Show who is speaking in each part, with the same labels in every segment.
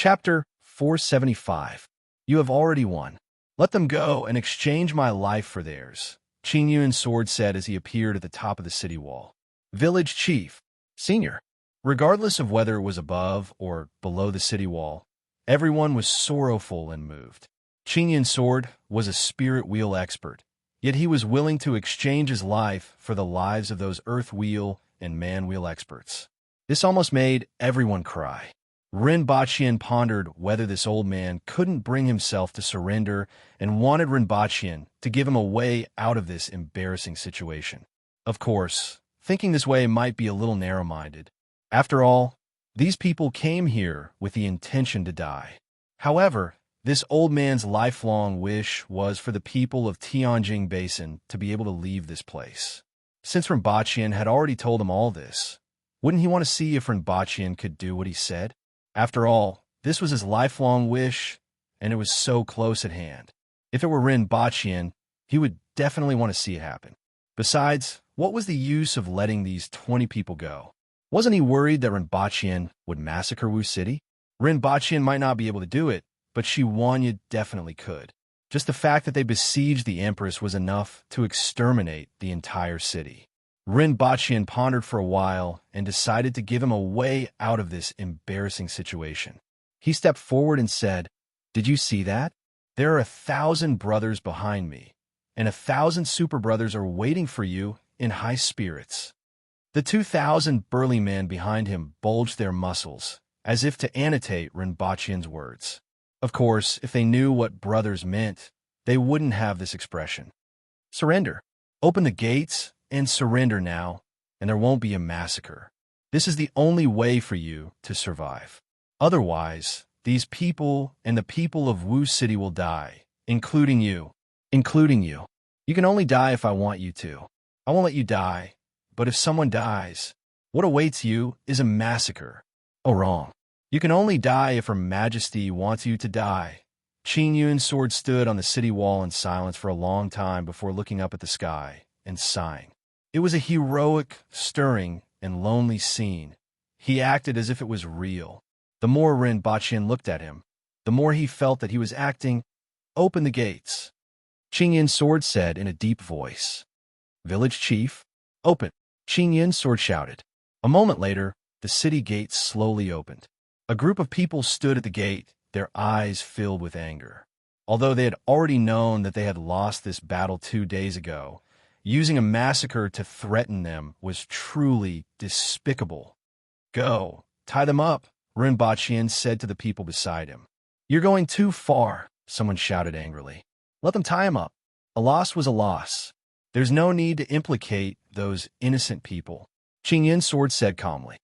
Speaker 1: Chapter 475. You have already won. Let them go and exchange my life for theirs, Qing Yuan's sword said as he appeared at the top of the city wall. Village Chief, Senior. Regardless of whether it was above or below the city wall, everyone was sorrowful and moved. Qing Yuan's sword was a spirit wheel expert, yet he was willing to exchange his life for the lives of those earth wheel and man wheel experts. This almost made everyone cry. Rinpoche pondered whether this old man couldn't bring himself to surrender and wanted Rinpoche to give him a way out of this embarrassing situation. Of course, thinking this way might be a little narrow-minded. After all, these people came here with the intention to die. However, this old man's lifelong wish was for the people of Tianjing Basin to be able to leave this place. Since Rinpoche had already told him all this, wouldn't he want to see if Rinpoche could do what he said? After all, this was his lifelong wish, and it was so close at hand. If it were Rinpoche, he would definitely want to see it happen. Besides, what was the use of letting these 20 people go? Wasn't he worried that Rinpoche would massacre Wu City? Rinpoche might not be able to do it, but Shi Huanya definitely could. Just the fact that they besieged the Empress was enough to exterminate the entire city. Rinpoche pondered for a while and decided to give him a way out of this embarrassing situation. He stepped forward and said, "Did you see that? There are 1,000 brothers behind me, and 1,000 super brothers are waiting for you in high spirits." The 2,000 burly men behind him bulged their muscles, as if to annotate Rinpoche's words. Of course, if they knew what brothers meant, they wouldn't have this expression. Surrender. Open the gates and surrender now, and there won't be a massacre. This is the only way for you to survive. Otherwise, these people and the people of Wu City will die, including you. Including you. You can only die if I want you to. I won't let you die, but if someone dies, what awaits you is a massacre. Oh, wrong. You can only die if Her Majesty wants you to die. Qing Yuan's sword stood on the city wall in silence for a long time before looking up at the sky and sighing. It was a heroic, stirring, and lonely scene. He acted as if it was real. The more Rinpoche looked at him, the more he felt that he was acting. Open the gates, Qing Yuan's sword said in a deep voice. Village Chief, open, Qing Yuan's sword shouted. A moment later, the city gates slowly opened. A group of people stood at the gate, their eyes filled with anger. Although they had already known that they had lost this battle 2 days ago, using a massacre to threaten them was truly despicable. Go, tie them up, Rinpoche said to the people beside him. You're going too far, someone shouted angrily. Let them tie him up. A loss was a loss. There's no need to implicate those innocent people, Qing Yuan's sword said calmly.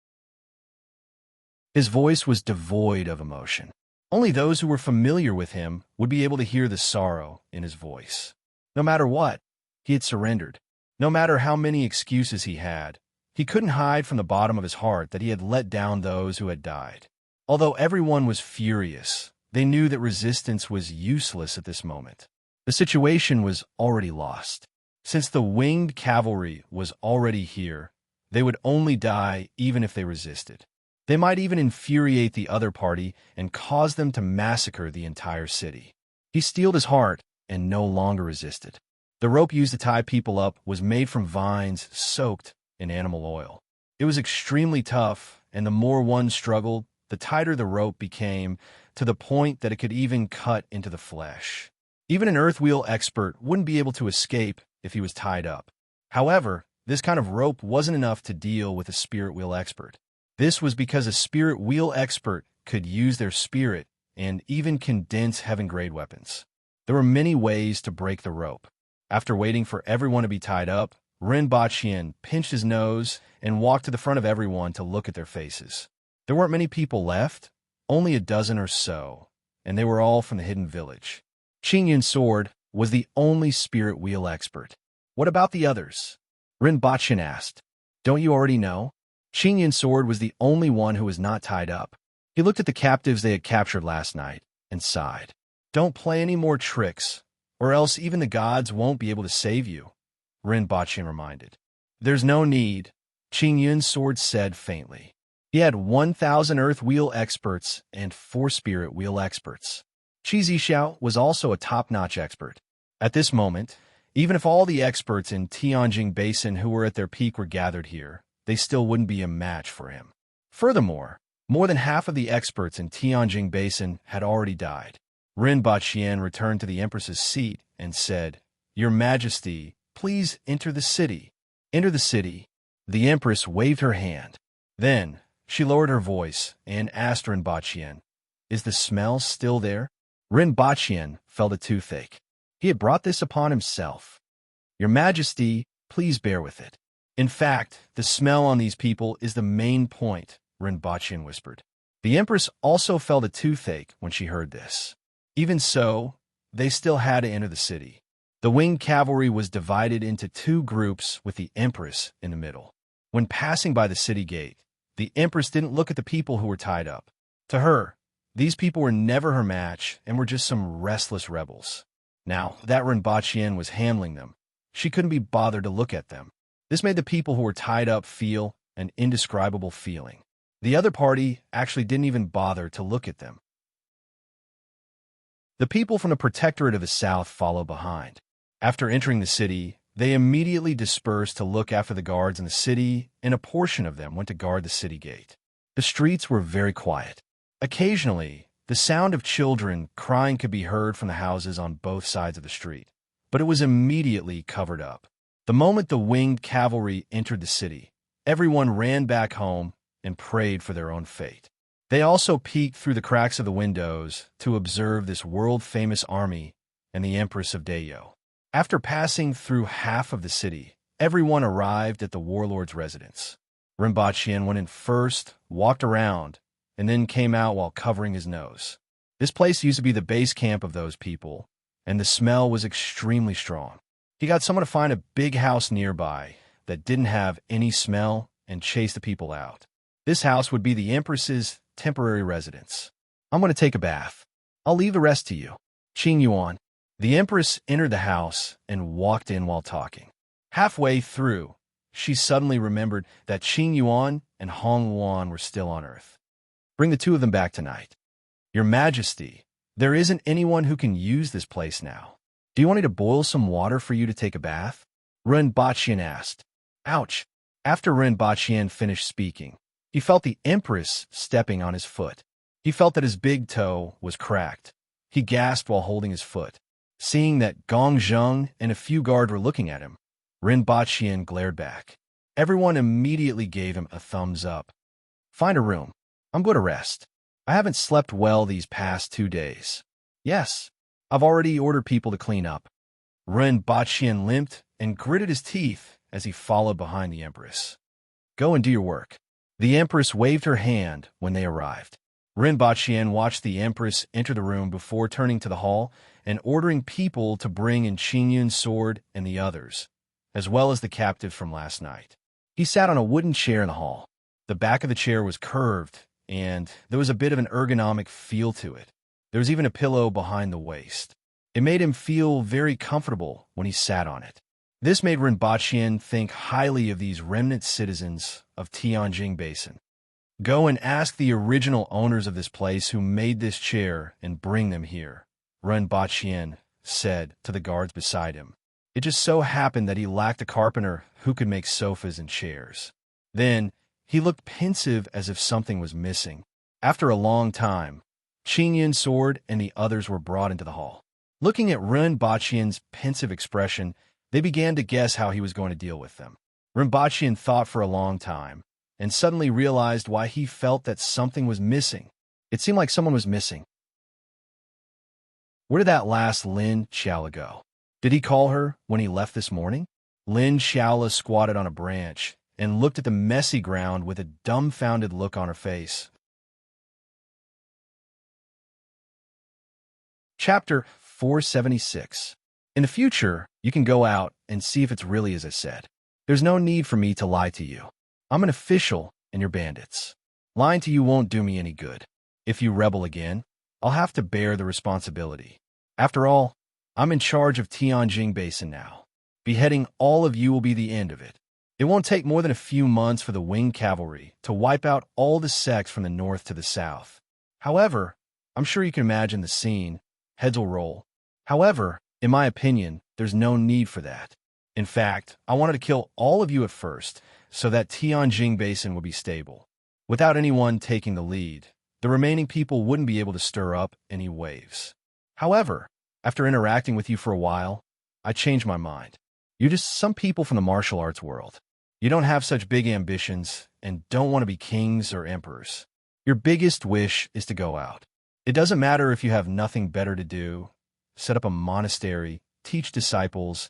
Speaker 1: His voice was devoid of emotion. Only those who were familiar with him would be able to hear the sorrow in his voice. No matter what, he had surrendered. No matter how many excuses he had, he couldn't hide from the bottom of his heart that he had let down those who had died. Although everyone was furious, they knew that resistance was useless at this moment. The situation was already lost. Since the winged cavalry was already here, they would only die even if they resisted. They might even infuriate the other party and cause them to massacre the entire city. He steeled his heart and no longer resisted. The rope used to tie people up was made from vines soaked in animal oil. It was extremely tough, and the more one struggled, the tighter the rope became, to the point that it could even cut into the flesh. Even an earth wheel expert wouldn't be able to escape if he was tied up. However, this kind of rope wasn't enough to deal with a spirit wheel expert. This was because a spirit wheel expert could use their spirit and even condense heaven-grade weapons. There were many ways to break the rope. After waiting for everyone to be tied up, Rinpoche pinched his nose and walked to the front of everyone to look at their faces. There weren't many people left, only a dozen or so, and they were all from the hidden village. Qing Yuan's sword was the only spirit wheel expert. What about the others? Rinpoche asked. Don't you already know? Qing Yuan's sword was the only one who was not tied up. He looked at the captives they had captured last night and sighed. Don't play any more tricks, or else even the gods won't be able to save you, Rinpoche reminded. There's no need, Qing Yuan's sword said faintly. He had 1,000 earth wheel experts and 4 spirit wheel experts. Qi Xiao was also a top-notch expert. At this moment, even if all the experts in Tianjing Basin who were at their peak were gathered here, they still wouldn't be a match for him. Furthermore, more than half of the experts in Tianjing Basin had already died. Ren Baqian returned to the Empress's seat and said, "Your Majesty, please enter the city." "Enter the city." The Empress waved her hand. Then, she lowered her voice and asked Ren Baqian, "Is the smell still there?" Ren Baqian felt a toothache. He had brought this upon himself. "Your Majesty, please bear with it." "In fact, the smell on these people is the main point," Ren Baqian whispered. The Empress also felt a toothache when she heard this. Even so, they still had to enter the city. The winged cavalry was divided into 2 groups with the Empress in the middle. When passing by the city gate, the Empress didn't look at the people who were tied up. To her, these people were never her match and were just some restless rebels. Now that Ren Baqian was handling them, she couldn't be bothered to look at them. This made the people who were tied up feel an indescribable feeling. The other party actually didn't even bother to look at them. The people from the Protectorate of the South followed behind. After entering the city, they immediately dispersed to look after the guards in the city, and a portion of them went to guard the city gate. The streets were very quiet. Occasionally, the sound of children crying could be heard from the houses on both sides of the street, but it was immediately covered up. The moment the winged cavalry entered the city, everyone ran back home and prayed for their own fate. They also peeked through the cracks of the windows to observe this world-famous army and the Empress of Dayo. After passing through half of the city, everyone arrived at the warlord's residence. Ren Baqian went in first, walked around, and then came out while covering his nose. This place used to be the base camp of those people, and the smell was extremely strong. He got someone to find a big house nearby that didn't have any smell and chase the people out. This house would be the Empress's temporary residence. "I'm going to take a bath. I'll leave the rest to you." Qing Yuan. The Empress entered the house and walked in while talking. Halfway through, she suddenly remembered that Qing Yuan and Hong Yuan were still on Earth. "Bring the 2 of them back tonight." "Your Majesty, there isn't anyone who can use this place now. Do you want me to boil some water for you to take a bath?" Ren Baqian asked. Ouch! After Ren Baqian finished speaking, he felt the Empress stepping on his foot. He felt that his big toe was cracked. He gasped while holding his foot. Seeing that Gong Zheng and a few guards were looking at him, Ren Baqian glared back. Everyone immediately gave him a thumbs up. "Find a room. I'm going to rest. I haven't slept well these past 2 days." "Yes, I've already ordered people to clean up." Ren Baqian limped and gritted his teeth as he followed behind the Empress. "Go and do your work." The Empress waved her hand when they arrived. Ren Baqian watched the Empress enter the room before turning to the hall and ordering people to bring in Qingyun's sword and the others, as well as the captive from last night. He sat on a wooden chair in the hall. The back of the chair was curved, and there was a bit of an ergonomic feel to it. There was even a pillow behind the waist. It made him feel very comfortable when he sat on it. This made Ren Baqian think highly of these remnant citizens of Tianjing Basin. "Go and ask the original owners of this place who made this chair and bring them here," Ren Baqian said to the guards beside him. It just so happened that he lacked a carpenter who could make sofas and chairs. Then, he looked pensive as if something was missing. After a long time, Qingyun's sword and the others were brought into the hall. Looking at Ren Baqian's pensive expression, they began to guess how he was going to deal with them. Ren Baqian thought for a long time, and suddenly realized why he felt that something was missing. It seemed like someone was missing. Where did that last Lin Xiaola go? Did he call her when he left this morning? Lin Xiaola squatted on a branch and looked at the messy ground with a dumbfounded look on her face. Chapter 476. In the future, you can go out and see if it's really as I said. There's no need for me to lie to you. I'm an official, and you're bandits. Lying to you won't do me any good. If you rebel again, I'll have to bear the responsibility. After all, I'm in charge of Tianjing Basin now. Beheading all of you will be the end of it. It won't take more than a few months for the winged cavalry to wipe out all the sects from the north to the south. However, I'm sure you can imagine the scene. Heads will roll. However, in my opinion, there's no need for that. In fact, I wanted to kill all of you at first, so that Tianjing Basin would be stable. Without anyone taking the lead, the remaining people wouldn't be able to stir up any waves. However, after interacting with you for a while, I changed my mind. You're just some people from the martial arts world. You don't have such big ambitions and don't want to be kings or emperors. Your biggest wish is to go out. It doesn't matter if you have nothing better to do, set up a monastery, teach disciples,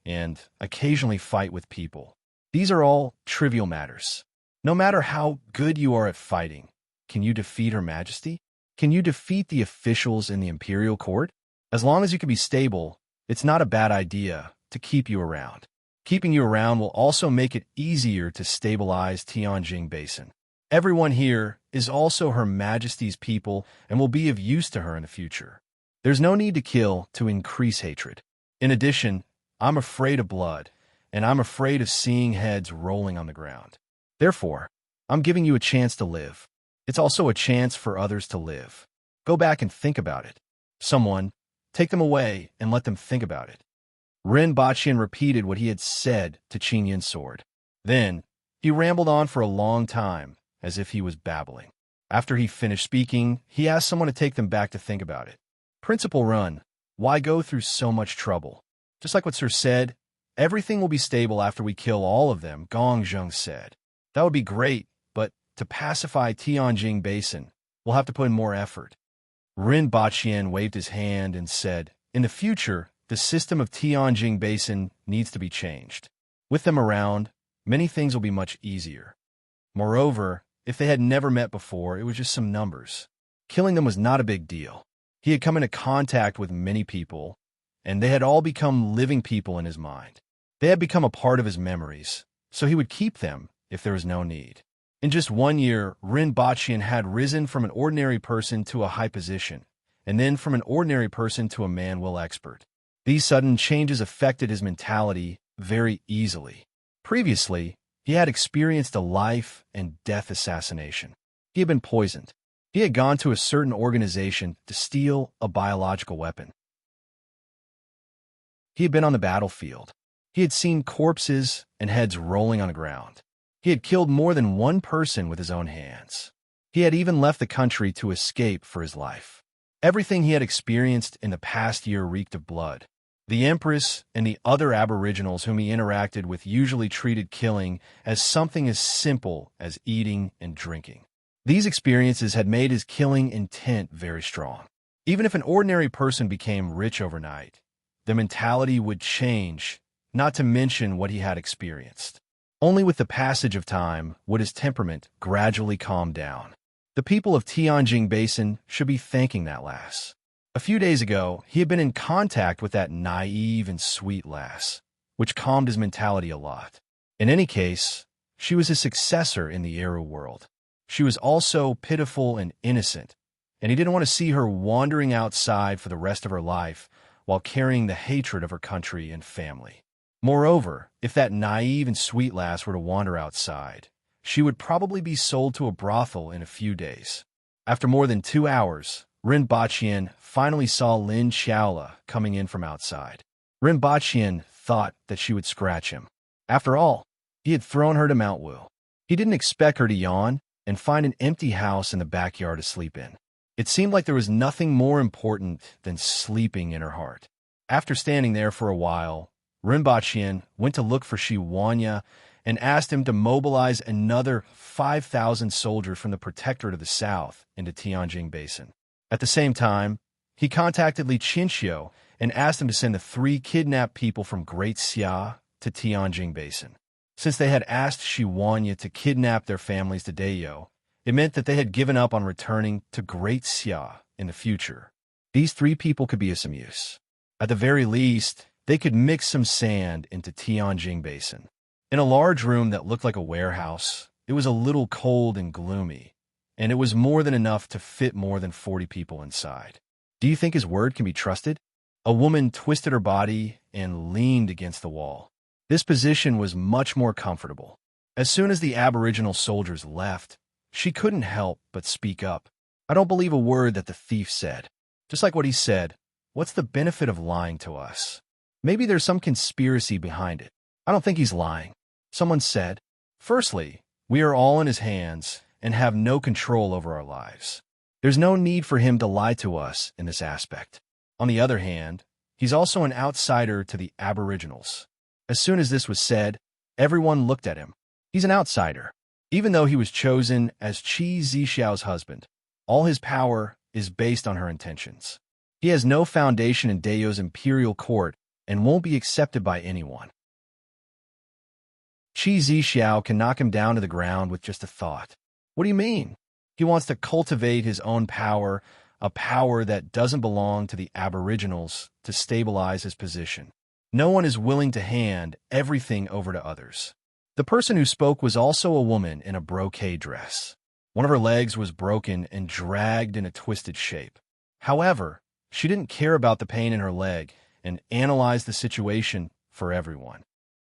Speaker 1: and occasionally fight with people. These are all trivial matters. No matter how good you are at fighting, can you defeat Her Majesty? Can you defeat the officials in the imperial court? As long as you can be stable, it's not a bad idea to keep you around. Keeping you around will also make it easier to stabilize Tianjing Basin. Everyone here is also Her Majesty's people and will be of use to her in the future. There's no need to kill to increase hatred. In addition, I'm afraid of blood, and I'm afraid of seeing heads rolling on the ground. Therefore, I'm giving you a chance to live. It's also a chance for others to live. Go back and think about it. Someone, take them away and let them think about it. Ren Baqian repeated what he had said to Qin Yin's sword. Then, he rambled on for a long time, as if he was babbling. After he finished speaking, he asked someone to take them back to think about it. Principal Run, why go through so much trouble? Just like what Sir said, everything will be stable after we kill all of them, Gong Zheng said. That would be great, but to pacify Tianjing Basin, we'll have to put in more effort. Ren Baqian waved his hand and said, in the future, the system of Tianjing Basin needs to be changed. With them around, many things will be much easier. Moreover, if they had never met before, it was just some numbers. Killing them was not a big deal. He had come into contact with many people, and they had all become living people in his mind. They had become a part of his memories, so he would keep them if there was no need. In just 1 year, Ren Baqian had risen from an ordinary person to a high position, and then from an ordinary person to a man-will expert. These sudden changes affected his mentality very easily. Previously, he had experienced a life and death assassination. He had been poisoned. He had gone to a certain organization to steal a biological weapon. He had been on the battlefield. He had seen corpses and heads rolling on the ground. He had killed more than one person with his own hands. He had even left the country to escape for his life. Everything he had experienced in the past year reeked of blood. The Empress and the other aboriginals whom he interacted with usually treated killing as something as simple as eating and drinking. These experiences had made his killing intent very strong. Even if an ordinary person became rich overnight, the mentality would change, not to mention what he had experienced. Only with the passage of time would his temperament gradually calm down. The people of Tianjing Basin should be thanking that lass. A few days ago, he had been in contact with that naive and sweet lass, which calmed his mentality a lot. In any case, she was his successor in the Eru world. She was also pitiful and innocent, and he didn't want to see her wandering outside for the rest of her life while carrying the hatred of her country and family. Moreover, if that naive and sweet lass were to wander outside, she would probably be sold to a brothel in a few days. After more than 2 hours, Ren Baqian finally saw Lin Xiaola coming in from outside. Ren Baqian thought that she would scratch him. After all, he had thrown her to Mount Wu. He didn't expect her to yawn and find an empty house in the backyard to sleep in. It seemed like there was nothing more important than sleeping in her heart. After standing there for a while, Ren Baqian went to look for Shi Wanya and asked him to mobilize another 5,000 soldiers from the Protectorate of the South into Tianjing Basin. At the same time, he contacted Li Qinxiu and asked him to send the 3 kidnapped people from Great Xia to Tianjing Basin. Since they had asked Shi Wanya to kidnap their families to Dayo, it meant that they had given up on returning to Great Xia in the future. These 3 people could be of some use. At the very least, they could mix some sand into Tianjing Basin. In a large room that looked like a warehouse, it was a little cold and gloomy, and it was more than enough to fit more than 40 people inside. Do you think his word can be trusted? A woman twisted her body and leaned against the wall. This position was much more comfortable. As soon as the Aboriginal soldiers left, she couldn't help but speak up. I don't believe a word that the thief said. Just like what he said, what's the benefit of lying to us? Maybe there's some conspiracy behind it. I don't think he's lying. Someone said, firstly, we are all in his hands and have no control over our lives. There's no need for him to lie to us in this aspect. On the other hand, he's also an outsider to the Aboriginals. As soon as this was said, everyone looked at him. He's an outsider. Even though he was chosen as Qi Zixiao's husband, all his power is based on her intentions. He has no foundation in Dao's imperial court and won't be accepted by anyone. Qi Zixiao can knock him down to the ground with just a thought. What do you mean? He wants to cultivate his own power, a power that doesn't belong to the Aboriginals, to stabilize his position. No one is willing to hand everything over to others. The person who spoke was also a woman in a brocade dress. One of her legs was broken and dragged in a twisted shape. However, she didn't care about the pain in her leg and analyzed the situation for everyone.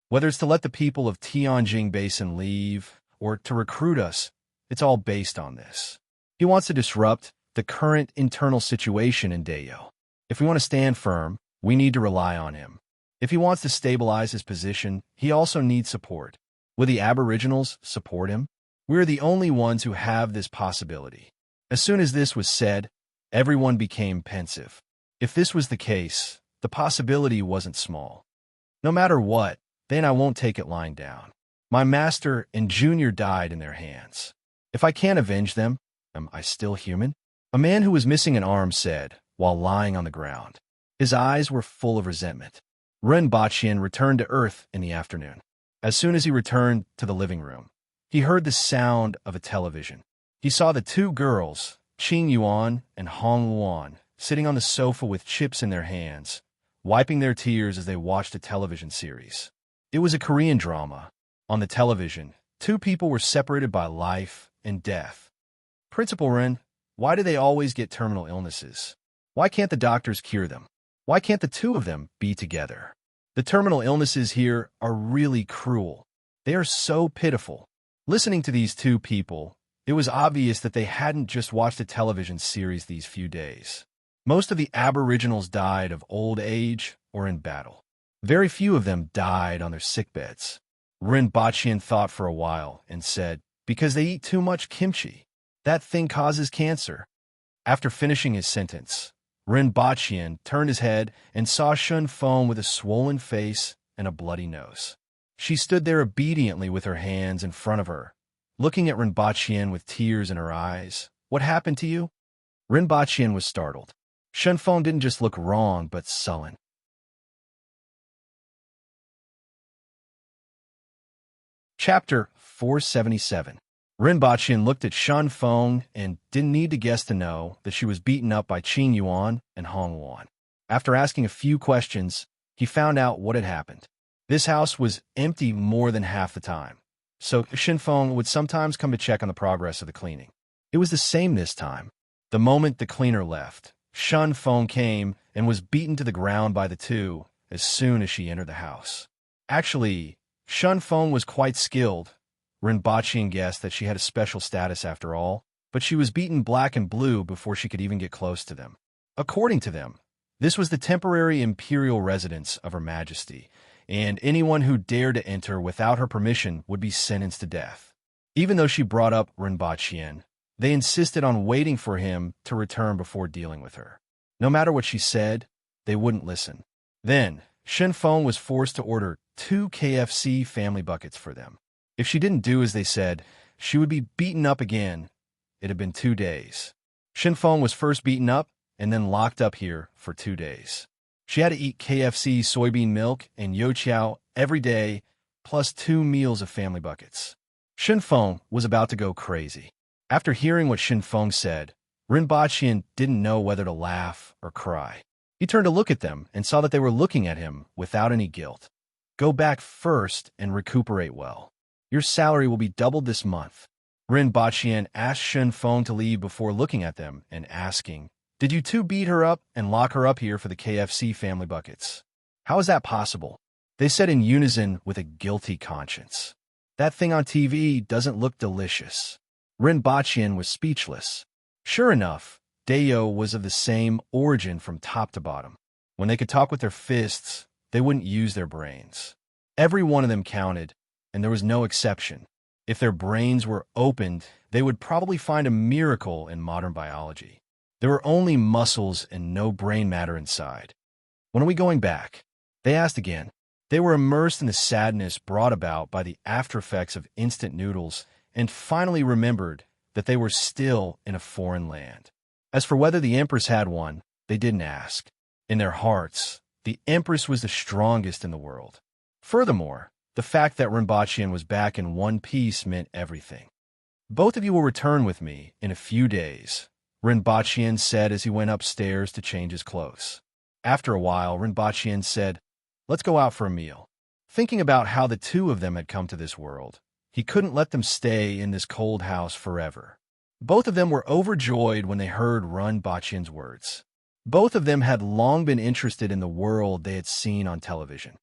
Speaker 1: Whether it's to let the people of Tianjing Basin leave or to recruit us, it's all based on this. He wants to disrupt the current internal situation in Dao. If we want to stand firm, we need to rely on him. If he wants to stabilize his position, he also needs support. Will the Aboriginals support him? We're the only ones who have this possibility. As soon as this was said, everyone became pensive. If this was the case, the possibility wasn't small. No matter what, then I won't take it lying down. My master and Junior died in their hands. If I can't avenge them, am I still human? A man who was missing an arm said, while lying on the ground. His eyes were full of resentment. Ren Baqian returned to Earth in the afternoon. As soon as he returned to the living room, he heard the sound of a television. He saw the two girls, Qing Yuan and Hong Luan, sitting on the sofa with chips in their hands, wiping their tears as they watched a television series. It was a Korean drama. On the television, two people were separated by life and death. Principal Ren, why do they always get terminal illnesses? Why can't the doctors cure them? Why can't the two of them be together? The terminal illnesses here are really cruel. They are so pitiful. Listening to these two people, it was obvious that they hadn't just watched a television series these few days. Most of the Aboriginals died of old age or in battle. Very few of them died on their sickbeds. Ren Baqian thought for a while and said, because they eat too much kimchi. That thing causes cancer. After finishing his sentence, Ren Baqian turned his head and saw Shun Feng with a swollen face and a bloody nose. She stood there obediently with her hands in front of her, looking at Ren Baqian with tears in her eyes. What happened to you? Ren Baqian was startled. Shun Feng didn't just look wrong, but sullen. Chapter 477. Ren Baqian looked at Shun Feng and didn't need to guess to know that she was beaten up by Qing Yuan and Hong Luan. After asking a few questions, he found out what had happened. This house was empty more than half the time, so Shun Feng would sometimes come to check on the progress of the cleaning. It was the same this time. The moment the cleaner left, Shun Feng came and was beaten to the ground by the two as soon as she entered the house. Actually, Shun Feng was quite skilled. Ren Baqian guessed that she had a special status after all, but she was beaten black and blue before she could even get close to them. According to them, this was the temporary imperial residence of Her Majesty, and anyone who dared to enter without her permission would be sentenced to death. Even though she brought up Ren Baqian, they insisted on waiting for him to return before dealing with her. No matter what she said, they wouldn't listen. Then, Shun Feng was forced to order 2 KFC family buckets for them. If she didn't do as they said, she would be beaten up again. It had been 2 days. Shun Feng was first beaten up and then locked up here for 2 days. She had to eat KFC soybean milk and youtiao every day, plus 2 meals of family buckets. Shun Feng was about to go crazy. After hearing what Shun Feng said, Ren Baqian didn't know whether to laugh or cry. He turned to look at them and saw that they were looking at him without any guilt. Go back first and recuperate well. Your salary will be doubled this month. Ren Baqian asked Shun Feng to leave before looking at them and asking, did you two beat her up and lock her up here for the KFC family buckets? How is that possible? They said in unison with a guilty conscience. That thing on TV doesn't look delicious. Rinpoche was speechless. Sure enough, Dayo was of the same origin from top to bottom. When they could talk with their fists, they wouldn't use their brains. Every one of them counted, and there was no exception. If their brains were opened, they would probably find a miracle in modern biology. There were only muscles and no brain matter inside. When are we going back? They asked again. They were immersed in the sadness brought about by the aftereffects of instant noodles and finally remembered that they were still in a foreign land. As for whether the Empress had one, they didn't ask. In their hearts, the Empress was the strongest in the world. Furthermore, the fact that Rinpoche was back in one piece meant everything. Both of you will return with me in a few days, Rinpoche said as he went upstairs to change his clothes. After a while, Rinpoche said, "Let's go out for a meal." Thinking about how the two of them had come to this world, he couldn't let them stay in this cold house forever. Both of them were overjoyed when they heard Rinpoche's words. Both of them had long been interested in the world they had seen on television.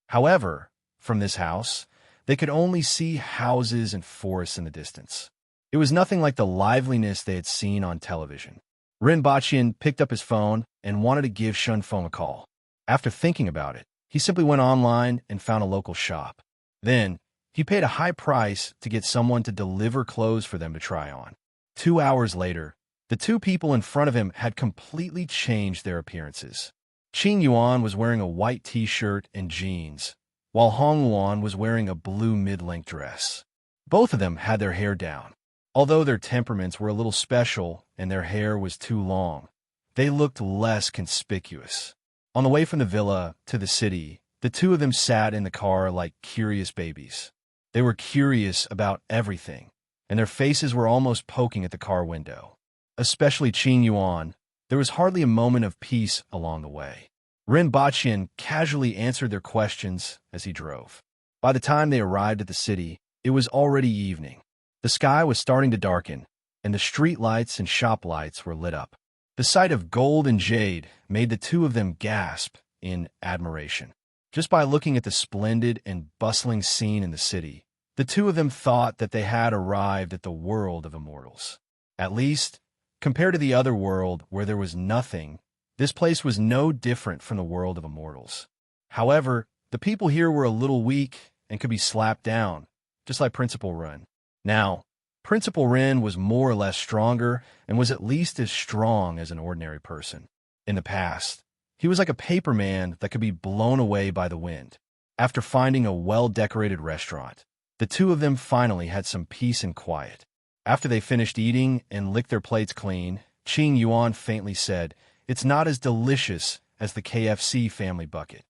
Speaker 1: However, from this house, they could only see houses and forests in the distance. It was nothing like the liveliness they had seen on television. Rinpoche picked up his phone and wanted to give Shunfeng a call. After thinking about it, he simply went online and found a local shop. Then, he paid a high price to get someone to deliver clothes for them to try on. 2 hours later, the two people in front of him had completely changed their appearances. Qing Yuan was wearing a white t-shirt and jeans, while Hong Luan was wearing a blue mid-length dress. Both of them had their hair down. Although their temperaments were a little special and their hair was too long, they looked less conspicuous. On the way from the villa to the city, the two of them sat in the car like curious babies. They were curious about everything, and their faces were almost poking at the car window. Especially Qing Yuan, there was hardly a moment of peace along the way. Rinpoche casually answered their questions as he drove. By the time they arrived at the city, it was already evening. The sky was starting to darken, and the street lights and shop lights were lit up. The sight of gold and jade made the two of them gasp in admiration. Just by looking at the splendid and bustling scene in the city, the two of them thought that they had arrived at the world of immortals. At least, compared to the other world where there was nothing, this place was no different from the world of immortals. However, the people here were a little weak and could be slapped down, just like Principal Ren. Now, Principal Ren was more or less stronger and was at least as strong as an ordinary person. In the past, he was like a paper man that could be blown away by the wind. After finding a well-decorated restaurant, the two of them finally had some peace and quiet. After they finished eating and licked their plates clean, Qing Yuan faintly said, "It's not as delicious as the KFC family bucket."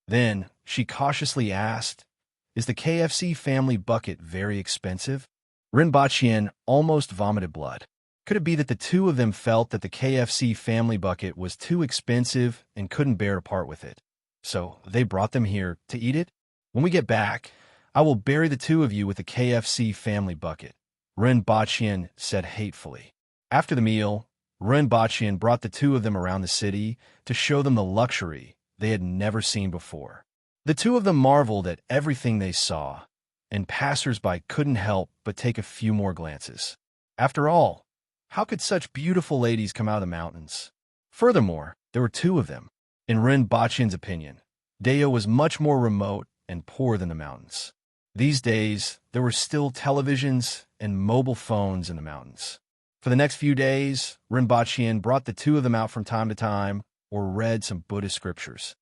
Speaker 1: Then, she cautiously asked, "Is the KFC family bucket very expensive?" Rinpoche almost vomited blood. Could it be that the two of them felt that the KFC family bucket was too expensive and couldn't bear to part with it? So they brought them here to eat it? "When we get back, I will bury the two of you with the KFC family bucket," Rinpoche said hatefully. After the meal, Rinpoche brought the two of them around the city to show them the luxury they had never seen before. The two of them marveled at everything they saw, and passers-by couldn't help but take a few more glances. After all, how could such beautiful ladies come out of the mountains? Furthermore, there were two of them. In Rinpoche's opinion, Dayo was much more remote and poor than the mountains. These days, there were still televisions and mobile phones in the mountains. For the next few days, Rinpoche brought the two of them out from time to time or read some Buddhist scriptures.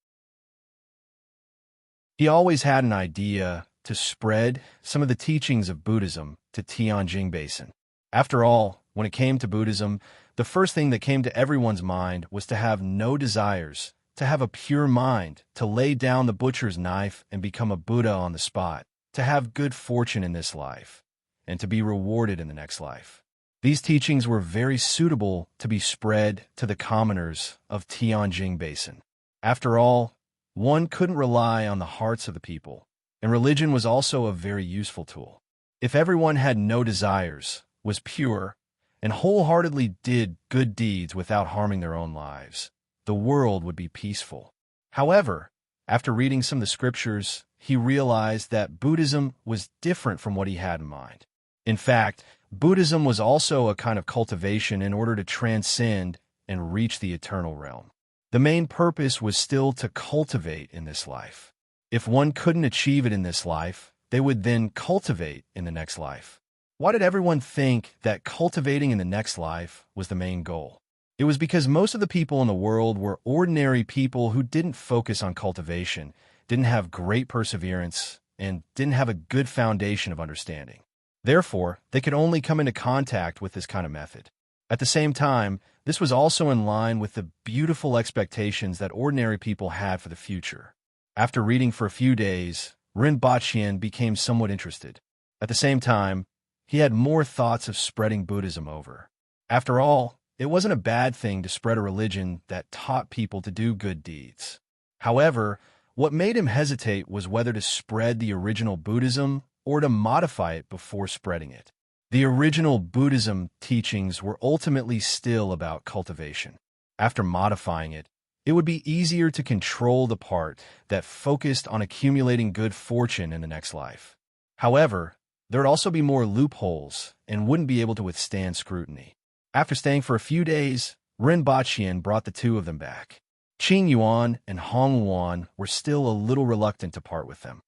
Speaker 1: He always had an idea to spread some of the teachings of Buddhism to Tianjin Basin. After all, when it came to Buddhism, the first thing that came to everyone's mind was to have no desires, to have a pure mind, to lay down the butcher's knife and become a Buddha on the spot, to have good fortune in this life, and to be rewarded in the next life. These teachings were very suitable to be spread to the commoners of Tianjin Basin. After all, one couldn't rely on the hearts of the people, and religion was also a very useful tool. If everyone had no desires, was pure, and wholeheartedly did good deeds without harming their own lives, the world would be peaceful. However, after reading some of the scriptures, he realized that Buddhism was different from what he had in mind. In fact, Buddhism was also a kind of cultivation in order to transcend and reach the eternal realm. The main purpose was still to cultivate in this life. If one couldn't achieve it in this life, they would then cultivate in the next life. Why did everyone think that cultivating in the next life was the main goal? It was because most of the people in the world were ordinary people who didn't focus on cultivation, didn't have great perseverance, and didn't have a good foundation of understanding. Therefore, they could only come into contact with this kind of method. At the same time, this was also in line with the beautiful expectations that ordinary people had for the future. After reading for a few days, Rinpoche became somewhat interested. At the same time, he had more thoughts of spreading Buddhism over. After all, it wasn't a bad thing to spread a religion that taught people to do good deeds. However, what made him hesitate was whether to spread the original Buddhism or to modify it before spreading it. The original Buddhism teachings were ultimately still about cultivation. After modifying it, it would be easier to control the part that focused on accumulating good fortune in the next life. However, there would also be more loopholes and wouldn't be able to withstand scrutiny. After staying for a few days, Rinpoche brought the two of them back. Qing Yuan and Hong Yuan were still a little reluctant to part with them.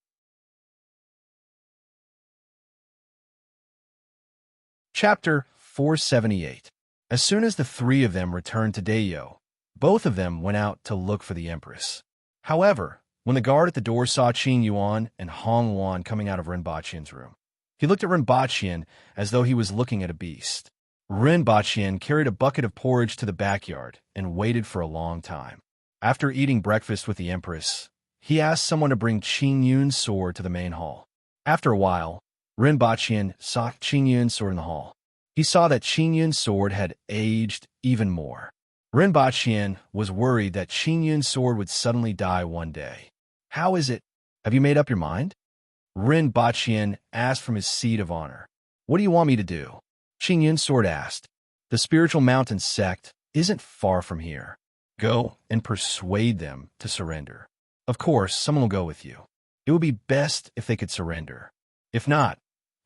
Speaker 1: Chapter 478. As soon as the three of them returned to Dayo, both of them went out to look for the Empress. However, when the guard at the door saw Qing Yuan and Hong Yuan coming out of Rinpoche's room, he looked at Rinpoche as though he was looking at a beast. Rinpoche carried a bucket of porridge to the backyard and waited for a long time. After eating breakfast with the Empress, he asked someone to bring Qing Yun's sword to the main hall. After a while, Rinpoche saw Qing Yun's sword in the hall. He saw that Qing Yun's sword had aged even more. Rinpoche was worried that Qing Yun's sword would suddenly die one day. "How is it? Have you made up your mind?" Rinpoche asked from his seat of honor. "What do you want me to do?" Qing Yun's sword asked. "The spiritual mountain sect isn't far from here. Go and persuade them to surrender. Of course, someone will go with you. It would be best if they could surrender. If not,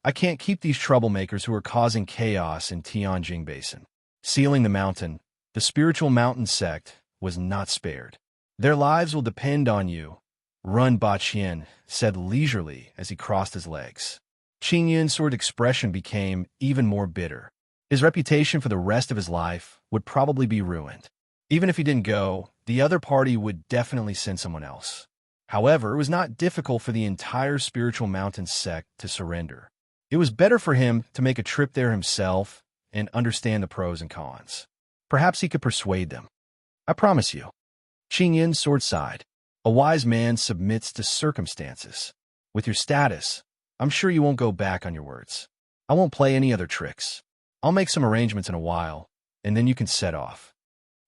Speaker 1: I can't keep these troublemakers who are causing chaos in Tianjing Basin." Sealing the mountain, the spiritual mountain sect was not spared. "Their lives will depend on you," Rinpoche said leisurely as he crossed his legs. Qing Yun's sword's expression became even more bitter. His reputation for the rest of his life would probably be ruined. Even if he didn't go, the other party would definitely send someone else. However, it was not difficult for the entire spiritual mountain sect to surrender. It was better for him to make a trip there himself and understand the pros and cons. Perhaps he could persuade them. "I promise you." Qing Yun's sword sighed. "A wise man submits to circumstances. With your status, I'm sure you won't go back on your words. I won't play any other tricks. I'll make some arrangements in a while, and then you can set off."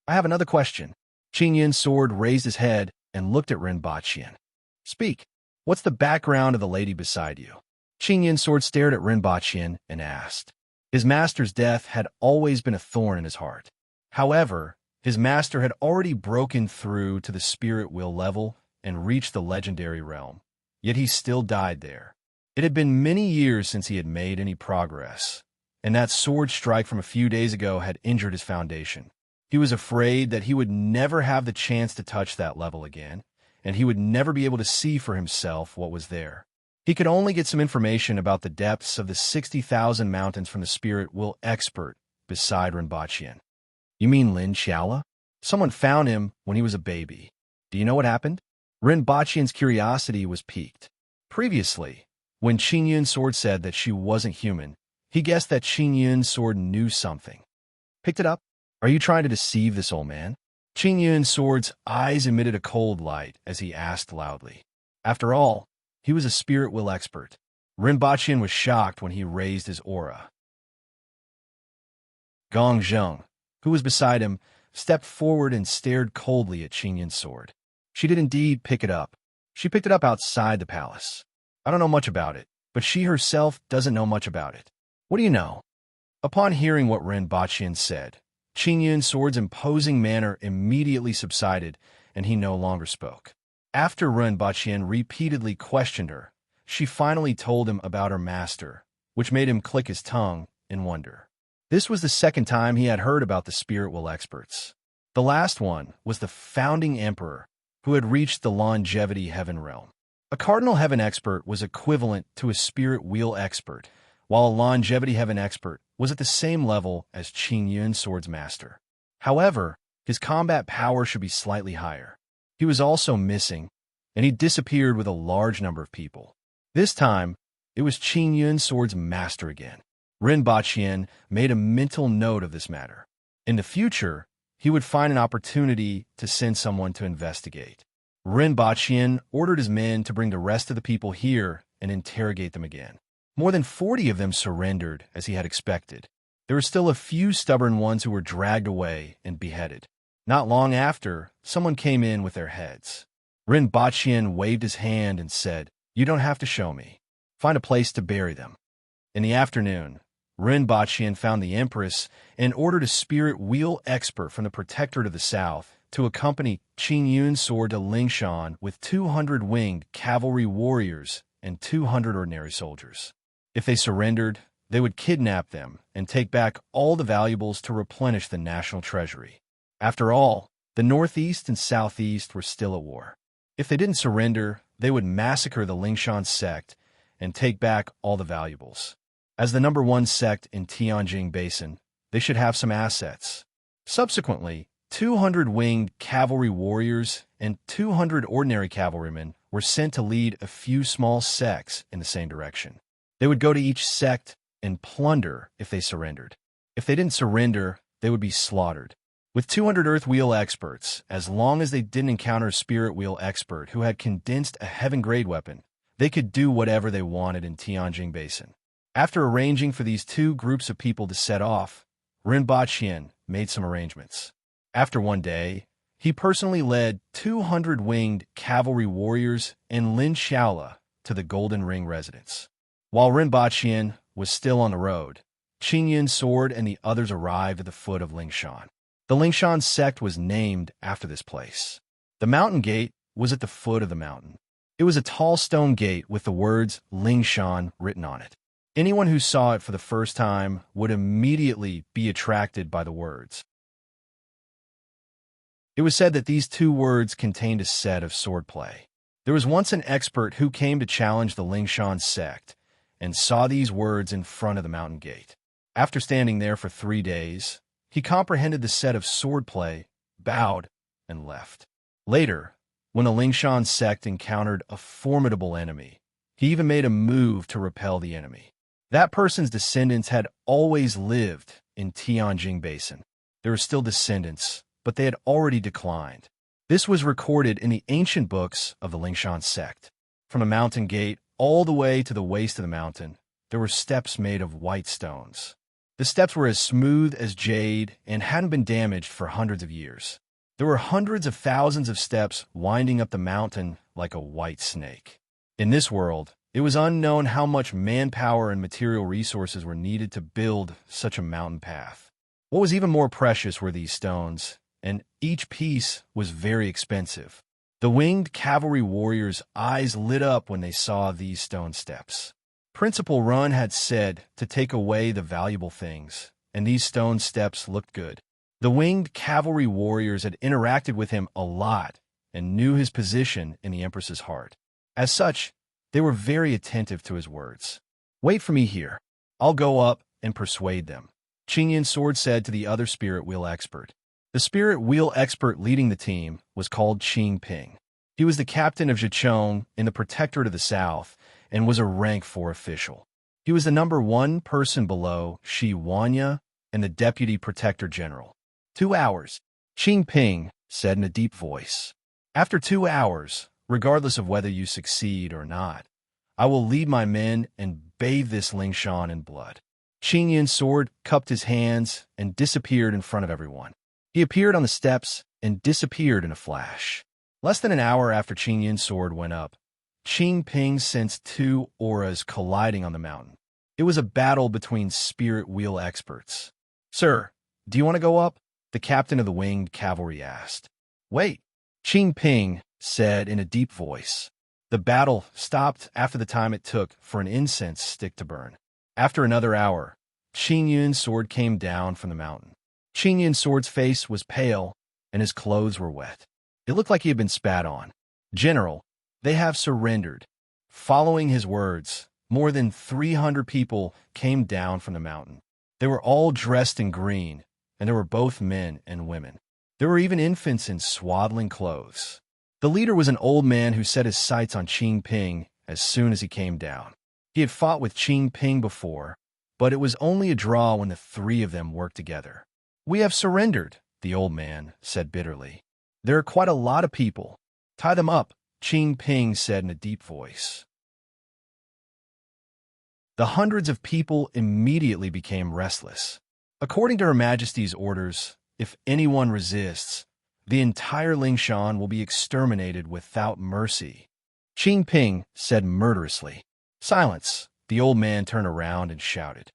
Speaker 1: "I have another question." Qing Yun's sword raised his head and looked at Rinpoche. "Speak. What's the background of the lady beside you?" Qing Yun's sword stared at Rinpoche and asked. His master's death had always been a thorn in his heart. However, his master had already broken through to the spirit will level and reached the legendary realm. Yet he still died there. It had been many years since he had made any progress, and that sword strike from a few days ago had injured his foundation. He was afraid that he would never have the chance to touch that level again, and he would never be able to see for himself what was there. He could only get some information about the depths of the 60,000 mountains from the spirit will expert beside Rinpoche. "You mean Lin Xiaola? Someone found him when he was a baby. Do you know what happened?" Rinpoche's curiosity was piqued. Previously, when Qing Yun's sword said that she wasn't human, he guessed that Qing Yun's sword knew something. "Picked it up? Are you trying to deceive this old man?" Qing Yun's sword's eyes emitted a cold light as he asked loudly. After all, he was a spirit will expert. Rinpoche was shocked when he raised his aura. Gong Zheng, who was beside him, stepped forward and stared coldly at Qing Yun's sword. She did indeed pick it up. She picked it up outside the palace. "I don't know much about it, but she herself doesn't know much about it. What do you know?" Upon hearing what Rinpoche said, Qing Yun's sword's imposing manner immediately subsided, and he no longer spoke. After Ren Bachien repeatedly questioned her, she finally told him about her master, which made him click his tongue in wonder. This was the second time he had heard about the spirit wheel experts. The last one was the founding emperor, who had reached the longevity heaven realm. A cardinal heaven expert was equivalent to a spirit wheel expert, while a longevity heaven expert was at the same level as Qing Yun Sword's master. However, his combat power should be slightly higher. He was also missing, and he disappeared with a large number of people. This time, it was Qing Yun Sword's master again. Ren Bachien made a mental note of this matter. In the future, he would find an opportunity to send someone to investigate. Ren Bachien ordered his men to bring the rest of the people here and interrogate them again. More than 40 of them surrendered, as he had expected. There were still a few stubborn ones who were dragged away and beheaded. Not long after, someone came in with their heads. Ren Bachien waved his hand and said, "You don't have to show me. Find a place to bury them." In the afternoon, Ren Bachien found the Empress and ordered a spirit wheel expert from the Protectorate of the South to accompany Qing Yun Sword to Lingshan with 200 winged cavalry warriors and 200 ordinary soldiers. If they surrendered, they would kidnap them and take back all the valuables to replenish the national treasury. After all, the Northeast and Southeast were still at war. If they didn't surrender, they would massacre the Lingshan sect and take back all the valuables. As the number one sect in Tianjin Basin, they should have some assets. Subsequently, 200 winged cavalry warriors and 200 ordinary cavalrymen were sent to lead a few small sects in the same direction. They would go to each sect and plunder if they surrendered. If they didn't surrender, they would be slaughtered. With 200 Earth Wheel experts, as long as they didn't encounter a Spirit Wheel expert who had condensed a heaven-grade weapon, they could do whatever they wanted in Tianjin Basin. After arranging for these two groups of people to set off, Ren Bachien made some arrangements. After one day, he personally led 200 winged cavalry warriors and Lin Xiaola to the Golden Ring residence. While Ren Bachien was still on the road, Qing Yun Sword and the others arrived at the foot of Lingshan. The Lingshan sect was named after this place. The mountain gate was at the foot of the mountain. It was a tall stone gate with the words Lingshan written on it. Anyone who saw it for the first time would immediately be attracted by the words. It was said that these two words contained a set of swordplay. There was once an expert who came to challenge the Lingshan sect and saw these words in front of the mountain gate. After standing there for 3 days, he comprehended the set of swordplay, bowed, and left. Later, when the Lingshan sect encountered a formidable enemy, he even made a move to repel the enemy. That person's descendants had always lived in Tianjin Basin. There were still descendants, but they had already declined. This was recorded in the ancient books of the Lingshan sect. From the mountain gate all the way to the waist of the mountain, there were steps made of white stones. The steps were as smooth as jade and hadn't been damaged for hundreds of years. There were hundreds of thousands of steps winding up the mountain like a white snake. In this world, it was unknown how much manpower and material resources were needed to build such a mountain path. What was even more precious were these stones, and each piece was very expensive. The winged cavalry warriors' eyes lit up when they saw these stone steps. Principal Run had said to take away the valuable things, and these stone steps looked good. The winged cavalry warriors had interacted with him a lot and knew his position in the Empress's heart. As such, they were very attentive to his words. "Wait for me here. I'll go up and persuade them," Qing Yun Sword said to the other Spirit Wheel expert. The Spirit Wheel expert leading the team was called Qing Ping. He was the captain of Zhichong in the Protectorate of the South and was a rank 4 official. He was the number 1 person below Shi Wanya and the Deputy Protector General. 2 hours, Qing Ping said in a deep voice. "After 2 hours, regardless of whether you succeed or not, I will lead my men and bathe this Lingshan in blood." Qing Yun Sword cupped his hands and disappeared in front of everyone. He appeared on the steps and disappeared in a flash. Less than an hour after Qing Yun Sword went up, Qing Ping sensed 2 auras colliding on the mountain. It was a battle between Spirit Wheel experts. "Sir, do you want to go up?" the captain of the winged cavalry asked. "Wait," Qing Ping said in a deep voice. The battle stopped after the time it took for an incense stick to burn. After another hour, Qing Yun's sword came down from the mountain. Qing Yun's sword's face was pale, and his clothes were wet. It looked like he had been spat on. General, they have surrendered. Following his words, more than 300 people came down from the mountain. They were all dressed in green, and there were both men and women. There were even infants in swaddling clothes. The leader was an old man who set his sights on Qing Ping as soon as he came down. He had fought with Qing Ping before, but it was only a draw when the three of them worked together. We have surrendered, the old man said bitterly. There are quite a lot of people. Tie them up, Qing Ping said in a deep voice. The hundreds of people immediately became restless. According to Her Majesty's orders, if anyone resists, the entire Lingshan will be exterminated without mercy. Qing Ping said murderously. Silence. The old man turned around and shouted.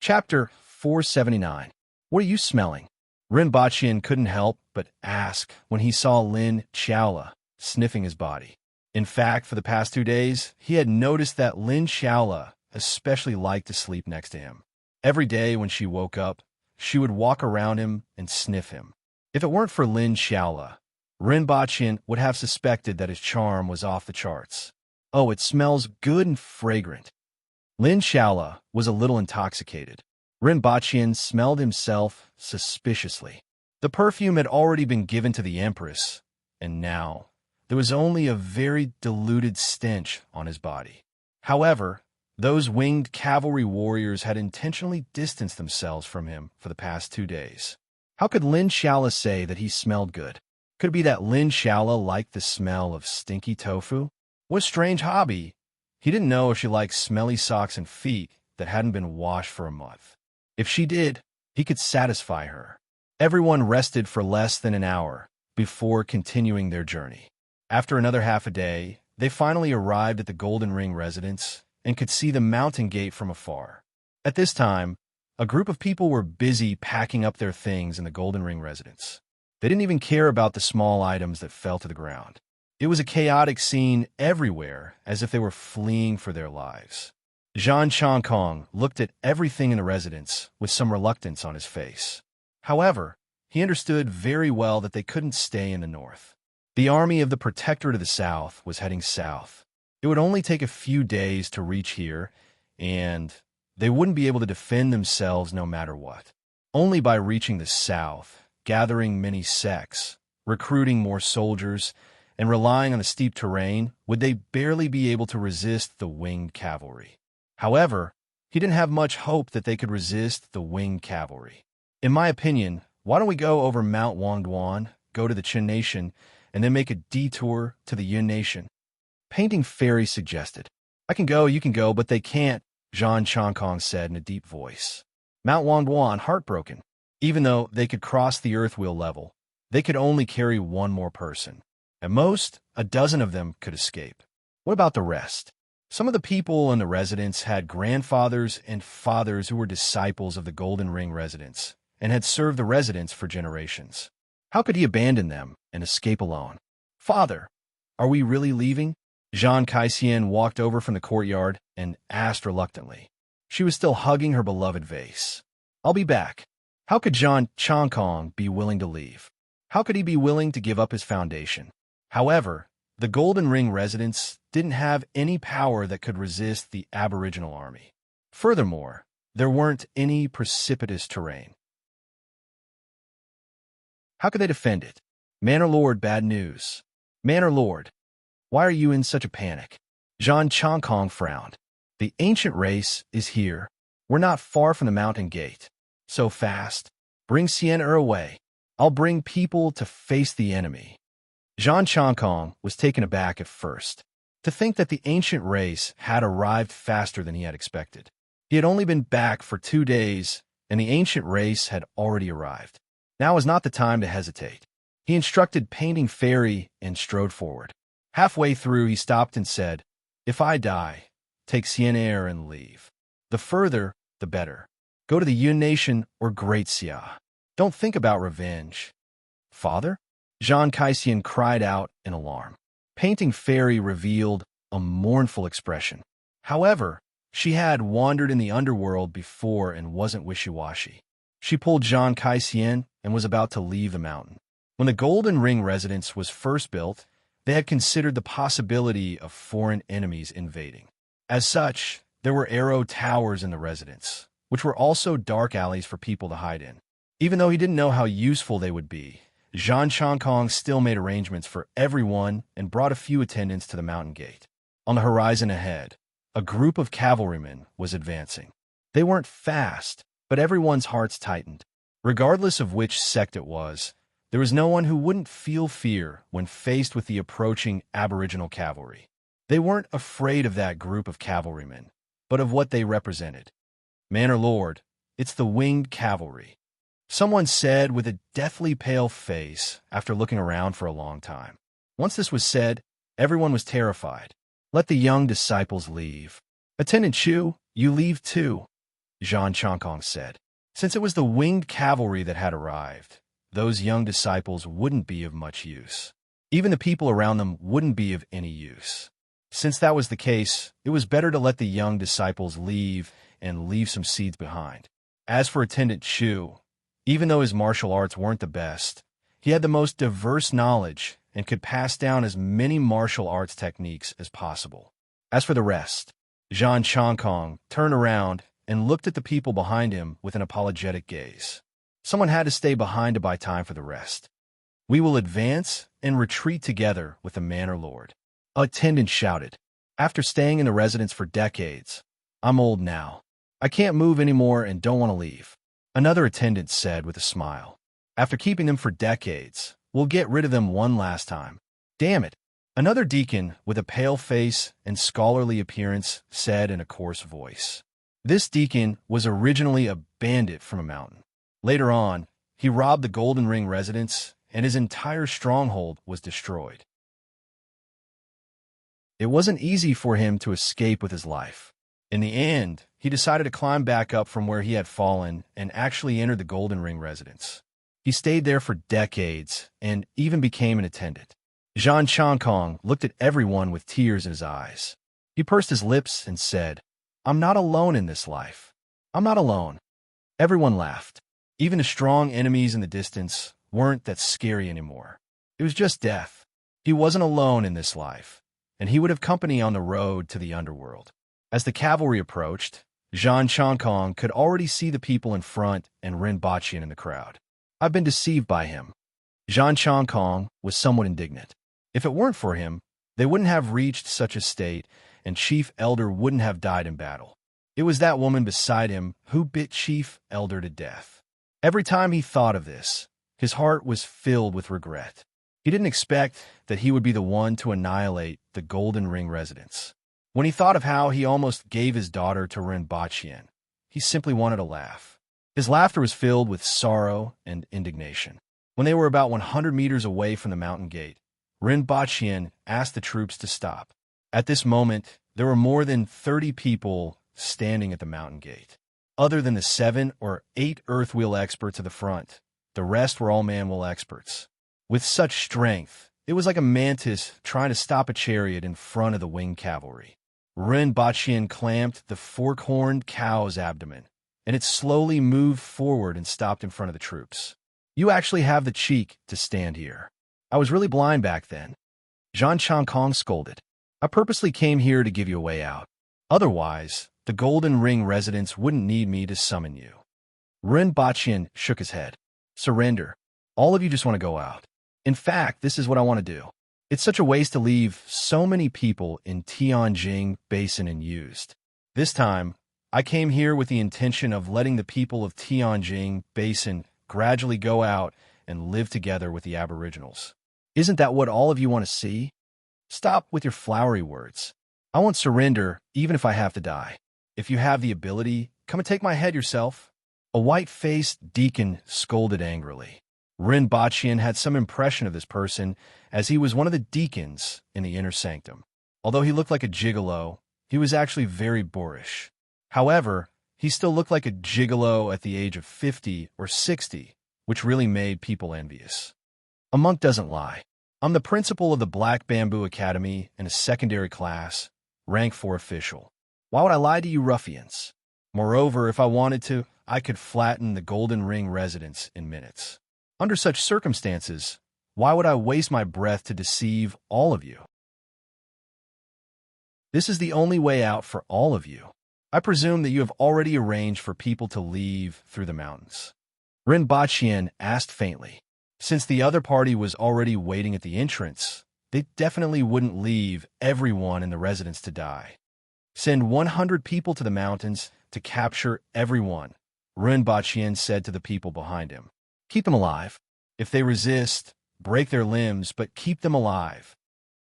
Speaker 1: Chapter 479. What are you smelling? Ren Baqian couldn't help but ask when he saw Lin Xiaola sniffing his body. In fact, for the past 2 days, he had noticed that Lin Xiaola especially liked to sleep next to him. Every day when she woke up, she would walk around him and sniff him. If it weren't for Lin Xiaola, Ren Baqian would have suspected that his charm was off the charts. Oh, it smells good and fragrant. Lin Xiaola was a little intoxicated. Ren Baqian smelled himself suspiciously. The perfume had already been given to the Empress, and now there was only a very diluted stench on his body. However, those winged cavalry warriors had intentionally distanced themselves from him for the past 2 days. How could Lin Xiaola say that he smelled good? Could it be that Lin Xiaola liked the smell of stinky tofu? What a strange hobby. He didn't know if she liked smelly socks and feet that hadn't been washed for a month. If she did, he could satisfy her. Everyone rested for less than an hour before continuing their journey. After another half a day, they finally arrived at the Golden Ring residence and could see the mountain gate from afar. At this time, a group of people were busy packing up their things in the Golden Ring residence. They didn't even care about the small items that fell to the ground. It was a chaotic scene everywhere, as if they were fleeing for their lives. Zhang Changkong looked at everything in the residence with some reluctance on his face. However, he understood very well that they couldn't stay in the north. The army of the Protectorate of the South was heading south. It would only take a few days to reach here, and they wouldn't be able to defend themselves no matter what. Only by reaching the south, gathering many sects, recruiting more soldiers, and relying on the steep terrain would they barely be able to resist the winged cavalry. However, he didn't have much hope that they could resist the winged cavalry. In my opinion, why don't we go over Mount Wangduan, go to the Qin Nation, and then make a detour to the Yun Nation? Painting Fairy suggested. I can go, you can go, but they can't, Zhang Changkong said in a deep voice. Mount Wangduan, heartbroken. Even though they could cross the earth wheel level, they could only carry one more person. At most, a dozen of them could escape. What about the rest? Some of the people in the residence had grandfathers and fathers who were disciples of the Golden Ring residence and had served the residence for generations. How could he abandon them and escape alone? Father, are we really leaving? Zhang Kaixian walked over from the courtyard and asked reluctantly. She was still hugging her beloved vase. I'll be back. How could Zhang Changkong be willing to leave? How could he be willing to give up his foundation? However, the Golden Ring residents didn't have any power that could resist the Aboriginal army. Furthermore, there weren't any precipitous terrain. How could they defend it? Manor Lord, bad news. Manor Lord, why are you in such a panic? Zhang Changkong frowned. The ancient race is here. We're not far from the mountain gate. So fast. Bring Xian'er away. I'll bring people to face the enemy. Zhang Changkong was taken aback at first. To think that the ancient race had arrived faster than he had expected. He had only been back for 2 days, and the ancient race had already arrived. Now was not the time to hesitate. He instructed Painting Fairy and strode forward. Halfway through, he stopped and said, If I die, take Xian'er and leave. The further, the better. Go to the Yun Nation or Great Xia. Don't think about revenge. Father? Jean Cassian cried out in alarm. Painting Fairy revealed a mournful expression. However, she had wandered in the underworld before and wasn't wishy-washy. She pulled Jean Cassian and was about to leave the mountain. When the Golden Ring residence was first built, they had considered the possibility of foreign enemies invading. As such, there were arrow towers in the residence, which were also dark alleys for people to hide in. Even though he didn't know how useful they would be, Zhang Changkong still made arrangements for everyone and brought a few attendants to the mountain gate. On the horizon ahead, a group of cavalrymen was advancing. They weren't fast, but everyone's hearts tightened. Regardless of which sect it was, there was no one who wouldn't feel fear when faced with the approaching Aboriginal cavalry. They weren't afraid of that group of cavalrymen, but of what they represented. Manor Lord, it's the winged cavalry, someone said with a deathly pale face after looking around for a long time. Once this was said, everyone was terrified. Let the young disciples leave. Attendant Chu, you leave too, Zhang Changkong said. Since it was the winged cavalry that had arrived, those young disciples wouldn't be of much use. Even the people around them wouldn't be of any use. Since that was the case, it was better to let the young disciples leave and leave some seeds behind. As for Attendant Chu, even though his martial arts weren't the best, he had the most diverse knowledge and could pass down as many martial arts techniques as possible. As for the rest, Zhang Changkong turned around and looked at the people behind him with an apologetic gaze. Someone had to stay behind to buy time for the rest. We will advance and retreat together with the Manor Lord, a attendant shouted. After staying in the residence for decades, I'm old now. I can't move anymore and don't want to leave. Another attendant said with a smile. After keeping them for decades, we'll get rid of them one last time. Damn it. Another deacon with a pale face and scholarly appearance said in a coarse voice. This deacon was originally a bandit from a mountain. Later on, he robbed the Golden Ring residence and his entire stronghold was destroyed. It wasn't easy for him to escape with his life. In the end, he decided to climb back up from where he had fallen and actually entered the Golden Ring residence. He stayed there for decades and even became an attendant. Zhang Changkong looked at everyone with tears in his eyes. He pursed his lips and said, I'm not alone in this life. I'm not alone. Everyone laughed. Even the strong enemies in the distance weren't that scary anymore. It was just death. He wasn't alone in this life, and he would have company on the road to the underworld. As the cavalry approached, Zhang Changkong could already see the people in front and Ren Baqian in the crowd. I've been deceived by him. Zhang Changkong was somewhat indignant. If it weren't for him, they wouldn't have reached such a state, and Chief Elder wouldn't have died in battle. It was that woman beside him who bit Chief Elder to death. Every time he thought of this, his heart was filled with regret. He didn't expect that he would be the one to annihilate the Golden Ring residence. When he thought of how he almost gave his daughter to Ren Baqian, he simply wanted to laugh. His laughter was filled with sorrow and indignation. When they were about 100 meters away from the mountain gate, Ren Baqian asked the troops to stop. At this moment, there were more than 30 people standing at the mountain gate. Other than the 7 or 8 Earthwheel experts at the front, the rest were all Manwheel experts. With such strength, it was like a mantis trying to stop a chariot in front of the winged cavalry. Ren Baqian clamped the fork-horned cow's abdomen, and it slowly moved forward and stopped in front of the troops. You actually have the cheek to stand here. I was really blind back then. Zhang Changkong scolded. I purposely came here to give you a way out. Otherwise, the Golden Ring residents wouldn't need me to summon you. Ren Baqian shook his head. Surrender. All of you just want to go out. In fact, this is what I want to do. It's such a waste to leave so many people in Tianjing Basin unused. This time, I came here with the intention of letting the people of Tianjing Basin gradually go out and live together with the Aboriginals. Isn't that what all of you want to see? Stop with your flowery words. I want surrender even if I have to die. If you have the ability, come and take my head yourself. A white-faced deacon scolded angrily. Ren Baqian had some impression of this person as he was one of the deacons in the inner sanctum. Although he looked like a gigolo, he was actually very boorish. However, he still looked like a gigolo at the age of 50 or 60, which really made people envious. A monk doesn't lie. I'm the principal of the Black Bamboo Academy in a secondary class, rank 4 official. Why would I lie to you ruffians? Moreover, if I wanted to, I could flatten the Golden Ring residents in minutes. Under such circumstances, why would I waste my breath to deceive all of you? This is the only way out for all of you. I presume that you have already arranged for people to leave through the mountains. Rinpoche asked faintly. Since the other party was already waiting at the entrance, they definitely wouldn't leave everyone in the residence to die. Send 100 people to the mountains to capture everyone, Rinpoche said to the people behind him. Keep them alive. If they resist, break their limbs, but keep them alive.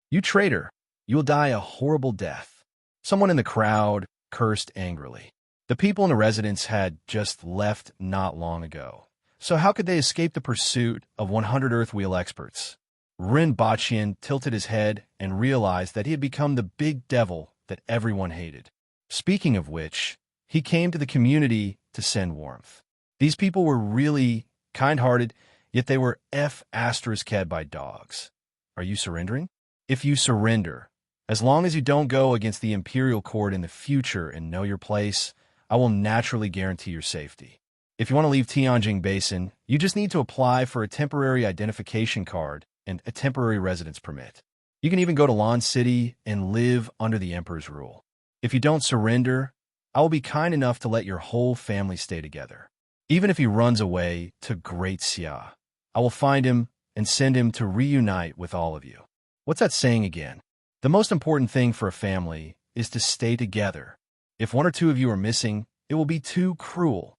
Speaker 1: You traitor, you will die a horrible death. Someone in the crowd cursed angrily. The people in the residence had just left not long ago. So how could they escape the pursuit of 100 Earthwheel experts? Rinpoche tilted his head and realized that he had become the big devil that everyone hated. Speaking of which, he came to the community to send warmth. These people were really kind-hearted, yet they were F***ed by dogs. Are you surrendering? If you surrender, as long as you don't go against the Imperial Court in the future and know your place, I will naturally guarantee your safety. If you want to leave Tianjing Basin, you just need to apply for a temporary identification card and a temporary residence permit. You can even go to Lan City and live under the Emperor's rule. If you don't surrender, I will be kind enough to let your whole family stay together. Even if he runs away to Great Xia, I will find him and send him to reunite with all of you. What's that saying again? The most important thing for a family is to stay together. If one or two of you are missing, it will be too cruel.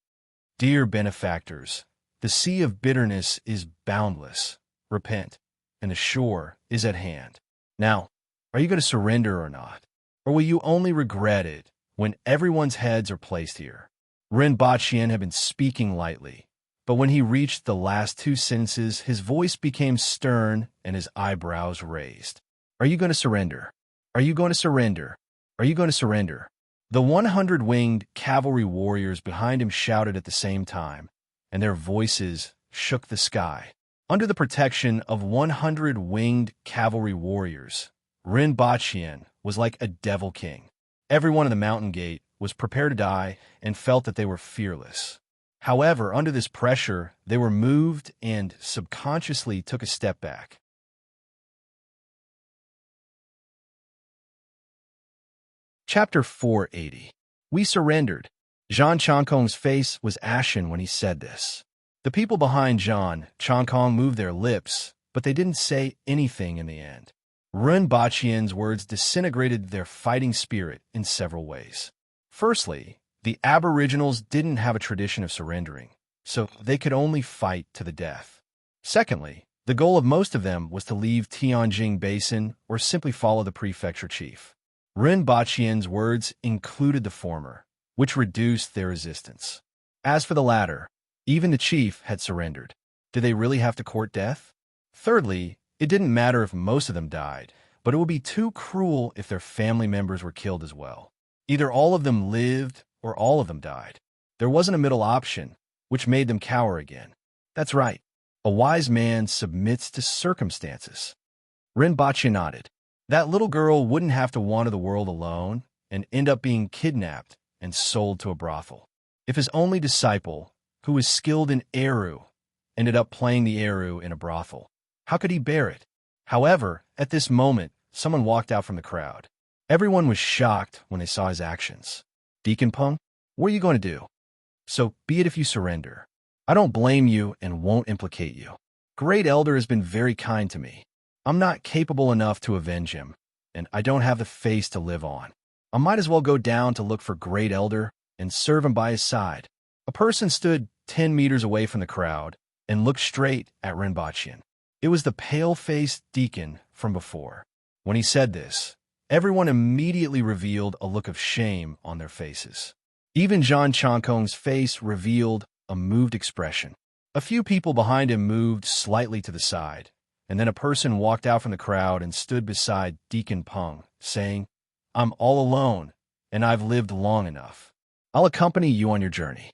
Speaker 1: Dear benefactors, the sea of bitterness is boundless. Repent, and the shore is at hand. Now, are you going to surrender or not? Or will you only regret it when everyone's heads are placed here? Rinpoche had been speaking lightly, but when he reached the last two sentences, his voice became stern and his eyebrows raised. Are you going to surrender? Are you going to surrender? Are you going to surrender? The 100 winged cavalry warriors behind him shouted at the same time, and their voices shook the sky. Under the protection of 100 winged cavalry warriors, Rinpoche was like a devil king. Everyone in the mountain gate was prepared to die and felt that they were fearless. However, under this pressure, they were moved and subconsciously took a step back. Chapter 480. We surrendered. Zhang Changkong's face was ashen when he said this. The people behind Zhang Changkong moved their lips, but they didn't say anything in the end. Rinpoche's words disintegrated their fighting spirit in several ways. Firstly, the Aboriginals didn't have a tradition of surrendering, so they could only fight to the death. Secondly, the goal of most of them was to leave Tianjing Basin or simply follow the prefecture chief. Rinpoche's words included the former, which reduced their resistance. As for the latter, even the chief had surrendered. Did they really have to court death? Thirdly, it didn't matter if most of them died, but it would be too cruel if their family members were killed as well. Either all of them lived or all of them died. There wasn't a middle option, which made them cower again. That's right. A wise man submits to circumstances. Rinpoche nodded. That little girl wouldn't have to wander the world alone and end up being kidnapped and sold to a brothel. If his only disciple, who was skilled in Eru, ended up playing the Eru in a brothel, how could he bear it? However, at this moment, someone walked out from the crowd. Everyone was shocked when they saw his actions. Deacon Peng, what are you going to do? So be it if you surrender. I don't blame you and won't implicate you. Great Elder has been very kind to me. I'm not capable enough to avenge him, and I don't have the face to live on. I might as well go down to look for Great Elder and serve him by his side. A person stood 10 meters away from the crowd and looked straight at Rinpoche. It was the pale-faced deacon from before. When he said this, everyone immediately revealed a look of shame on their faces. Even Zhang Changkong's face revealed a moved expression. A few people behind him moved slightly to the side, and then a person walked out from the crowd and stood beside Deacon Peng, saying, I'm all alone, and I've lived long enough. I'll accompany you on your journey.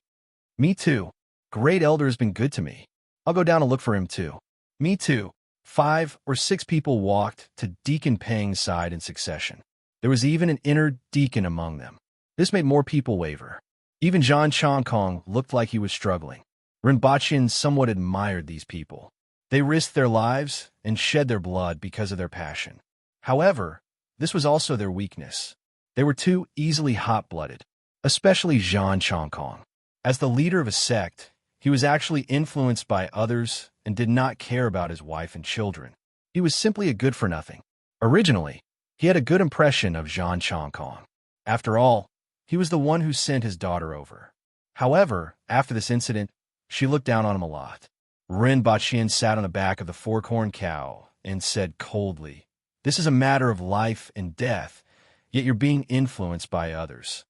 Speaker 1: Me too. Great Elder has been good to me. I'll go down and look for him too. Me too. 5 or 6 people walked to Deacon Peng's side in succession. There was even an inner deacon among them. This made more people waver. Even Zhang Chongkong looked like he was struggling. Rinpoche somewhat admired these people. They risked their lives and shed their blood because of their passion. However, this was also their weakness. They were too easily hot-blooded, especially Zhang Chongkong. As the leader of a sect, he was actually influenced by others and did not care about his wife and children. He was simply a good-for-nothing. Originally, he had a good impression of Zhang Chongkong. After all, he was the one who sent his daughter over. However, after this incident, she looked down on him a lot. Rinpoche sat on the back of the four-corned cow and said coldly, "This is a matter of life and death, yet you're being influenced by others.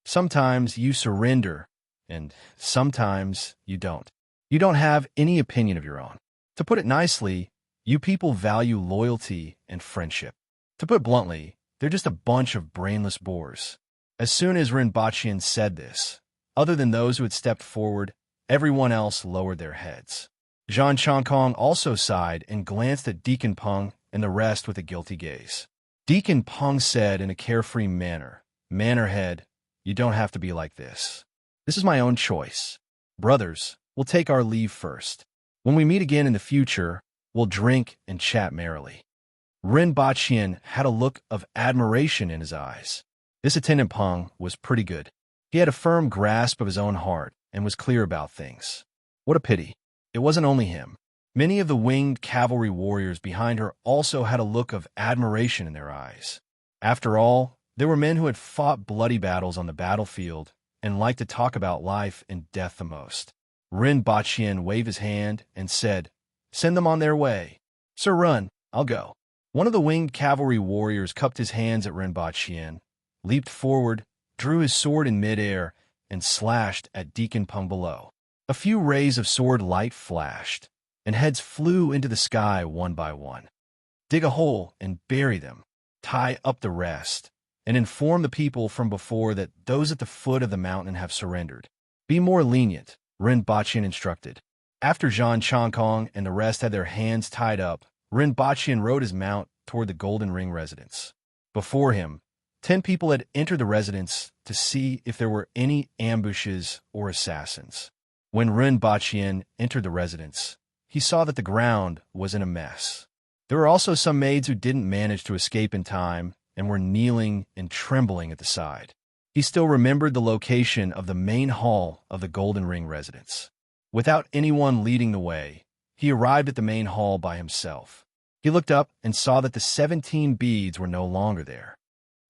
Speaker 1: Sometimes you surrender, and sometimes you don't. You don't have any opinion of your own. To put it nicely, you people value loyalty and friendship. To put bluntly, they're just a bunch of brainless bores." As soon as Rinpoche said this, other than those who had stepped forward, everyone else lowered their heads. Zhang Chongkong also sighed and glanced at Deacon Peng and the rest with a guilty gaze. Deacon Peng said in a carefree manner, "Mannerhead, you don't have to be like this. This is my own choice. Brothers, we'll take our leave first. When we meet again in the future, we'll drink and chat merrily." Rinpoche had a look of admiration in his eyes. This attendant Peng was pretty good. He had a firm grasp of his own heart and was clear about things. What a pity. It wasn't only him. Many of the winged cavalry warriors behind her also had a look of admiration in their eyes. After all, there were men who had fought bloody battles on the battlefield and liked to talk about life and death the most. Rinpoche waved his hand and said, "Send them on their way." "Sir Run, I'll go." One of the winged cavalry warriors cupped his hands at Rinpoche, leaped forward, drew his sword in midair, and slashed at Deacon Peng below. A few rays of sword light flashed, and heads flew into the sky one by one. "Dig a hole and bury them. Tie up the rest, and inform the people from before that those at the foot of the mountain have surrendered. Be more lenient," Rinpoche instructed. After Zhang Chongkong and the rest had their hands tied up, Rinpoche rode his mount toward the Golden Ring residence. Before him, 10 people had entered the residence to see if there were any ambushes or assassins. When Rinpoche entered the residence, he saw that the ground was in a mess. There were also some maids who didn't manage to escape in time and were kneeling and trembling at the side. He still remembered the location of the main hall of the Golden Ring residence. Without anyone leading the way, he arrived at the main hall by himself. He looked up and saw that the 17 beads were no longer there.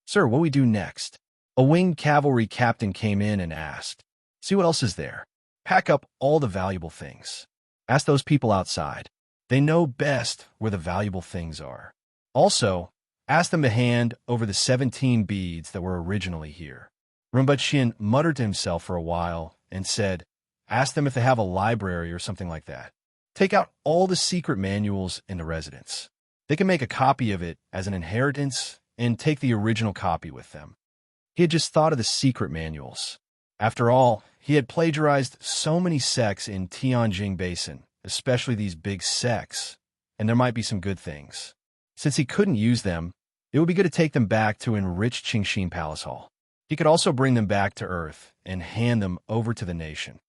Speaker 1: "Sir, what do we do next?" A winged cavalry captain came in and asked. "See what else is there. Pack up all the valuable things. Ask those people outside. They know best where the valuable things are. Also, ask them to hand over the 17 beads that were originally here." Rinpoche muttered to himself for a while and said, "Ask them if they have a library or something like that. Take out all the secret manuals in the residence. They can make a copy of it as an inheritance and take the original copy with them." He had just thought of the secret manuals. After all, he had plagiarized so many sects in Tianjin Basin, especially these big sects, and there might be some good things. Since he couldn't use them, it would be good to take them back to enrich Qingxin Palace Hall. He could also bring them back to Earth and hand them over to the nation.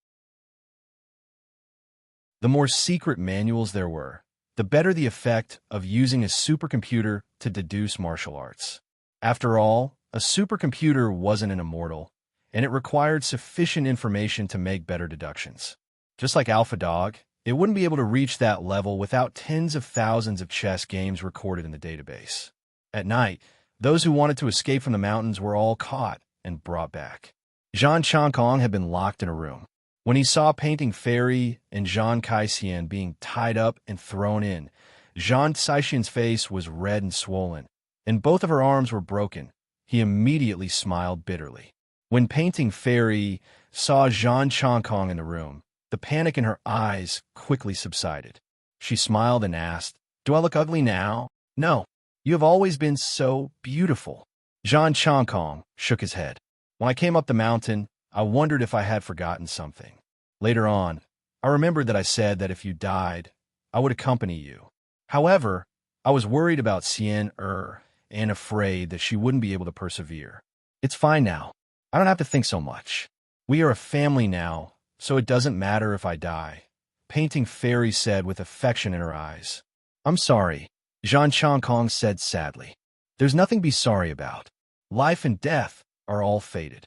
Speaker 1: The more secret manuals there were, the better the effect of using a supercomputer to deduce martial arts. After all, a supercomputer wasn't an immortal, and it required sufficient information to make better deductions. Just like AlphaDog, it wouldn't be able to reach that level without tens of thousands of chess games recorded in the database. At night, those who wanted to escape from the mountains were all caught and brought back. Zhang Chongkong had been locked in a room. When he saw Painting Fairy and Zhang Kaixian being tied up and thrown in, Zhang Saixian's face was red and swollen, and both of her arms were broken. He immediately smiled bitterly. When Painting Fairy saw Zhang Chongkong in the room, the panic in her eyes quickly subsided. She smiled and asked, "Do I look ugly now?" "No, you have always been so beautiful." Zhang Chongkong shook his head. When I came up the mountain, I wondered if I had forgotten something. Later on, I remembered that I said that if you died, I would accompany you. However, I was worried about Xian and afraid that she wouldn't be able to persevere. It's fine now. I don't have to think so much. We are a family now, so it doesn't matter if I die, Painting Fairy said with affection in her eyes. I'm sorry, Zhang Chongkong said sadly. There's nothing to be sorry about. Life and death are all fated.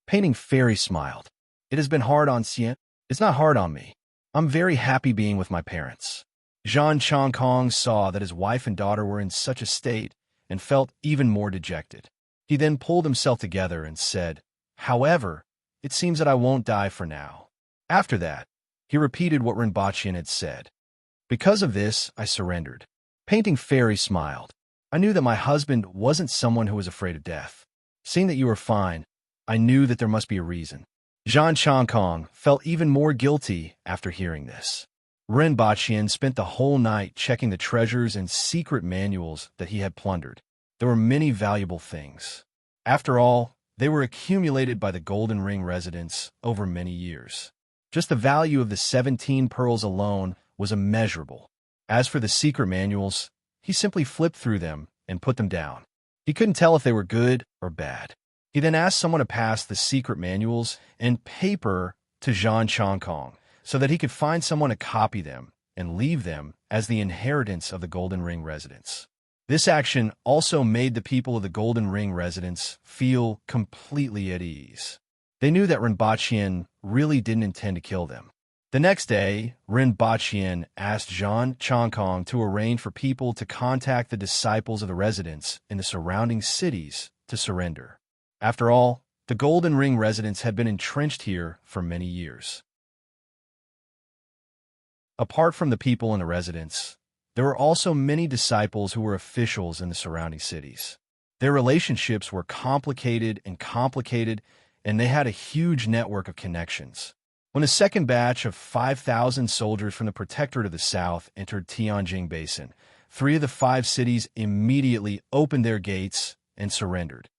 Speaker 1: Painting Fairy smiled. It has been hard on Xian. It's not hard on me. I'm very happy being with my parents. Zhang Chongkong saw that his wife and daughter were in such a state and felt even more dejected. He then pulled himself together and said, However, it seems that I won't die for now. After that, he repeated what Rinpoche had said. Because of this, I surrendered. Painting Fairy smiled. I knew that my husband wasn't someone who was afraid of death. Seeing that you were fine, I knew that there must be a reason. Zhang Chongkong felt even more guilty after hearing this. Rinpoche spent the whole night checking the treasures and secret manuals that he had plundered. There were many valuable things. After all, they were accumulated by the Golden Ring residents over many years. Just the value of the 17 pearls alone was immeasurable. As for the secret manuals, he simply flipped through them and put them down. He couldn't tell if they were good or bad. He then asked someone to pass the secret manuals and paper to Zhang Chongkong so that he could find someone to copy them and leave them as the inheritance of the Golden Ring residents. This action also made the people of the Golden Ring residents feel completely at ease. They knew that Rinpoche really didn't intend to kill them. The next day, Rinpoche asked Zhang Chongkong to arrange for people to contact the disciples of the residents in the surrounding cities to surrender. After all, the Golden Ring residents had been entrenched here for many years. Apart from the people in the residence, there were also many disciples who were officials in the surrounding cities. Their relationships were complicated, and they had a huge network of connections. When a second batch of 5,000 soldiers from the Protectorate of the South entered Tianjin Basin, 3 of the 5 cities immediately opened their gates and surrendered.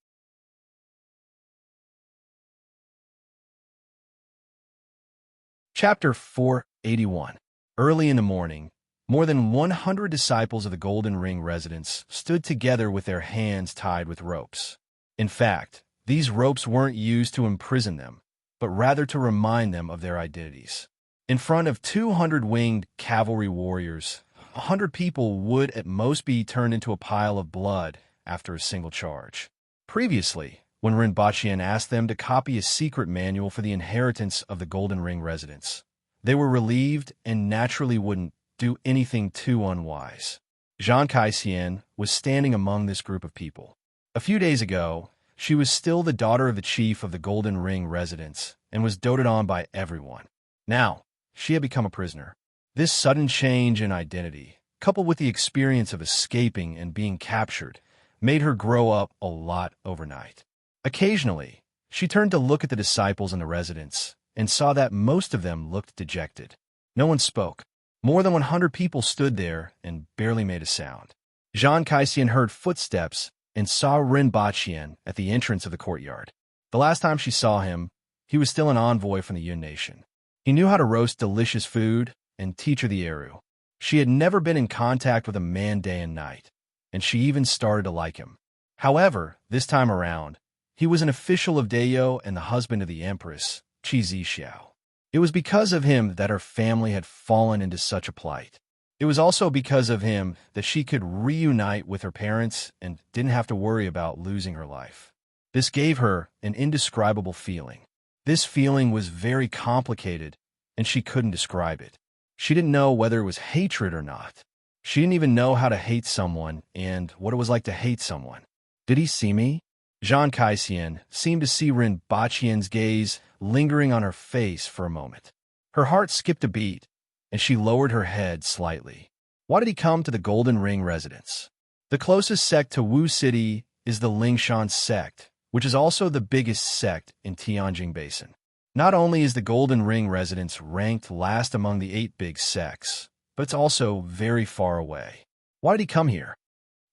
Speaker 1: Chapter 481. Early in the morning, more than 100 disciples of the Golden Ring residents stood together with their hands tied with ropes. In fact, these ropes weren't used to imprison them, but rather to remind them of their identities. In front of 200 winged cavalry warriors, 100 people would at most be turned into a pile of blood after a single charge. Previously, when Rinpoche asked them to copy a secret manual for the inheritance of the Golden Ring residents, they were relieved and naturally wouldn't do anything too unwise. Zhang Kaixian was standing among this group of people. A few days ago, she was still the daughter of the chief of the Golden Ring residents and was doted on by everyone. Now, she had become a prisoner. This sudden change in identity, coupled with the experience of escaping and being captured, made her grow up a lot overnight. Occasionally, she turned to look at the disciples in the residence and saw that most of them looked dejected. No one spoke. More than 100 people stood there and barely made a sound. Zhang Kaixian heard footsteps and saw Rinpoche at the entrance of the courtyard. The last time she saw him, he was still an envoy from the Yun Nation. He knew how to roast delicious food and teach her the Eru. She had never been in contact with a man day and night, and she even started to like him. However, this time around, he was an official of Dayo and the husband of the Empress, Qi Zixiao. It was because of him that her family had fallen into such a plight. It was also because of him that she could reunite with her parents and didn't have to worry about losing her life. This gave her an indescribable feeling. This feeling was very complicated, and she couldn't describe it. She didn't know whether it was hatred or not. She didn't even know how to hate someone and what it was like to hate someone. Did he see me? Zhang Kaixian seemed to see Rinpoche's gaze lingering on her face for a moment. Her heart skipped a beat, and she lowered her head slightly. Why did he come to the Golden Ring residence? The closest sect to Wu City is the Lingshan sect, which is also the biggest sect in Tianjin Basin. Not only is the Golden Ring residence ranked last among the 8 big sects, but it's also very far away. Why did he come here?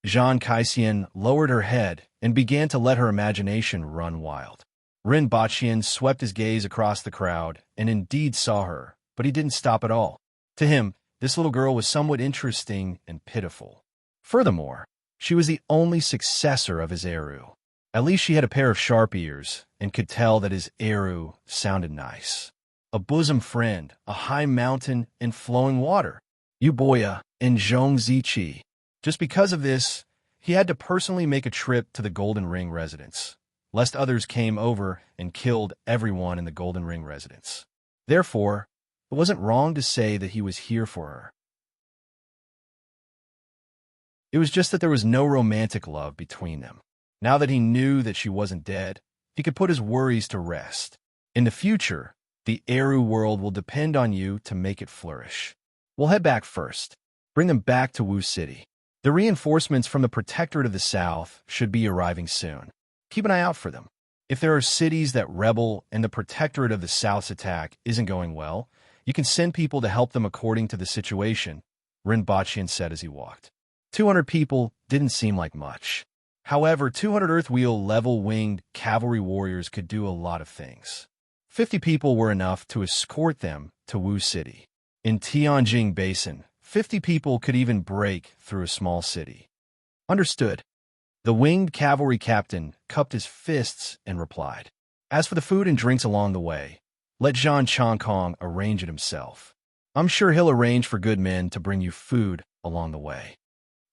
Speaker 1: Zhang Kaixian lowered her head and began to let her imagination run wild. Rin Baqian swept his gaze across the crowd and indeed saw her, but he didn't stop at all. To him, this little girl was somewhat interesting and pitiful. Furthermore, she was the only successor of his Eru. At least she had a pair of sharp ears and could tell that his Eru sounded nice. A bosom friend, a high mountain, and flowing water. Uboya and Zhongziqi. Just because of this, he had to personally make a trip to the Golden Ring residence, lest others came over and killed everyone in the Golden Ring residence. Therefore, it wasn't wrong to say that he was here for her. It was just that there was no romantic love between them. Now that he knew that she wasn't dead, he could put his worries to rest. In the future, the Eru world will depend on you to make it flourish. We'll head back first. Bring them back to Wu City. The reinforcements from the Protectorate of the South should be arriving soon. Keep an eye out for them. If there are cities that rebel and the Protectorate of the South's attack isn't going well, you can send people to help them according to the situation, Rin Baqian said as he walked. 200 people didn't seem like much. However, 200 Earthwheel level-winged cavalry warriors could do a lot of things. 50 people were enough to escort them to Wu City. In Tianjing Basin, 50 people could even break through a small city. Understood. The winged cavalry captain cupped his fists and replied. As for the food and drinks along the way, let Zhang Changkong arrange it himself. I'm sure he'll arrange for good men to bring you food along the way.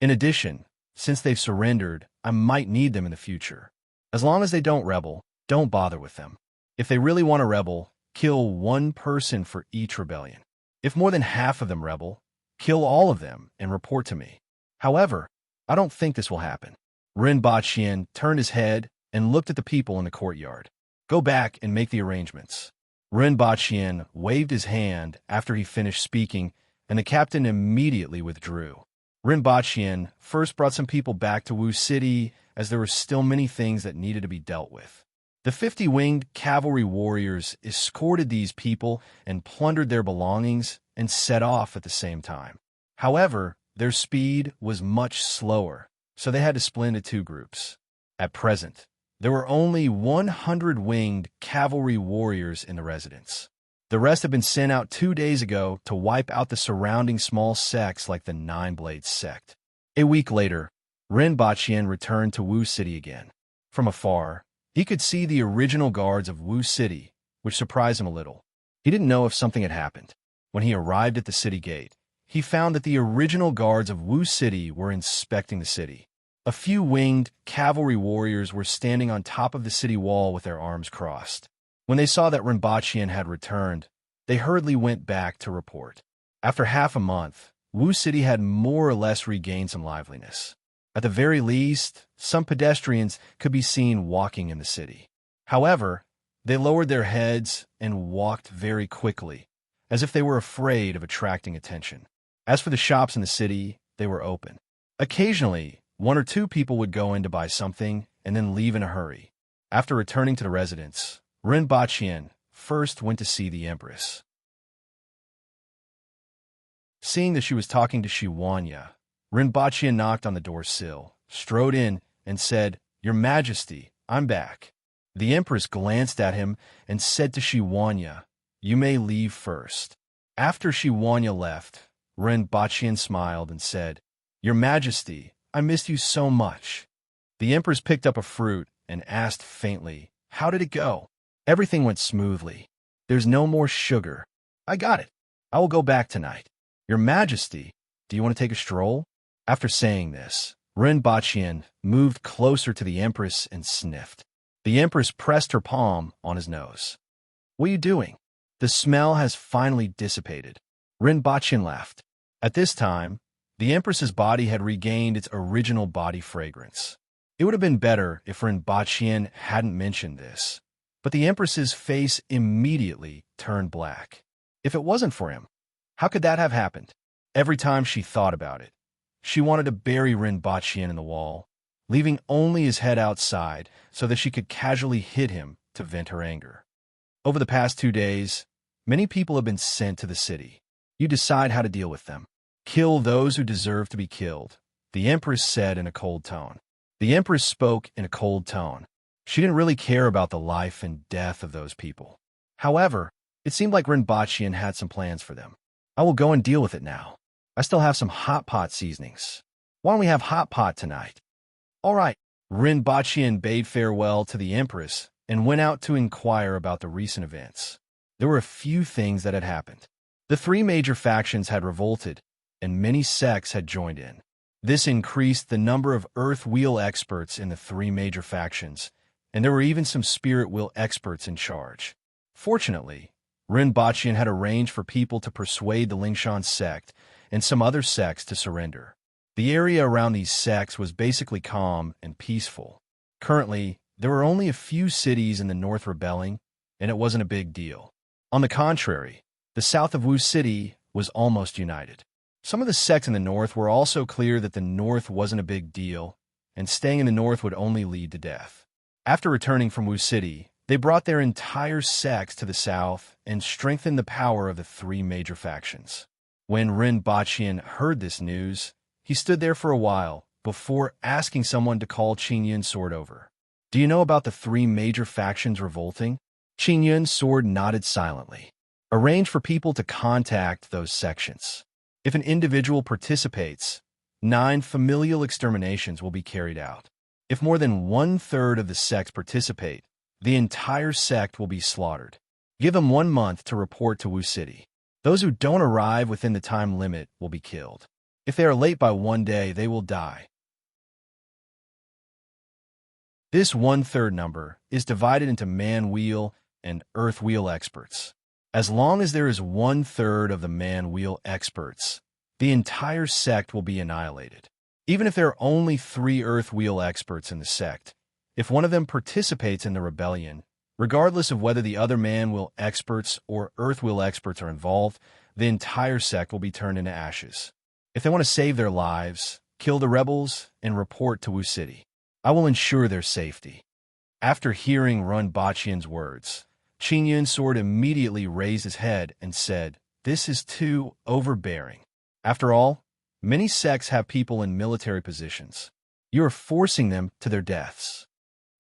Speaker 1: In addition, since they've surrendered, I might need them in the future. As long as they don't rebel, don't bother with them. If they really want to rebel, kill one person for each rebellion. If more than half of them rebel, kill all of them and report to me. However, I don't think this will happen. Rin Baqian turned his head and looked at the people in the courtyard. Go back and make the arrangements. Rin Baqian waved his hand after he finished speaking, and the captain immediately withdrew. Rin Baqian first brought some people back to Wu City, as there were still many things that needed to be dealt with. The 50 winged cavalry warriors escorted these people and plundered their belongings and set off at the same time. However, their speed was much slower, so they had to split into two groups. At present, there were only 100 winged cavalry warriors in the residence. The rest had been sent out 2 days ago to wipe out the surrounding small sects like the Nine Blades sect. A week later, Rin Baqian returned to Wu City again. From afar, he could see the original guards of Wu City, which surprised him a little. He didn't know if something had happened. When he arrived at the city gate, he found that the original guards of Wu City were inspecting the city. A few winged cavalry warriors were standing on top of the city wall with their arms crossed. When they saw that Rin Baqian had returned, they hurriedly went back to report. After half a month, Wu City had more or less regained some liveliness. At the very least, some pedestrians could be seen walking in the city. However, they lowered their heads and walked very quickly, as if they were afraid of attracting attention. As for the shops in the city, they were open. Occasionally, 1 or 2 people would go in to buy something and then leave in a hurry. After returning to the residence, Rin Baqian first went to see the Empress. Seeing that she was talking to Shiwanya, Rin Baqian knocked on the door sill, strode in, and said, "Your Majesty, I'm back." The Empress glanced at him and said to Shiwanya, "You may leave first." After Shiwanya left, Rin Baqian smiled and said, "Your Majesty, I missed you so much." The Empress picked up a fruit and asked faintly, "How did it go?" "Everything went smoothly. There's no more sugar." "I got it. I will go back tonight." "Your Majesty, do you want to take a stroll?" After saying this, Rin Baqian moved closer to the Empress and sniffed. The Empress pressed her palm on his nose. "What are you doing?" "The smell has finally dissipated." Rin Baqian laughed. At this time, the Empress's body had regained its original body fragrance. It would have been better if Rin Baqian hadn't mentioned this, but the Empress's face immediately turned black. If it wasn't for him, how could that have happened? Every time she thought about it, she wanted to bury Rin Baqian in the wall, leaving only his head outside so that she could casually hit him to vent her anger. Over the past 2 days, many people have been sent to the city. You decide how to deal with them. Kill those who deserve to be killed, the Empress said in a cold tone. The Empress spoke in a cold tone. She didn't really care about the life and death of those people. However, it seemed like Rinpoche had some plans for them. I will go and deal with it now. I still have some hot pot seasonings. Why don't we have hot pot tonight? All right. Rinpoche bade farewell to the Empress and went out to inquire about the recent events. There were a few things that had happened. The three major factions had revolted, and many sects had joined in. This increased the number of earth wheel experts in the three major factions, and there were even some spirit wheel experts in charge. Fortunately, Rinpoche had arranged for people to persuade the Lingshan sect and some other sects to surrender. The area around these sects was basically calm and peaceful. Currently, there were only a few cities in the north rebelling, and it wasn't a big deal. On the contrary, the south of Wu City was almost united. Some of the sects in the north were also clear that the north wasn't a big deal, and staying in the north would only lead to death. After returning from Wu City, they brought their entire sects to the south and strengthened the power of the three major factions. When Rinpoche heard this news, he stood there for a while before asking someone to call Qingyun's sword over. Do you know about the three major factions revolting? Qingyun's sword nodded silently. Arrange for people to contact those sections. If an individual participates, 9 familial exterminations will be carried out. If more than 1/3 of the sects participate, the entire sect will be slaughtered. Give them 1 month to report to Wu City. Those who don't arrive within the time limit will be killed. If they are late by 1 day, they will die. This 1/3 number is divided into man-wheel and earth-wheel experts. As long as there is 1/3 of the man-wheel experts, the entire sect will be annihilated. Even if there are only 3 earth-wheel experts in the sect, if one of them participates in the rebellion, regardless of whether the other man-wheel experts or earth-wheel experts are involved, the entire sect will be turned into ashes. If they want to save their lives, kill the rebels and report to Wu City. I will ensure their safety. After hearing Rinpoche's words, Qingyun's sword immediately raised his head and said, "This is too overbearing. After all, many sects have people in military positions. You are forcing them to their deaths.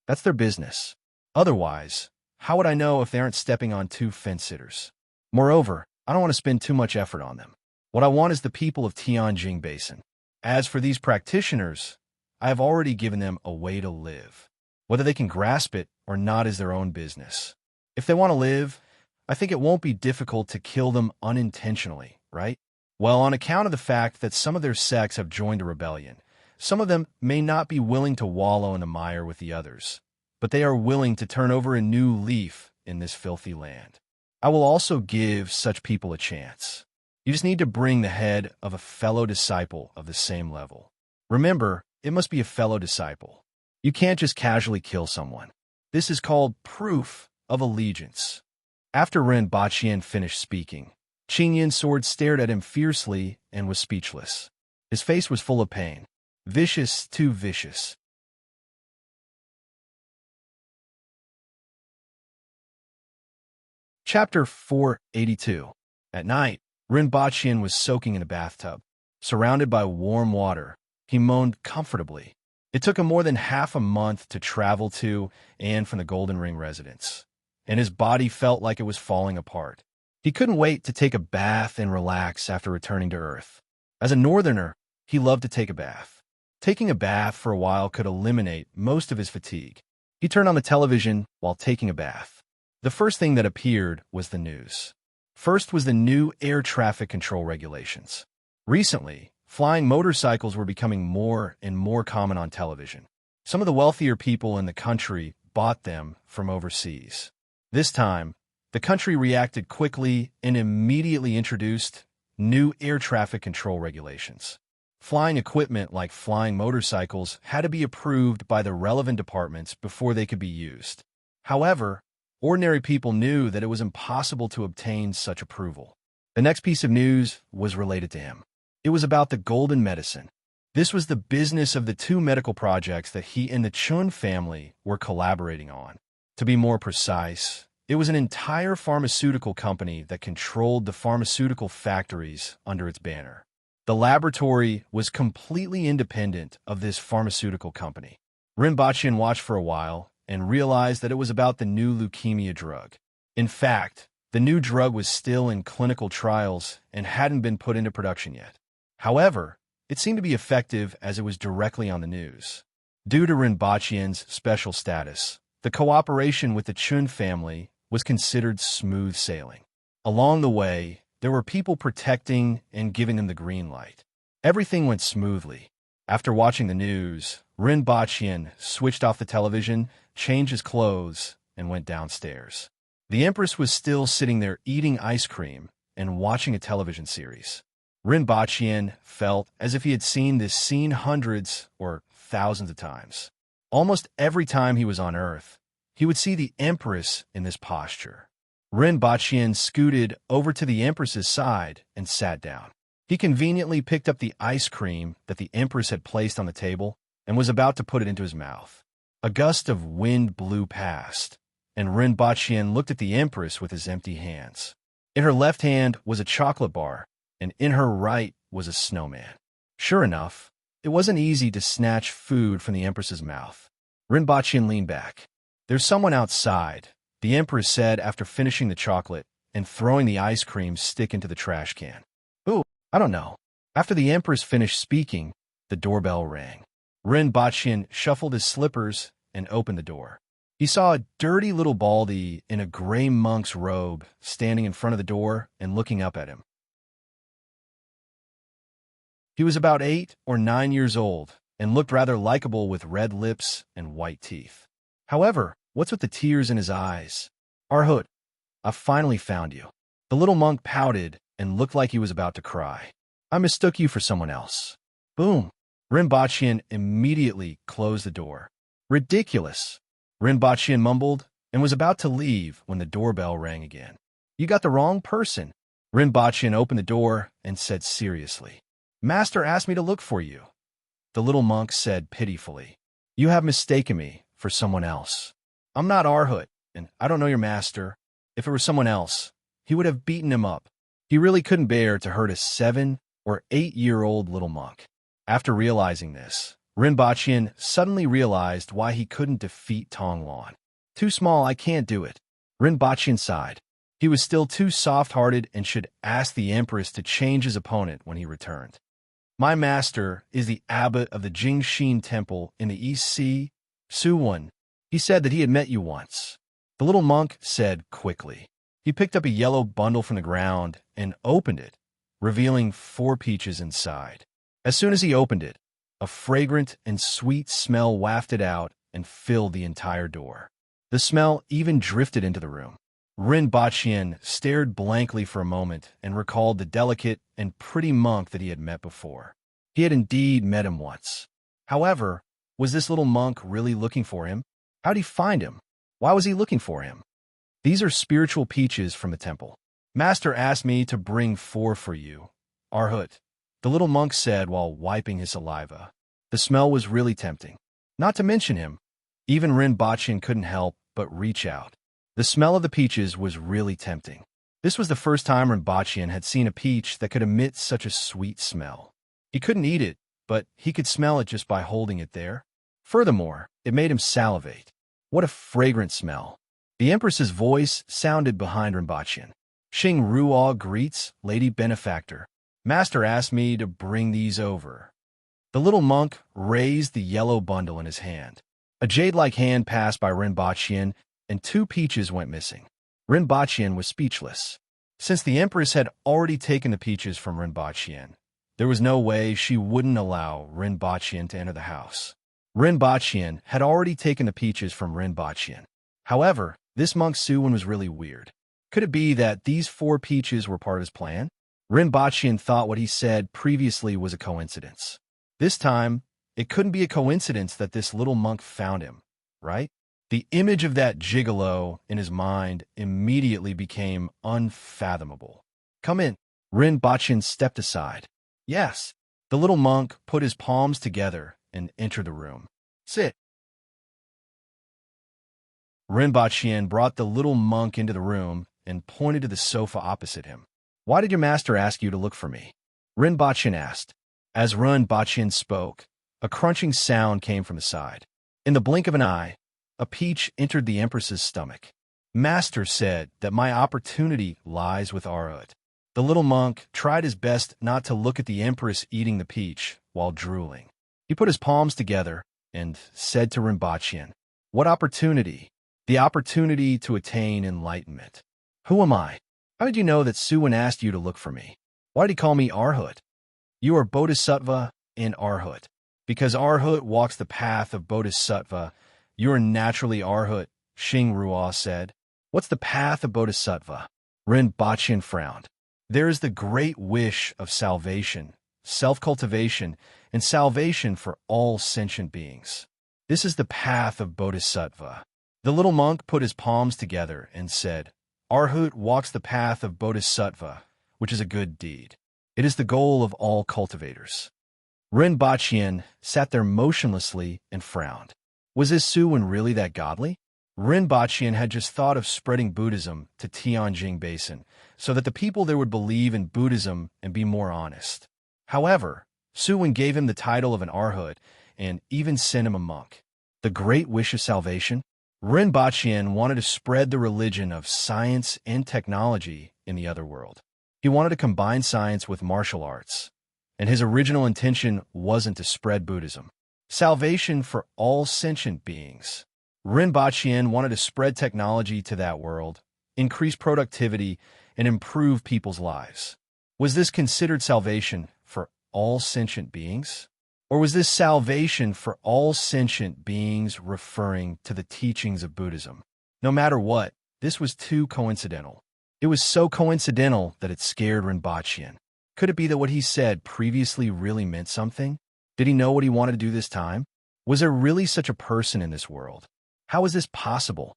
Speaker 1: That's their business. Otherwise, how would I know if they aren't stepping on 2 fence-sitters? Moreover, I don't want to spend too much effort on them. What I want is the people of Tianjin Basin. As for these practitioners, I have already given them a way to live. Whether they can grasp it or not is their own business. If they want to live, I think it won't be difficult to kill them unintentionally, right? Well, on account of the fact that some of their sects have joined a rebellion, some of them may not be willing to wallow in the mire with the others, but they are willing to turn over a new leaf in this filthy land. I will also give such people a chance. You just need to bring the head of a fellow disciple of the same level. Remember, it must be a fellow disciple. You can't just casually kill someone. This is called proof of allegiance." After Rinpoche finished speaking, Qingyun's sword stared at him fiercely and was speechless. His face was full of pain. Vicious, too vicious. Chapter 482. At night, Rinpoche was soaking in a bathtub. Surrounded by warm water, he moaned comfortably. It took him more than half a month to travel to and from the Golden Ring residence, and his body felt like it was falling apart. He couldn't wait to take a bath and relax after returning to Earth. As a northerner, he loved to take a bath. Taking a bath for a while could eliminate most of his fatigue. He turned on the television while taking a bath. The first thing that appeared was the news. First was the new air traffic control regulations. Recently, flying motorcycles were becoming more and more common on television. Some of the wealthier people in the country bought them from overseas. This time, the country reacted quickly and immediately introduced new air traffic control regulations. Flying equipment like flying motorcycles had to be approved by the relevant departments before they could be used. However, ordinary people knew that it was impossible to obtain such approval. The next piece of news was related to him. It was about the golden medicine. This was the business of the 2 medical projects that he and the Chun family were collaborating on. To be more precise, it was an entire pharmaceutical company that controlled the pharmaceutical factories under its banner. The laboratory was completely independent of this pharmaceutical company. Rinpoche watched for a while and realized that it was about the new leukemia drug. In fact, the new drug was still in clinical trials and hadn't been put into production yet. However, it seemed to be effective as it was directly on the news. Due to Rinpoche's special status, the cooperation with the Chun family was considered smooth sailing. Along the way, there were people protecting and giving them the green light. Everything went smoothly. After watching the news, Rinpoche switched off the television, changed his clothes, and went downstairs. The Empress was still sitting there eating ice cream and watching a television series. Rinpoche felt as if he had seen this scene hundreds or thousands of times. Almost every time he was on Earth, he would see the Empress in this posture. Rinpoche scooted over to the Empress's side and sat down. He conveniently picked up the ice cream that the Empress had placed on the table and was about to put it into his mouth. A gust of wind blew past, and Rinpoche looked at the Empress with his empty hands. In her left hand was a chocolate bar, and in her right was a snowman. Sure enough, it wasn't easy to snatch food from the Empress's mouth. Rinpoche leaned back. "There's someone outside," the Empress said after finishing the chocolate and throwing the ice cream stick into the trash can. "Ooh, I don't know." After the Empress finished speaking, the doorbell rang. Rinpoche shuffled his slippers and opened the door. He saw a dirty little baldy in a gray monk's robe standing in front of the door and looking up at him. He was about 8 or 9 years old and looked rather likable with red lips and white teeth. However, what's with the tears in his eyes? "Arhut, I finally found you." The little monk pouted and looked like he was about to cry. "I mistook you for someone else." Boom! Rinpoche immediately closed the door. "Ridiculous," Rinpoche mumbled and was about to leave when the doorbell rang again. "You got the wrong person." Rinpoche opened the door and said seriously, "Master asked me to look for you." The little monk said pitifully, "You have mistaken me for someone else. I'm not Arhut, and I don't know your master. If it were someone else, he would have beaten him up." He really couldn't bear to hurt a 7 or 8-year-old little monk. After realizing this, Rinpoche suddenly realized why he couldn't defeat Tonglan. "Too small, I can't do it." Rinpoche sighed. He was still too soft-hearted and should ask the Empress to change his opponent when he returned. "My master is the abbot of the Jingshin Temple in the East Sea, Suwon. He said that he had met you once." The little monk said quickly. He picked up a yellow bundle from the ground and opened it, revealing 4 peaches inside. As soon as he opened it, a fragrant and sweet smell wafted out and filled the entire door. The smell even drifted into the room. Rinpoche stared blankly for a moment and recalled the delicate and pretty monk that he had met before. He had indeed met him once. However, was this little monk really looking for him? How'd he find him? Why was he looking for him? "These are spiritual peaches from the temple. Master asked me to bring 4 for you, Arhut," the little monk said while wiping his saliva. The smell was really tempting. Not to mention him, even Rinpoche couldn't help but reach out. The smell of the peaches was really tempting. This was the first time Rinpoche had seen a peach that could emit such a sweet smell. He couldn't eat it, but he could smell it just by holding it there. Furthermore, it made him salivate. What a fragrant smell. The Empress's voice sounded behind Rinpoche. "Xing Ruo greets, Lady Benefactor. Master asked me to bring these over." The little monk raised the yellow bundle in his hand. A jade-like hand passed by Rinpoche, and 2 peaches went missing. Rinpoche was speechless. Since the Empress had already taken the peaches from Rinpoche, there was no way she wouldn't allow Rinpoche to enter the house. Rinpoche had already taken the peaches from Rinpoche. However, this monk Suwon was really weird. Could it be that these 4 peaches were part of his plan? Rinpoche thought what he said previously was a coincidence. This time, it couldn't be a coincidence that this little monk found him, right? The image of that gigolo in his mind immediately became unfathomable. "Come in." Rinpoche stepped aside. "Yes." The little monk put his palms together and entered the room. "Sit." Rinpoche brought the little monk into the room and pointed to the sofa opposite him. "Why did your master ask you to look for me?" Rinpoche asked. As Rinpoche spoke, a crunching sound came from the side. In the blink of an eye, a peach entered the Empress's stomach. Master said that my opportunity lies with Arhut. The little monk tried his best not to look at the Empress eating the peach while drooling. He put his palms together and said to Rinpoche, "What opportunity?" "The opportunity to attain enlightenment." "Who am I? How did you know that Suwin asked you to look for me? Why did he call me Arhut?" "You are Bodhisattva in Arhut. Because Arhut walks the path of Bodhisattva, you are naturally Arhut," Xing Ruo said. "What's the path of Bodhisattva?" Rinpoche frowned. "There is the great wish of salvation, self-cultivation, and salvation for all sentient beings. This is the path of Bodhisattva." The little monk put his palms together and said, "Arhut walks the path of Bodhisattva, which is a good deed. It is the goal of all cultivators." Rinpoche sat there motionlessly and frowned. Was this Suwin really that godly? Rinpoche had just thought of spreading Buddhism to Tianjin Basin so that the people there would believe in Buddhism and be more honest. However, Suwin gave him the title of an Arhut and even sent him a monk. The great wish of salvation? Rinpoche wanted to spread the religion of science and technology in the other world. He wanted to combine science with martial arts, and his original intention wasn't to spread Buddhism. Salvation for all sentient beings. Rinpoche wanted to spread technology to that world, increase productivity, and improve people's lives. Was this considered salvation for all sentient beings? Or was this salvation for all sentient beings referring to the teachings of Buddhism? No matter what, this was too coincidental. It was so coincidental that it scared Rinpoche. Could it be that what he said previously really meant something? Did he know what he wanted to do this time? Was there really such a person in this world? How is this possible?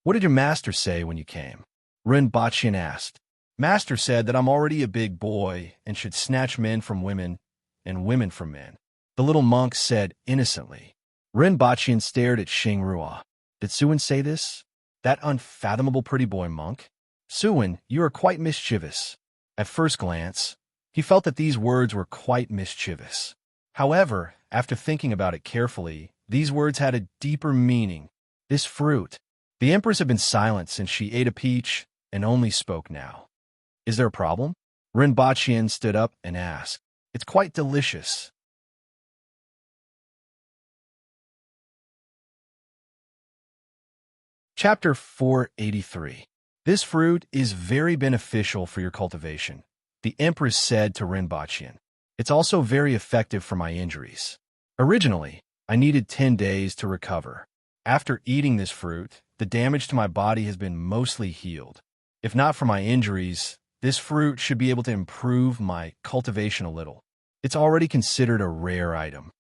Speaker 1: "What did your master say when you came?" Rinpoche asked. "Master said that I'm already a big boy and should snatch men from women and women from men," the little monk said innocently. Rinpoche stared at Xing Ruo. Did Suwin say this? That unfathomable pretty boy monk? "Suwin, you are quite mischievous." At first glance, he felt that these words were quite mischievous. However, after thinking about it carefully, these words had a deeper meaning. This fruit. The Empress had been silent since she ate a peach and only spoke now. "Is there a problem?" Rinpoche stood up and asked. "It's quite delicious." Chapter 483. This fruit is very beneficial for your cultivation, the Empress said to Rinpoche. "It's also very effective for my injuries. Originally, I needed 10 days to recover. After eating this fruit, the damage to my body has been mostly healed. If not for my injuries, this fruit should be able to improve my cultivation a little. It's already considered a rare item."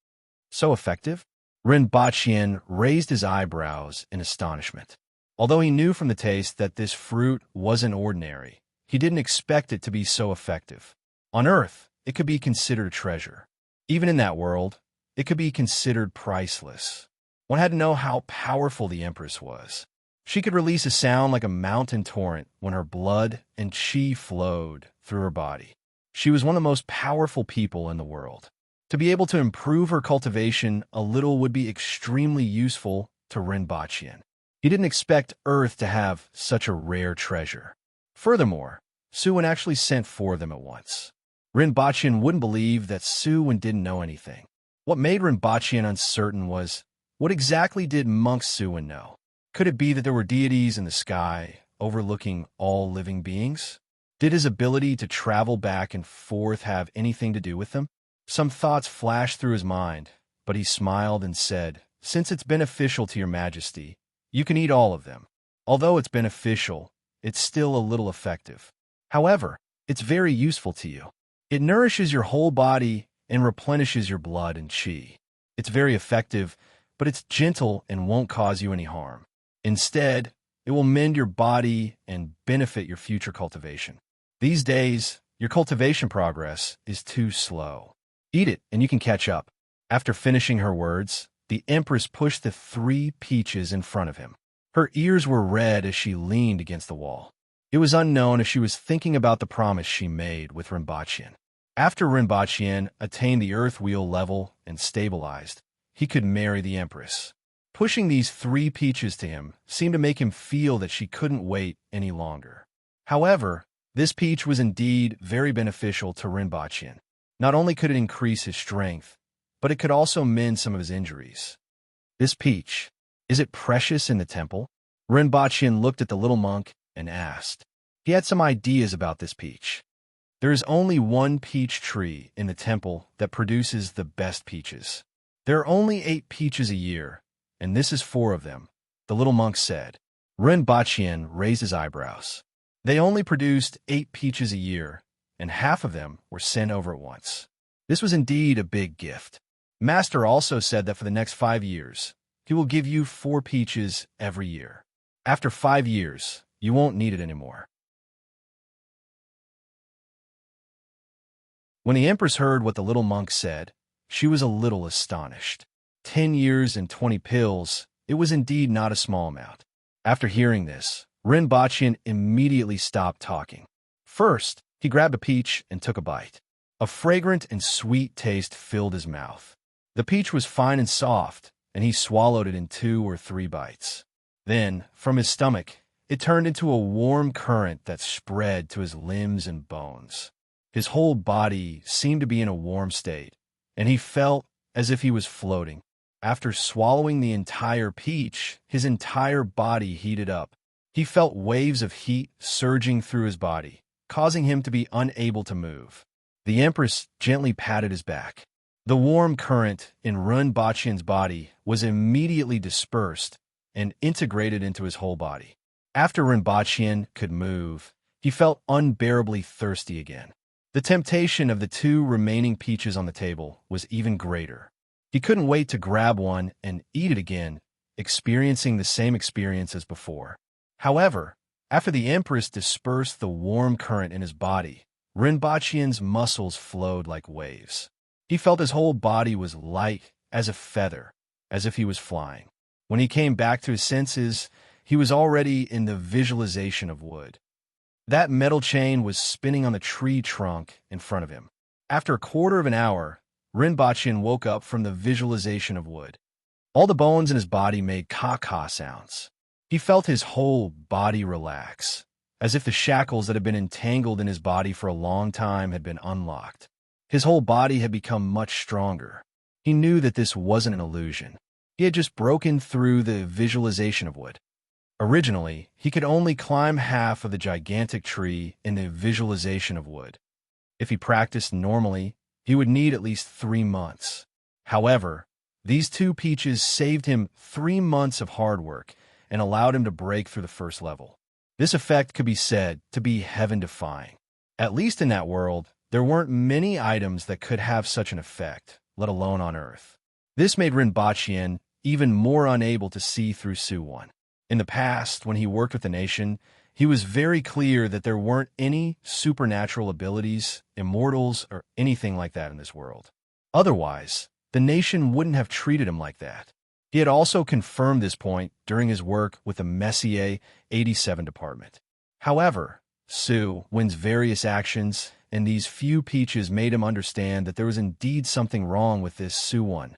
Speaker 1: "So effective?" Rinpoche raised his eyebrows in astonishment. Although he knew from the taste that this fruit wasn't ordinary, he didn't expect it to be so effective. On Earth, it could be considered a treasure. Even in that world, it could be considered priceless. One had to know how powerful the Empress was. She could release a sound like a mountain torrent when her blood and chi flowed through her body. She was one of the most powerful people in the world. To be able to improve her cultivation a little would be extremely useful to Rinpoche. He didn't expect Earth to have such a rare treasure. Furthermore, Suwin actually sent 4 of them at once. Rinpoche wouldn't believe that Suwin didn't know anything. What made Rinpoche uncertain was, what exactly did monk Suwin know? Could it be that there were deities in the sky, overlooking all living beings? Did his ability to travel back and forth have anything to do with them? Some thoughts flashed through his mind, but he smiled and said, "Since it's beneficial to your majesty, you can eat all of them. Although it's beneficial, it's still a little effective. However, it's very useful to you. It nourishes your whole body and replenishes your blood and chi. It's very effective, but it's gentle and won't cause you any harm. Instead, it will mend your body and benefit your future cultivation. These days, your cultivation progress is too slow. Eat it and you can catch up." After finishing her words, the Empress pushed the 3 peaches in front of him. Her ears were red as she leaned against the wall. It was unknown if she was thinking about the promise she made with Rinpoche. After Rinpoche attained the earth wheel level and stabilized, he could marry the Empress. Pushing these 3 peaches to him seemed to make him feel that she couldn't wait any longer. However, this peach was indeed very beneficial to Rinpoche. Not only could it increase his strength, but it could also mend some of his injuries. This peach, is it precious in the temple? Rinpoche looked at the little monk and asked. He had some ideas about this peach. There is only one peach tree in the temple that produces the best peaches. There are only 8 peaches a year, and this is 4 of them, the little monk said. Rinpoche raised his eyebrows. They only produced 8 peaches a year, and half of them were sent over at once. This was indeed a big gift. Master also said that for the next 5 years, he will give you 4 peaches every year. After 5 years, you won't need it anymore. When the Empress heard what the little monk said, she was a little astonished. 10 years and 20 pills, it was indeed not a small amount. After hearing this, Rinpoche immediately stopped talking. First, he grabbed a peach and took a bite. A fragrant and sweet taste filled his mouth. The peach was fine and soft, and he swallowed it in 2 or 3 bites. Then, from his stomach, it turned into a warm current that spread to his limbs and bones. His whole body seemed to be in a warm state, and he felt as if he was floating. After swallowing the entire peach, his entire body heated up. He felt waves of heat surging through his body, causing him to be unable to move. The Empress gently patted his back. The warm current in Rinpoche's body was immediately dispersed and integrated into his whole body. After Rinpoche could move, he felt unbearably thirsty again. The temptation of the 2 remaining peaches on the table was even greater. He couldn't wait to grab one and eat it again, experiencing the same experience as before. However, after the Empress dispersed the warm current in his body, Rinpoche's muscles flowed like waves. He felt his whole body was light as a feather, as if he was flying. When he came back to his senses, he was already in the visualization of wood. That metal chain was spinning on the tree trunk in front of him. After a quarter of an hour, Rinpoche woke up from the visualization of wood. All the bones in his body made caw-caw sounds. He felt his whole body relax, as if the shackles that had been entangled in his body for a long time had been unlocked. His whole body had become much stronger. He knew that this wasn't an illusion. He had just broken through the visualization of wood. Originally, he could only climb half of the gigantic tree in the visualization of wood. If he practiced normally, he would need at least 3 months. However, these 2 peaches saved him 3 months of hard work and allowed him to break through the first level. This effect could be said to be heaven-defying. At least in that world, there weren't many items that could have such an effect, let alone on Earth. This made Rinpoche even more unable to see through Suwon. In the past, when he worked with the nation, he was very clear that there weren't any supernatural abilities, immortals, or anything like that in this world. Otherwise, the nation wouldn't have treated him like that. He had also confirmed this point during his work with the Messier 87 department. However, Suwon's various actions and these few peaches made him understand that there was indeed something wrong with this Suwon.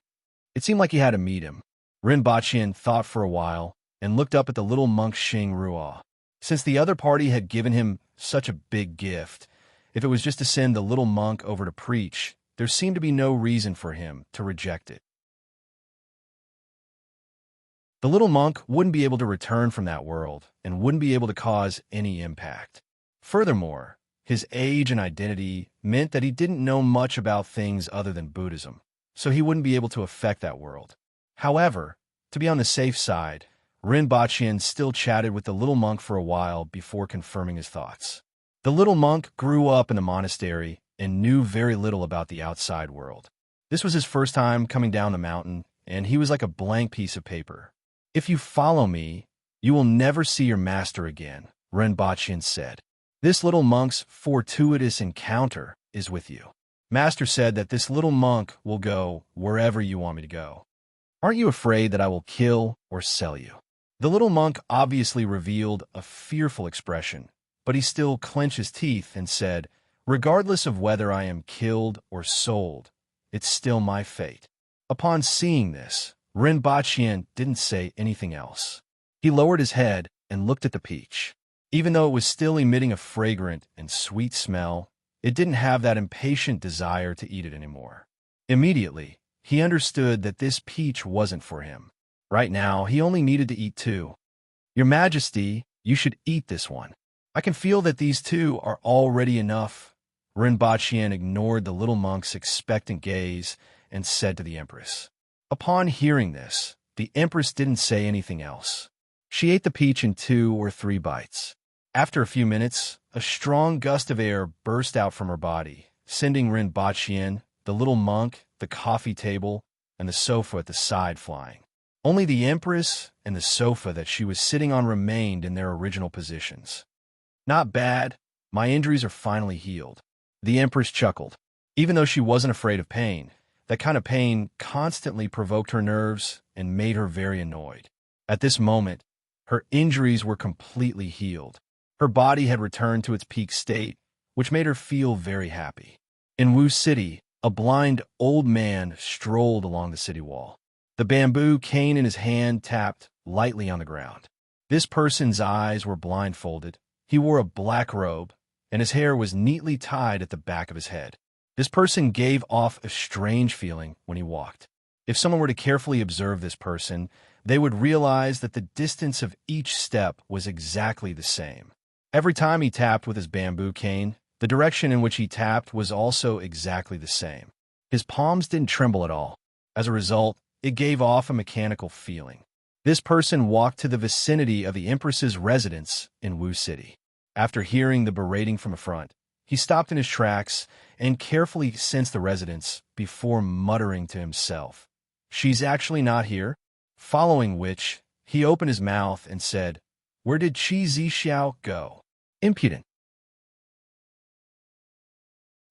Speaker 1: It seemed like he had to meet him. Rinpoche thought for a while and looked up at the little monk Xing Ruo. Since the other party had given him such a big gift, if it was just to send the little monk over to preach, there seemed to be no reason for him to reject it. The little monk wouldn't be able to return from that world and wouldn't be able to cause any impact. Furthermore, his age and identity meant that he didn't know much about things other than Buddhism, so he wouldn't be able to affect that world. However, to be on the safe side, Rinpoche still chatted with the little monk for a while before confirming his thoughts. The little monk grew up in the monastery and knew very little about the outside world. This was his first time coming down the mountain, and he was like a blank piece of paper. "If you follow me, you will never see your master again," Rinpoche said. "This little monk's fortuitous encounter is with you. Master said that this little monk will go wherever you want me to go. Aren't you afraid that I will kill or sell you?" The little monk obviously revealed a fearful expression, but he still clenched his teeth and said, "Regardless of whether I am killed or sold, it's still my fate." Upon seeing this, Rinpoche didn't say anything else. He lowered his head and looked at the peach. Even though it was still emitting a fragrant and sweet smell, it didn't have that impatient desire to eat it anymore. Immediately, he understood that this peach wasn't for him. Right now, he only needed to eat two. Your Majesty, you should eat this one. I can feel that these two are already enough. Rinpoche ignored the little monk's expectant gaze and said to the Empress. Upon hearing this, the Empress didn't say anything else. She ate the peach in 2 or 3 bites. After a few minutes, a strong gust of air burst out from her body, sending Rinpoche, the little monk, the coffee table, and the sofa at the side flying. Only the Empress and the sofa that she was sitting on remained in their original positions. Not bad. My injuries are finally healed. The Empress chuckled. Even though she wasn't afraid of pain, that kind of pain constantly provoked her nerves and made her very annoyed. At this moment, her injuries were completely healed. Her body had returned to its peak state, which made her feel very happy. In Wu City, a blind old man strolled along the city wall. The bamboo cane in his hand tapped lightly on the ground. This person's eyes were blindfolded. He wore a black robe, and his hair was neatly tied at the back of his head. This person gave off a strange feeling when he walked. If someone were to carefully observe this person, they would realize that the distance of each step was exactly the same. Every time he tapped with his bamboo cane, the direction in which he tapped was also exactly the same. His palms didn't tremble at all. As a result, it gave off a mechanical feeling. This person walked to the vicinity of the Empress's residence in Wu City. After hearing the berating from a front, he stopped in his tracks and carefully sensed the residence before muttering to himself, "She's actually not here?" Following which, he opened his mouth and said, "Where did Qi Zixiao go? Impudent!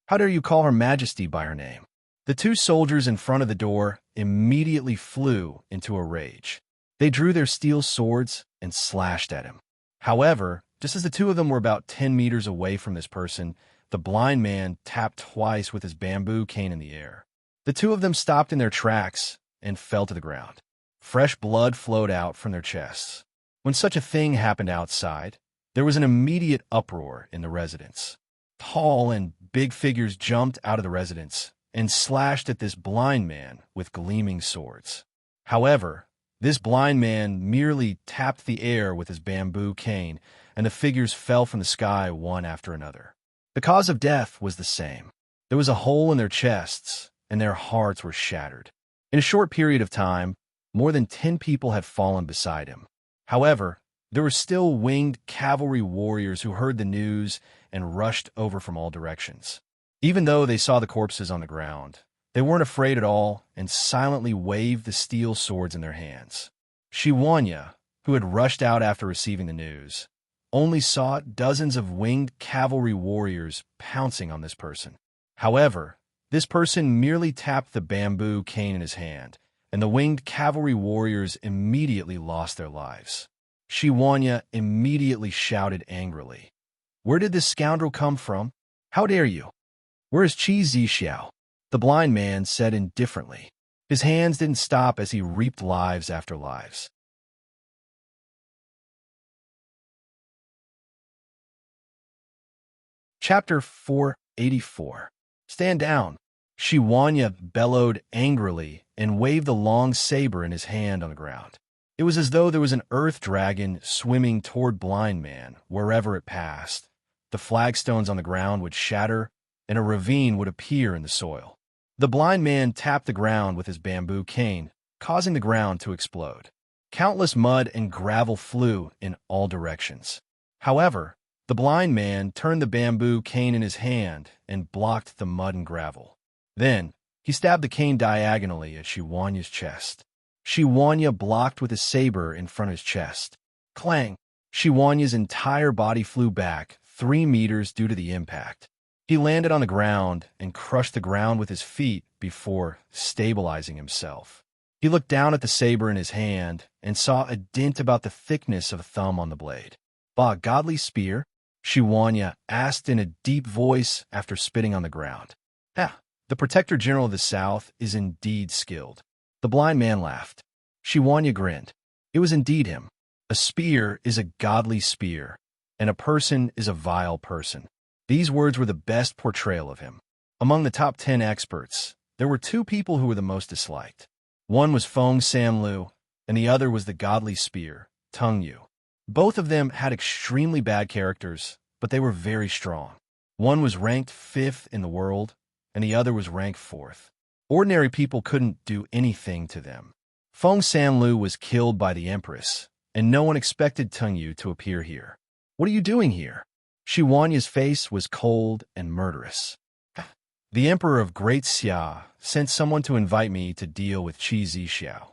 Speaker 1: How dare you call Her Majesty by her name?" The 2 soldiers in front of the door immediately flew into a rage. They drew their steel swords and slashed at him. However, just as the 2 of them were about 10 meters away from this person, the blind man tapped twice with his bamboo cane in the air. The 2 of them stopped in their tracks and fell to the ground. Fresh blood flowed out from their chests. When such a thing happened outside, there was an immediate uproar in the residence. Tall and big figures jumped out of the residence and slashed at this blind man with gleaming swords. However, this blind man merely tapped the air with his bamboo cane, and the figures fell from the sky one after another. The cause of death was the same. There was a hole in their chests, and their hearts were shattered. In a short period of time, more than 10 people had fallen beside him. However, there were still winged cavalry warriors who heard the news and rushed over from all directions. Even though they saw the corpses on the ground, they weren't afraid at all and silently waved the steel swords in their hands. Shiwanya, who had rushed out after receiving the news, only saw dozens of winged cavalry warriors pouncing on this person. However, this person merely tapped the bamboo cane in his hand, and the winged cavalry warriors immediately lost their lives. Shiwanya immediately shouted angrily, "Where did this scoundrel come from? How dare you? Where is Qi Zixiao?" The blind man said indifferently. His hands didn't stop as he reaped lives after lives. Chapter 484. Stand down. Shiwanya bellowed angrily and waved the long saber in his hand on the ground. It was as though there was an earth dragon swimming toward Blind Man wherever it passed. The flagstones on the ground would shatter, and a ravine would appear in the soil. The blind man tapped the ground with his bamboo cane, causing the ground to explode. Countless mud and gravel flew in all directions. However, the blind man turned the bamboo cane in his hand and blocked the mud and gravel. Then, he stabbed the cane diagonally at Shiwanya's chest. Shiwanya blocked with his saber in front of his chest. Clang! Shiwanya's entire body flew back 3 meters due to the impact. He landed on the ground and crushed the ground with his feet before stabilizing himself. He looked down at the saber in his hand and saw a dent about the thickness of a thumb on the blade. "Bah, godly spear?" Shiwanya asked in a deep voice after spitting on the ground. "Ah, the Protector General of the South is indeed skilled." The blind man laughed. Shiwanya grinned. It was indeed him. A spear is a godly spear, and a person is a vile person. These words were the best portrayal of him. Among the top 10 experts, there were two people who were the most disliked. One was Feng Sanlu, and the other was the godly spear, Tung Yu. Both of them had extremely bad characters, but they were very strong. One was ranked 5th in the world, and the other was ranked 4th. Ordinary people couldn't do anything to them. Feng Sanlu was killed by the Empress, and no one expected Tung Yu to appear here. What are you doing here? Shiwanya's face was cold and murderous. The Emperor of Great Xia sent someone to invite me to deal with Qi Zixiao.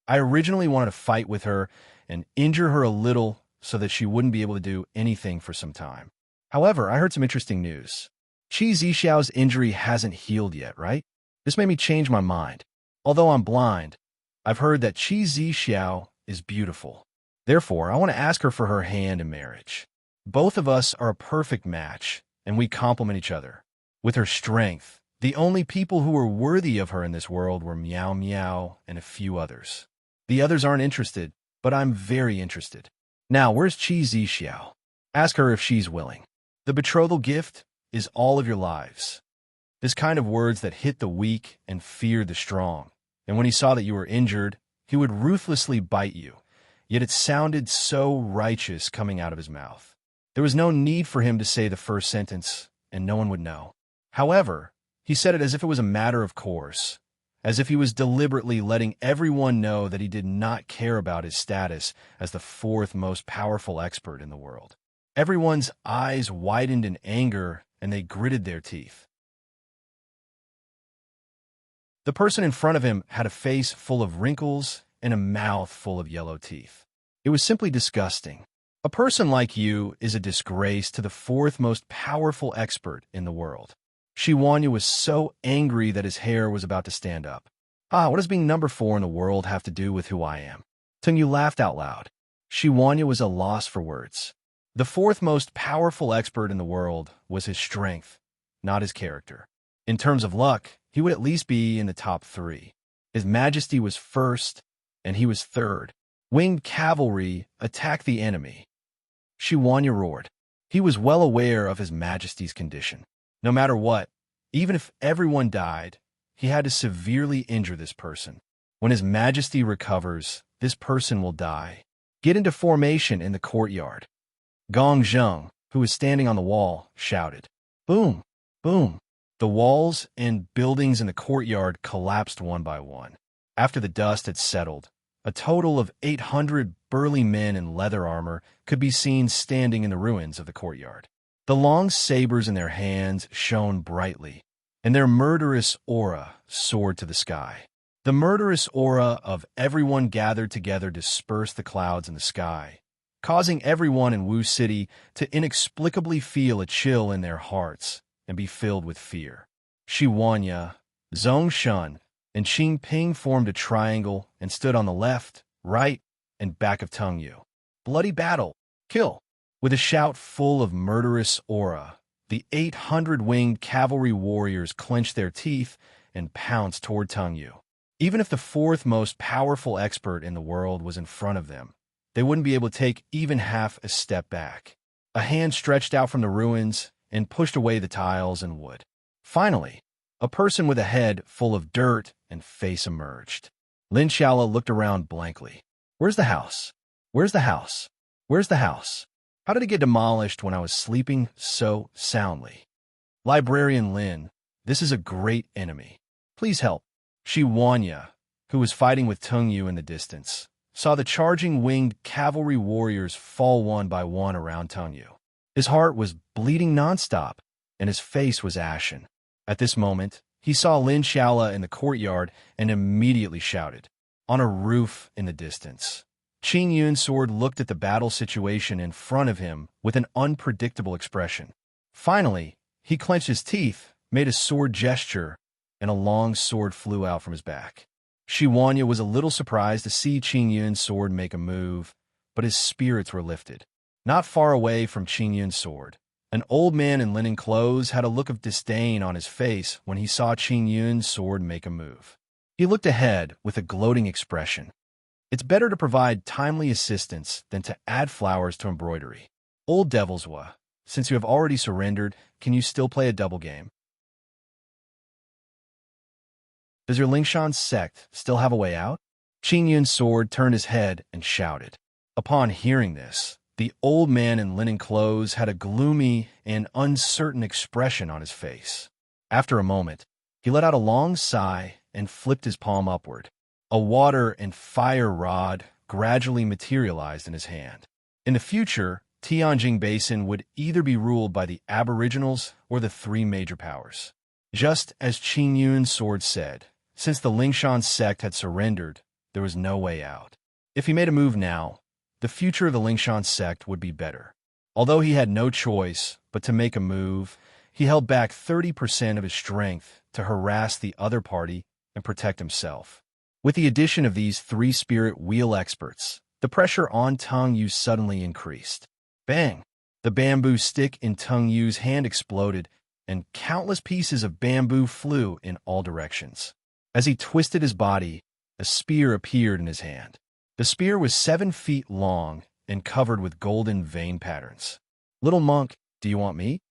Speaker 1: I originally wanted to fight with her and injure her a little so that she wouldn't be able to do anything for some time. However, I heard some interesting news. Qi Zixiao's injury hasn't healed yet, right? This made me change my mind. Although I'm blind, I've heard that Qi Zixiao is beautiful. Therefore, I want to ask her for her hand in marriage. Both of us are a perfect match, and we complement each other. With her strength, the only people who were worthy of her in this world were Meow Meow and a few others. The others aren't interested, but I'm very interested. Now, where's Qi Zixiao? Ask her if she's willing. The betrothal gift is all of your lives. This kind of words that hit the weak and feared the strong. And when he saw that you were injured, he would ruthlessly bite you. Yet it sounded so righteous coming out of his mouth. There was no need for him to say the first sentence, and no one would know. However, he said it as if it was a matter of course, as if he was deliberately letting everyone know that he did not care about his status as the 4th most powerful expert in the world. Everyone's eyes widened in anger, and they gritted their teeth. The person in front of him had a face full of wrinkles and a mouth full of yellow teeth. It was simply disgusting. A person like you is a disgrace to the 4th most powerful expert in the world. Shiwanya was so angry that his hair was about to stand up. What does being number 4 in the world have to do with who I am? Tung Yu laughed out loud. Shiwanya was a loss for words. The 4th most powerful expert in the world was his strength, not his character. In terms of luck, he would at least be in the top 3. His Majesty was 1st, and he was 3rd. Winged cavalry attacked the enemy. Shiwanya roared. He was well aware of His Majesty's condition. No matter what, even if everyone died, he had to severely injure this person. When His Majesty recovers, this person will die. Get into formation in the courtyard. Gong Zheng, who was standing on the wall, shouted. Boom! Boom! The walls and buildings in the courtyard collapsed one by one. After the dust had settled, a total of 800 burly men in leather armor could be seen standing in the ruins of the courtyard. The long sabers in their hands shone brightly, and their murderous aura soared to the sky. The murderous aura of everyone gathered together dispersed the clouds in the sky, causing everyone in Wu City to inexplicably feel a chill in their hearts and be filled with fear. Shiwanya, Zhongshan, and Qing Ping formed a triangle and stood on the left, right, and back of Tung Yu. Bloody battle! Kill! With a shout full of murderous aura, the 800 winged cavalry warriors clenched their teeth and pounced toward Tung Yu. Even if the 4th most powerful expert in the world was in front of them, they wouldn't be able to take even half a step back. A hand stretched out from the ruins and pushed away the tiles and wood. Finally, a person with a head full of dirt and face emerged. Lin Xiaola looked around blankly. Where's the house? Where's the house? Where's the house? How did it get demolished when I was sleeping so soundly? Librarian Lin, this is a great enemy. Please help. Shiwanya, who was fighting with Tung Yu in the distance, saw the charging winged cavalry warriors fall one by one around Tung Yu. His heart was bleeding nonstop, and his face was ashen. At this moment, he saw Lin Xiaola in the courtyard and immediately shouted. On a roof in the distance, Qing Yun's sword looked at the battle situation in front of him with an unpredictable expression. Finally, he clenched his teeth, made a sword gesture, and a long sword flew out from his back. Shiwanya was a little surprised to see Qing Yun's sword make a move, but his spirits were lifted. Not far away from Qing Yun's sword, an old man in linen clothes had a look of disdain on his face when he saw Qing Yun's sword make a move. He looked ahead with a gloating expression. It's better to provide timely assistance than to add flowers to embroidery. Old Devilswa, since you have already surrendered, can you still play a double game? Does your Lingshan sect still have a way out? Qing Yun's sword turned his head and shouted. Upon hearing this, the old man in linen clothes had a gloomy and uncertain expression on his face. After a moment, he let out a long sigh and flipped his palm upward. A water and fire rod gradually materialized in his hand. In the future, Tianjin Basin would either be ruled by the Aboriginals or the three major powers. Just as Qing Yun's sword said, since the Lingshan sect had surrendered, there was no way out. If he made a move now, the future of the Lingshan sect would be better. Although he had no choice but to make a move, he held back 30% of his strength to harass the other party and protect himself. With the addition of these three spirit wheel experts, the pressure on Teng Yu suddenly increased. Bang! The bamboo stick in Teng Yu's hand exploded, and countless pieces of bamboo flew in all directions. As he twisted his body, a spear appeared in his hand. The spear was 7 feet long and covered with golden vein patterns. Little monk, do you want meat?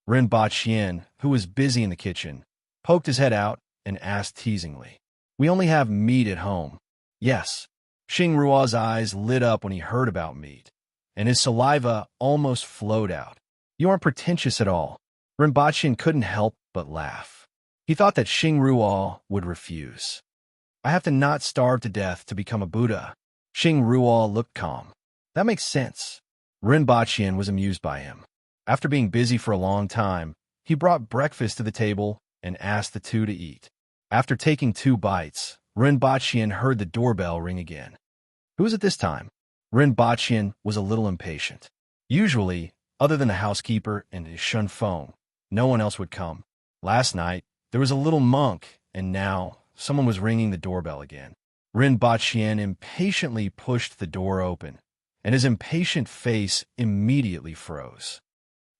Speaker 1: Ren Ba-Qian, who was busy in the kitchen, poked his head out and asked teasingly. We only have meat at home. Yes. Xing Ruo's eyes lit up when he heard about meat, and his saliva almost flowed out. You aren't pretentious at all. Ren Ba-Qian couldn't help but laugh. He thought that Xing Ruo would refuse. I have to not starve to death to become a Buddha. Xing Ruo looked calm. That makes sense. Ren Ba-Qian was amused by him. After being busy for a long time, he brought breakfast to the table and asked the two to eat. After taking 2 bites, Ren Ba-Qian heard the doorbell ring again. Who was it this time? Ren Ba-Qian was a little impatient. Usually, other than the housekeeper and his Shun Feng, no one else would come. Last night, there was a little monk, and now someone was ringing the doorbell again. Ren Ba-Qian impatiently pushed the door open, and his impatient face immediately froze.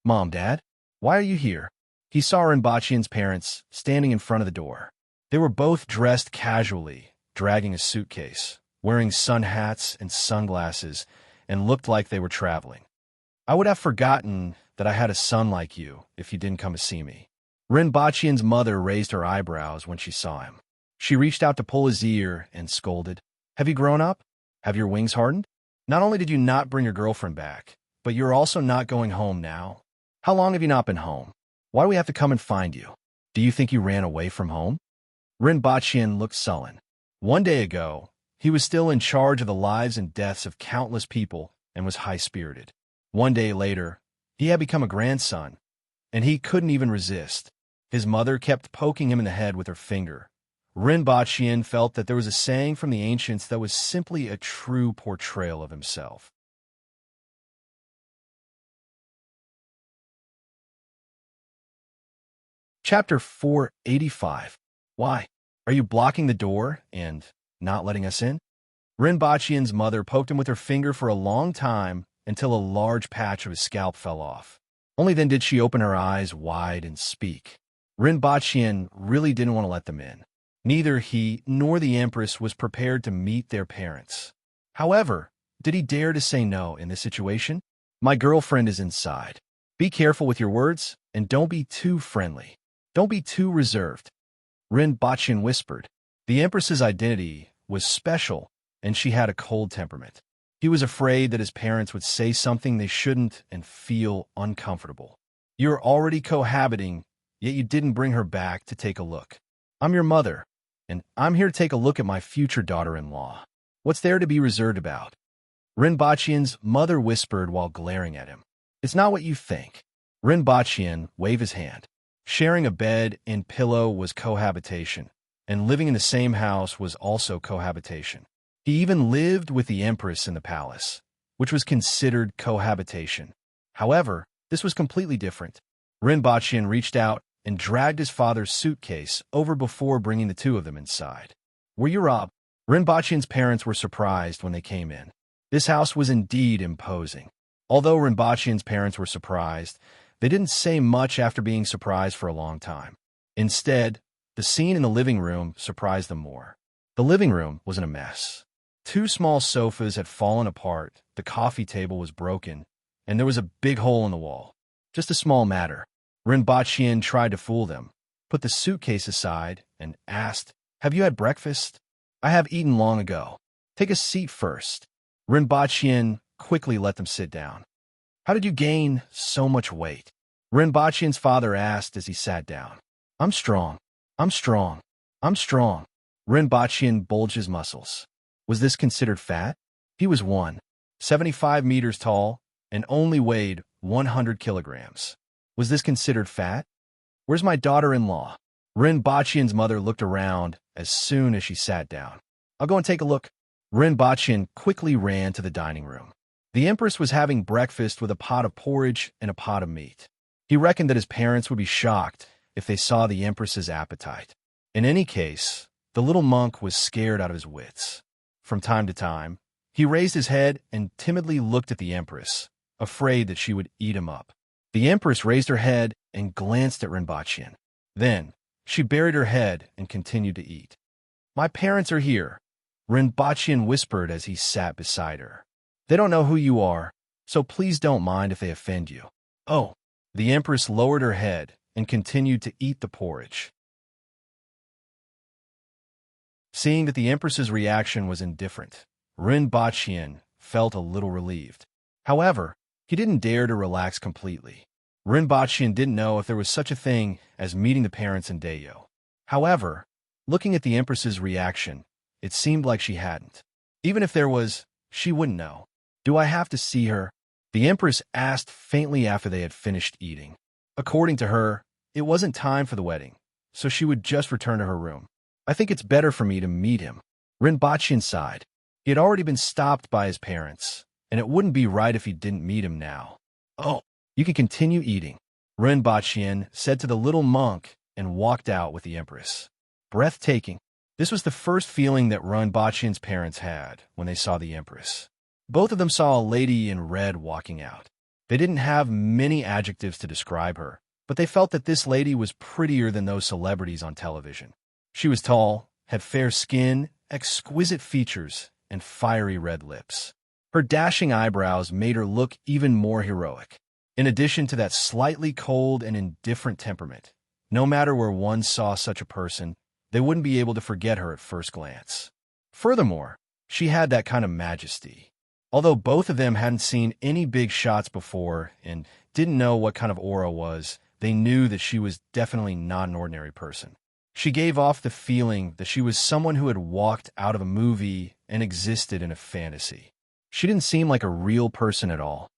Speaker 1: Mom, Dad, why are you here? He saw Ren Ba-Qian's parents standing in front of the door. They were both dressed casually, dragging a suitcase, wearing sun hats and sunglasses, and looked like they were traveling. I would have forgotten that I had a son like you if you didn't come to see me. Ren Ba-Qian's mother raised her eyebrows when she saw him. She reached out to pull his ear and scolded. Have you grown up? Have your wings hardened? Not only did you not bring your girlfriend back, but you're also not going home now. How long have you not been home? Why do we have to come and find you? Do you think you ran away from home? Ren Ba-Qian looked sullen. 1 day ago, he was still in charge of the lives and deaths of countless people and was high-spirited. 1 day later, he had become a grandson, and he couldn't even resist. His mother kept poking him in the head with her finger. Ren Ba-Qian felt that there was a saying from the ancients that was simply a true portrayal of himself. Chapter 485. Why? Are you blocking the door and not letting us in? Ren Ba-Qian's mother poked him with her finger for a long time until a large patch of his scalp fell off. Only then did she open her eyes wide and speak. Ren Ba-Qian really didn't want to let them in. Neither he nor the Empress was prepared to meet their parents. However, did he dare to say no in this situation? My girlfriend is inside. Be careful with your words, and don't be too friendly. Don't be too reserved. Ren Ba-Qian whispered. The Empress's identity was special, and she had a cold temperament. He was afraid that his parents would say something they shouldn't and feel uncomfortable. You're already cohabiting, yet you didn't bring her back to take a look. I'm your mother, and I'm here to take a look at my future daughter-in-law. What's there to be reserved about? Ren Ba-Qian's mother whispered while glaring at him. It's not what you think. Ren Ba-Qian waved his hand. Sharing a bed and pillow was cohabitation, and living in the same house was also cohabitation. He even lived with the Empress in the palace, which was considered cohabitation. However, this was completely different. Ren Ba-Qian reached out and dragged his father's suitcase over before bringing the two of them inside. Were you robbed? Ren Ba-Qian's parents were surprised when they came in. This house was indeed imposing. Although Ren Ba-Qian's parents were surprised, they didn't say much after being surprised for a long time. Instead, the scene in the living room surprised them more. The living room was in a mess. Two small sofas had fallen apart, the coffee table was broken, and there was a big hole in the wall. Just a small matter. Rinpoche tried to fool them, put the suitcase aside, and asked, "Have you had breakfast?" "I have eaten long ago. Take a seat first." Rinpoche quickly let them sit down. "How did you gain so much weight?" Rinpoche's father asked as he sat down. "I'm strong. I'm strong. I'm strong." Rinpoche bulged his muscles. Was this considered fat? He was 175 meters tall and only weighed 100 kilograms. Was this considered fat? "Where's my daughter-in-law?" Rinpoche's mother looked around as soon as she sat down. "I'll go and take a look." Rinpoche quickly ran to the dining room. The Empress was having breakfast with a pot of porridge and a pot of meat. He reckoned that his parents would be shocked if they saw the Empress's appetite. In any case, the little monk was scared out of his wits. From time to time, he raised his head and timidly looked at the Empress, afraid that she would eat him up. The Empress raised her head and glanced at Rinpoche. Then, she buried her head and continued to eat. "My parents are here," Rinpoche whispered as he sat beside her. "They don't know who you are, so please don't mind if they offend you." "Oh." The Empress lowered her head and continued to eat the porridge. Seeing that the Empress's reaction was indifferent, Rinpoche felt a little relieved. However, he didn't dare to relax completely. Rinpoche didn't know if there was such a thing as meeting the parents in Dayo. However, looking at the Empress's reaction, it seemed like she hadn't. Even if there was, she wouldn't know. "Do I have to see her?" the Empress asked faintly after they had finished eating. According to her, it wasn't time for the wedding, so she would just return to her room. "I think it's better for me to meet him." Rinpoche sighed. He had already been stopped by his parents, and it wouldn't be right if he didn't meet him now. "Oh, you can continue eating," Rinpoche said to the little monk and walked out with the Empress. Breathtaking. This was the first feeling that Rinpoche's parents had when they saw the Empress. Both of them saw a lady in red walking out. They didn't have many adjectives to describe her, but they felt that this lady was prettier than those celebrities on television. She was tall, had fair skin, exquisite features, and fiery red lips. Her dashing eyebrows made her look even more heroic. In addition to that slightly cold and indifferent temperament, no matter where one saw such a person, they wouldn't be able to forget her at first glance. Furthermore, she had that kind of majesty. Although both of them hadn't seen any big shots before and didn't know what kind of aura was, they knew that she was definitely not an ordinary person. She gave off the feeling that she was someone who had walked out of a movie and existed in a fantasy. She didn't seem like a real person at all.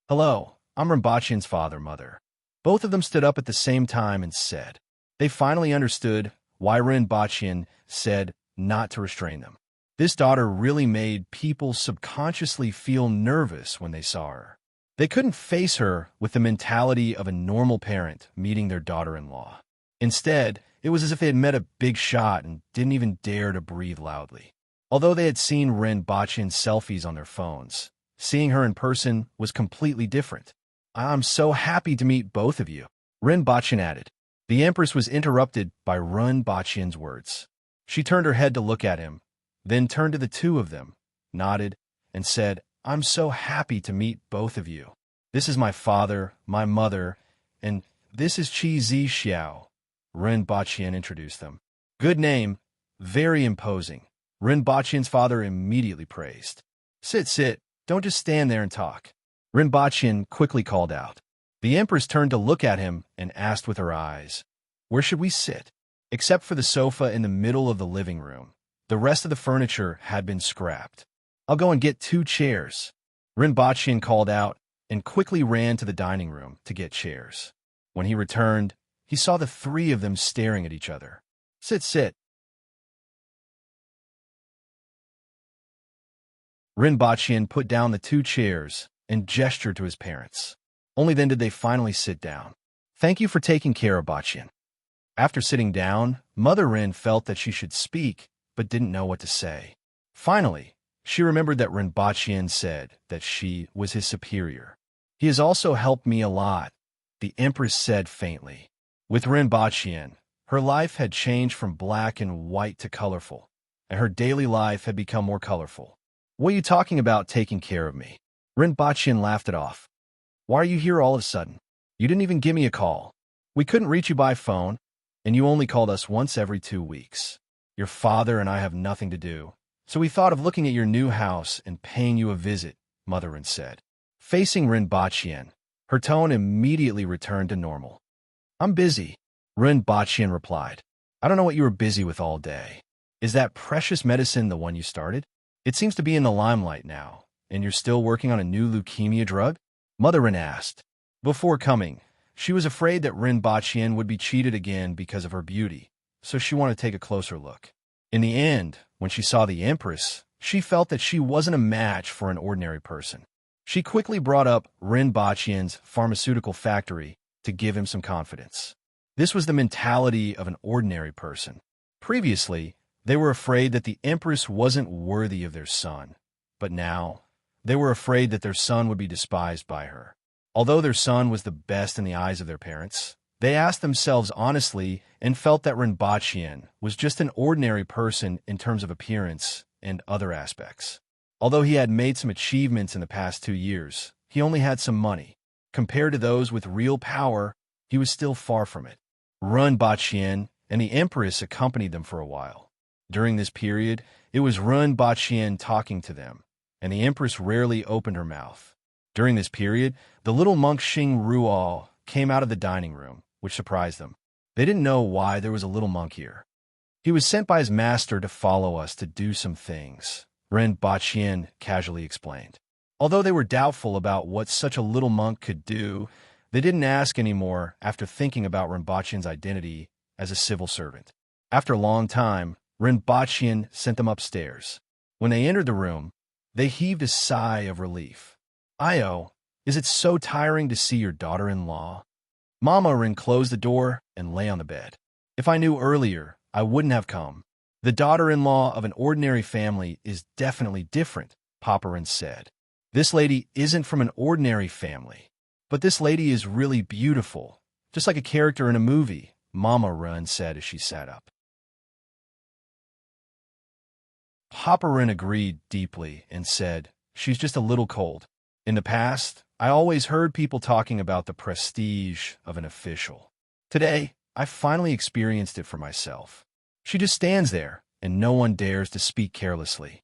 Speaker 1: "Hello, I'm Rinpoche's father, mother." Both of them stood up at the same time and said. They finally understood why Rinpoche said not to restrain them. This daughter really made people subconsciously feel nervous when they saw her. They couldn't face her with the mentality of a normal parent meeting their daughter-in-law. Instead, it was as if they had met a big shot and didn't even dare to breathe loudly. Although they had seen Rinpoche's selfies on their phones, seeing her in person was completely different. "I'm so happy to meet both of you," Rinpoche added. The Empress was interrupted by Rinpoche's words. She turned her head to look at him, then turned to the two of them, nodded, and said, "I'm so happy to meet both of you. This is my father, my mother, and this is Chi Zi Xiao." Rinpoche introduced them. "Good name, very imposing," Rinpoche's father immediately praised. Sit, don't just stand there and talk," Rinpoche quickly called out. The Empress turned to look at him and asked with her eyes, "Where should we sit?" Except for the sofa in the middle of the living room, the rest of the furniture had been scrapped. "I'll go and get 2 chairs," Rinpoche called out and quickly ran to the dining room to get chairs. When he returned, he saw the 3 of them staring at each other. Sit. Rinpoche put down the 2 chairs and gestured to his parents. Only then did they finally sit down. "Thank you for taking care of Bachin." After sitting down, Mother Rin felt that she should speak, but didn't know what to say. Finally, she remembered that Rinpoche said that she was his superior. "He has also helped me a lot," the Empress said faintly. With Rinpoche, her life had changed from black and white to colorful, and her daily life had become more colorful. "What are you talking about taking care of me?" Rinpoche laughed it off. "Why are you here all of a sudden? You didn't even give me a call. We couldn't reach you by phone, and you only called us once every 2 weeks. Your father and I have nothing to do, so we thought of looking at your new house and paying you a visit," Mother Rin said. Facing Rinpoche, her tone immediately returned to normal. "I'm busy," Rinpoche replied. "I don't know what you were busy with all day. Is that precious medicine the one you started? It seems to be in the limelight now, and you're still working on a new leukemia drug?" Mother Rin asked. Before coming, she was afraid that Rinpoche would be cheated again because of her beauty, so she wanted to take a closer look. In the end, when she saw the Empress, she felt that she wasn't a match for an ordinary person. She quickly brought up Rinpoche's pharmaceutical factory to give him some confidence. This was the mentality of an ordinary person. Previously, they were afraid that the Empress wasn't worthy of their son, but now, they were afraid that their son would be despised by her. Although their son was the best in the eyes of their parents, they asked themselves honestly and felt that Rinpoche was just an ordinary person in terms of appearance and other aspects. Although he had made some achievements in the past 2 years, he only had some money. Compared to those with real power, he was still far from it. Rinpoche and the Empress accompanied them for a while. During this period, it was Rinpoche talking to them, and the Empress rarely opened her mouth. During this period, the little monk Xing Ruo came out of the dining room, which surprised them. They didn't know why there was a little monk here. "He was sent by his master to follow us to do some things," Rinpoche casually explained. Although they were doubtful about what such a little monk could do, they didn't ask anymore after thinking about Rinpoche's identity as a civil servant. After a long time, Rinpoche sent them upstairs. When they entered the room, they heaved a sigh of relief. "Io, is it so tiring to see your daughter-in-law?" Mama Rin closed the door and lay on the bed. "If I knew earlier, I wouldn't have come. The daughter-in-law of an ordinary family is definitely different," Papa Rin said. "This lady isn't from an ordinary family, but this lady is really beautiful, just like a character in a movie," Mama Rin said as she sat up. Papa Rin agreed deeply and said, "She's just a little cold. In the past, I always heard people talking about the prestige of an official. Today, I finally experienced it for myself. She just stands there, and no one dares to speak carelessly."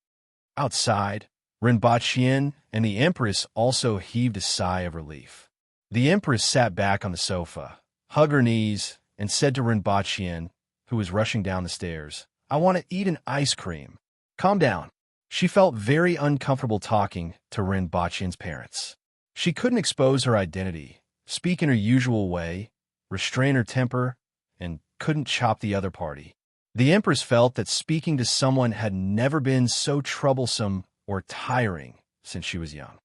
Speaker 1: Outside, Rinpoche and the Empress also heaved a sigh of relief. The Empress sat back on the sofa, hugged her knees, and said to Rinpoche, who was rushing down the stairs, "I want to eat an ice cream." "Calm down." She felt very uncomfortable talking to Rinpoche's parents. She couldn't expose her identity, speak in her usual way, restrain her temper, and couldn't chop the other party. The Empress felt that speaking to someone had never been so troublesome or tiring since she was young.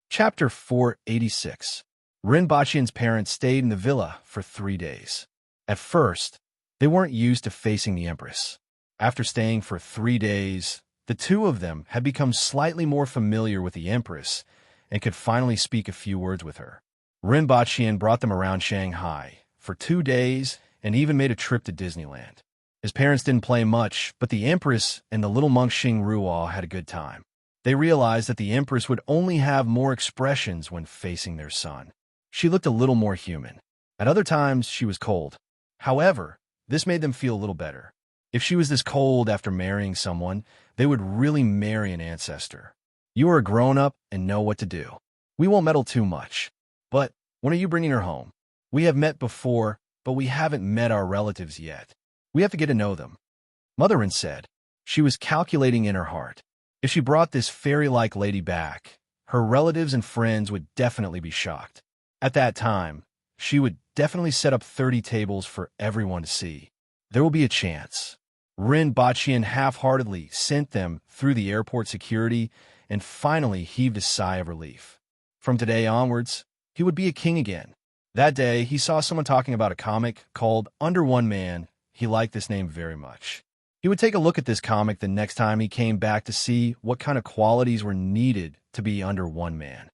Speaker 1: Chapter 486. Rinpoche's parents stayed in the villa for 3 days. At first, they weren't used to facing the Empress. After staying for 3 days, the two of them had become slightly more familiar with the Empress and could finally speak a few words with her. Rinpoche brought them around Shanghai for 2 days and even made a trip to Disneyland. His parents didn't play much, but the Empress and the little monk Xing Ruo had a good time. They realized that the Empress would only have more expressions when facing their son. She looked a little more human. At other times, she was cold. However, this made them feel a little better. If she was this cold after marrying someone, they would really marry an ancestor. "You are a grown-up and know what to do. We won't meddle too much. But when are you bringing her home? We have met before, but we haven't met our relatives yet. We have to get to know them." Mother Rin said. She was calculating in her heart. If she brought this fairy-like lady back, her relatives and friends would definitely be shocked. At that time, she would definitely set up 30 tables for everyone to see. There will be a chance. Rinpoche half-heartedly sent them through the airport security and finally heaved a sigh of relief. From today onwards, he would be a king again. That day, he saw someone talking about a comic called Under One Man. He liked this name very much. He would take a look at this comic the next time he came back to see what kind of qualities were needed to be under one man.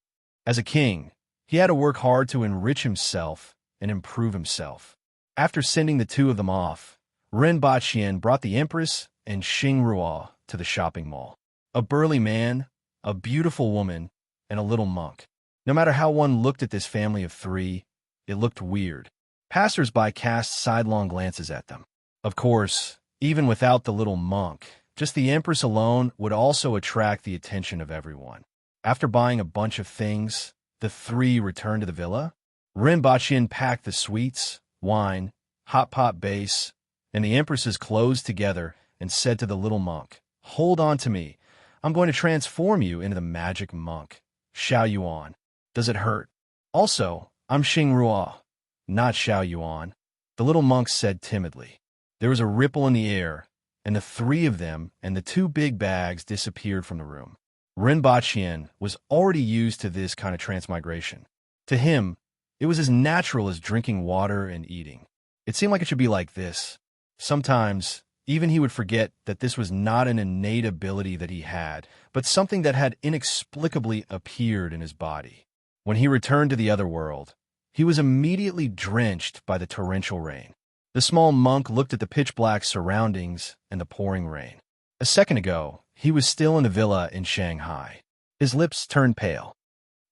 Speaker 1: As a king, he had to work hard to enrich himself and improve himself. After sending the two of them off, Ren Baiqian brought the Empress and Xing Ruo to the shopping mall. A burly man, a beautiful woman, and a little monk. No matter how one looked at this family of three, it looked weird. Passers-by cast sidelong glances at them. Of course, even without the little monk, just the Empress alone would also attract the attention of everyone. After buying a bunch of things, the three returned to the villa. Ren Baiqian packed the sweets, wine, hot pot base, and the Empress's clothes together and said to the little monk, "Hold on to me. I'm going to transform you into the magic monk, Xiao Yuan. Does it hurt? Also, I'm Xing Ruo, not Xiao Yuan," the little monk said timidly. There was a ripple in the air, and the three of them and the two big bags disappeared from the room. Ren Baiqian was already used to this kind of transmigration. To him, it was as natural as drinking water and eating. It seemed like it should be like this. Sometimes, even he would forget that this was not an innate ability that he had, but something that had inexplicably appeared in his body. When he returned to the other world, he was immediately drenched by the torrential rain. The small monk looked at the pitch-black surroundings and the pouring rain. A second ago, he was still in the villa in Shanghai. His lips turned pale.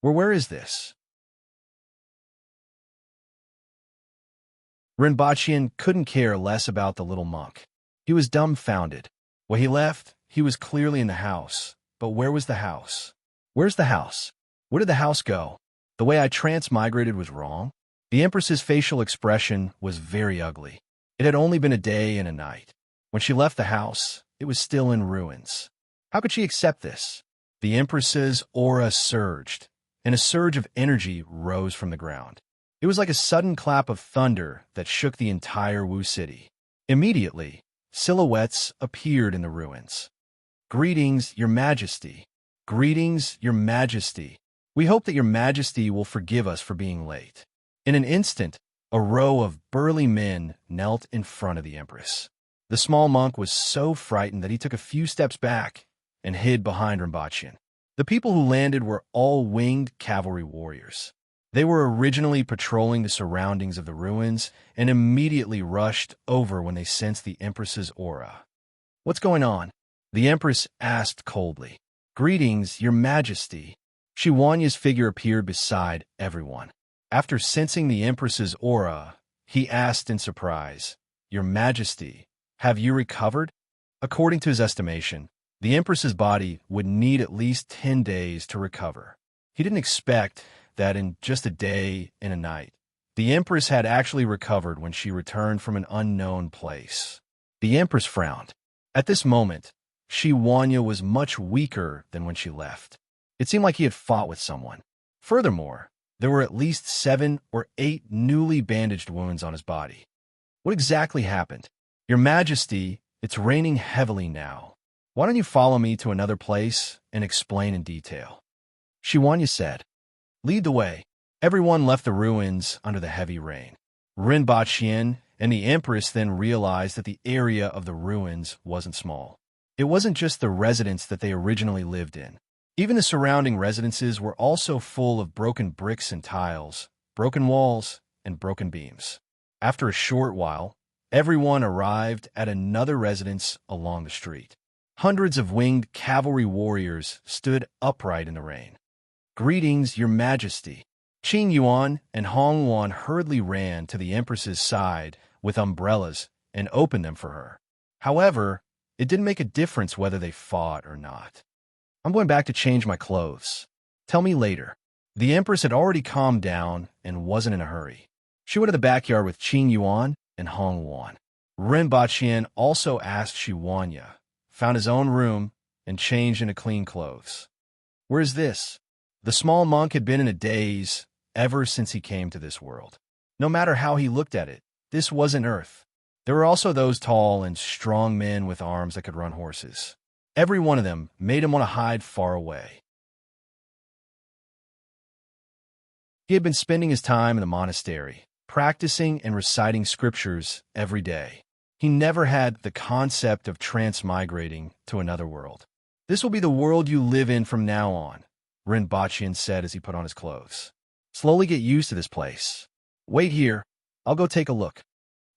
Speaker 1: Where is this? Ren Baiqian couldn't care less about the little monk. He was dumbfounded. When he left, he was clearly in the house. But where was the house? Where's the house? Where did the house go? The way I transmigrated was wrong? The Empress's facial expression was very ugly. It had only been a day and a night. When she left the house, it was still in ruins. How could she accept this? The Empress's aura surged, and a surge of energy rose from the ground. It was like a sudden clap of thunder that shook the entire Wu city. Immediately, silhouettes appeared in the ruins. "Greetings, Your Majesty. Greetings, Your Majesty. We hope that Your Majesty will forgive us for being late." In an instant, a row of burly men knelt in front of the Empress. The small monk was so frightened that he took a few steps back and hid behind Ren Baiqian. The people who landed were all winged cavalry warriors. They were originally patrolling the surroundings of the ruins and immediately rushed over when they sensed the Empress's aura. "What's going on?" the Empress asked coldly. "Greetings, Your Majesty." Shi Wanya's figure appeared beside everyone. After sensing the Empress's aura, he asked in surprise, "Your Majesty, have you recovered?" According to his estimation, the Empress's body would need at least 10 days to recover. He didn't expect that in just a day and a night, the Empress had actually recovered when she returned from an unknown place. The Empress frowned. At this moment, Shi Wanya was much weaker than when she left. It seemed like he had fought with someone. Furthermore, there were at least 7 or 8 newly bandaged wounds on his body. What exactly happened? "Your Majesty, it's raining heavily now. Why don't you follow me to another place and explain in detail?" Shi Wanya said. "Lead the way." Everyone left the ruins under the heavy rain. Ren Baiqian and the Empress then realized that the area of the ruins wasn't small. It wasn't just the residence that they originally lived in. Even the surrounding residences were also full of broken bricks and tiles, broken walls, and broken beams. After a short while, everyone arrived at another residence along the street. Hundreds of winged cavalry warriors stood upright in the rain. "Greetings, Your Majesty." Qing Yuan and Hong Yuan hurriedly ran to the Empress's side with umbrellas and opened them for her. However, it didn't make a difference whether they fought or not. "I'm going back to change my clothes. Tell me later." The Empress had already calmed down and wasn't in a hurry. She went to the backyard with Qing Yuan and Hong Yuan. Ren Baiqian also asked Shi Wanya, found his own room, and changed into clean clothes. "Where is this?" The small monk had been in a daze ever since he came to this world. No matter how he looked at it, this wasn't Earth. There were also those tall and strong men with arms that could run horses. Every one of them made him want to hide far away. He had been spending his time in the monastery, practicing and reciting scriptures every day. He never had the concept of transmigrating to another world. "This will be the world you live in from now on," Ren Baiqian said as he put on his clothes. "Slowly get used to this place. Wait here. I'll go take a look.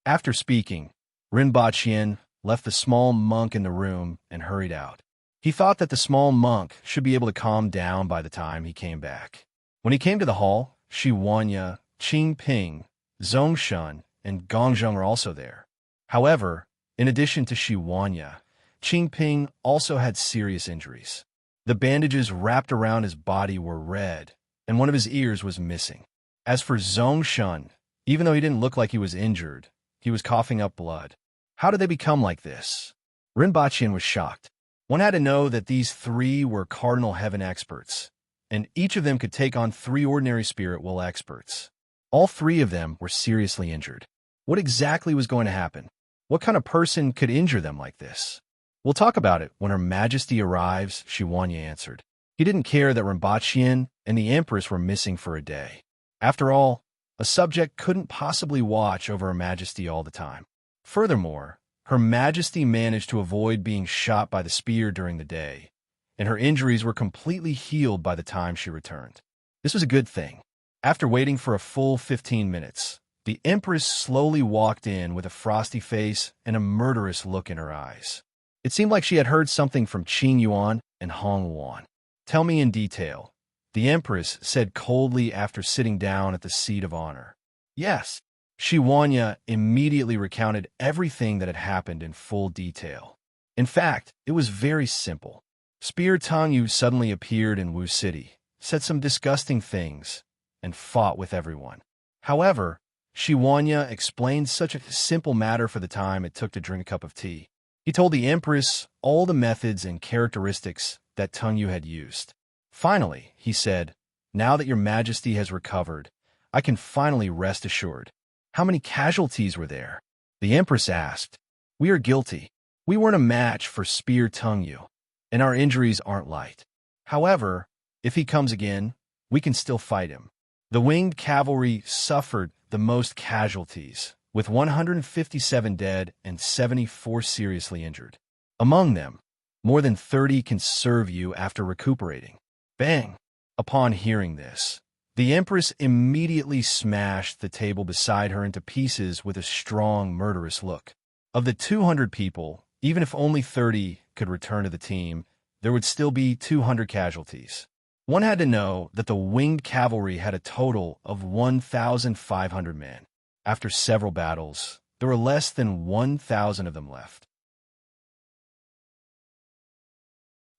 Speaker 1: After speaking, Rinpoche left the small monk in the room and hurried out. He thought that the small monk should be able to calm down by the time he came back. When he came to the hall, Shi Wanya, Qing Ping, Zhongshan, and Gongzheng were also there. However, in addition to Shi Wanya, Qing Ping also had serious injuries. The bandages wrapped around his body were red, and one of his ears was missing. As for Zhongshan, even though he didn't look like he was injured, he was coughing up blood. How did they become like this? Rinpoche was shocked. One had to know that these three were Cardinal Heaven experts, and each of them could take on 3 ordinary spirit will experts. All 3 of them were seriously injured. What exactly was going to happen? What kind of person could injure them like this? We'll talk about it when Her Majesty arrives, Shi Wanya answered. He didn't care that Rinpoche and the Empress were missing for a day. After all, a subject couldn't possibly watch over Her Majesty all the time. Furthermore, Her Majesty managed to avoid being shot by the spear during the day, and her injuries were completely healed by the time she returned. This was a good thing. After waiting for a full 15 minutes, the Empress slowly walked in with a frosty face and a murderous look in her eyes. It seemed like she had heard something from Qing Yuan and Hong Wan. Tell me in detail, the Empress said coldly after sitting down at the seat of honor. Yes. Shi Wanya immediately recounted everything that had happened in full detail. In fact, it was very simple. Spear Tongyu suddenly appeared in Wu City, said some disgusting things, and fought with everyone. However, Shi Wanya explained such a simple matter for the time it took to drink a cup of tea. He told the Empress all the methods and characteristics that Tongyu had used. Finally, he said, "Now that your Majesty has recovered, I can finally rest assured." How many casualties were there? The Empress asked. We are guilty. We weren't a match for Spear Tongyu, and our injuries aren't light. However, if he comes again, we can still fight him. The winged cavalry suffered the most casualties, with 157 dead and 74 seriously injured. Among them, more than 30 can serve you after recuperating. Bang! Upon hearing this, the Empress immediately smashed the table beside her into pieces with a strong, murderous look. Of the 200 people, even if only 30 could return to the team, there would still be 200 casualties. One had to know that the winged cavalry had a total of 1,500 men. After several battles, there were less than 1,000 of them left.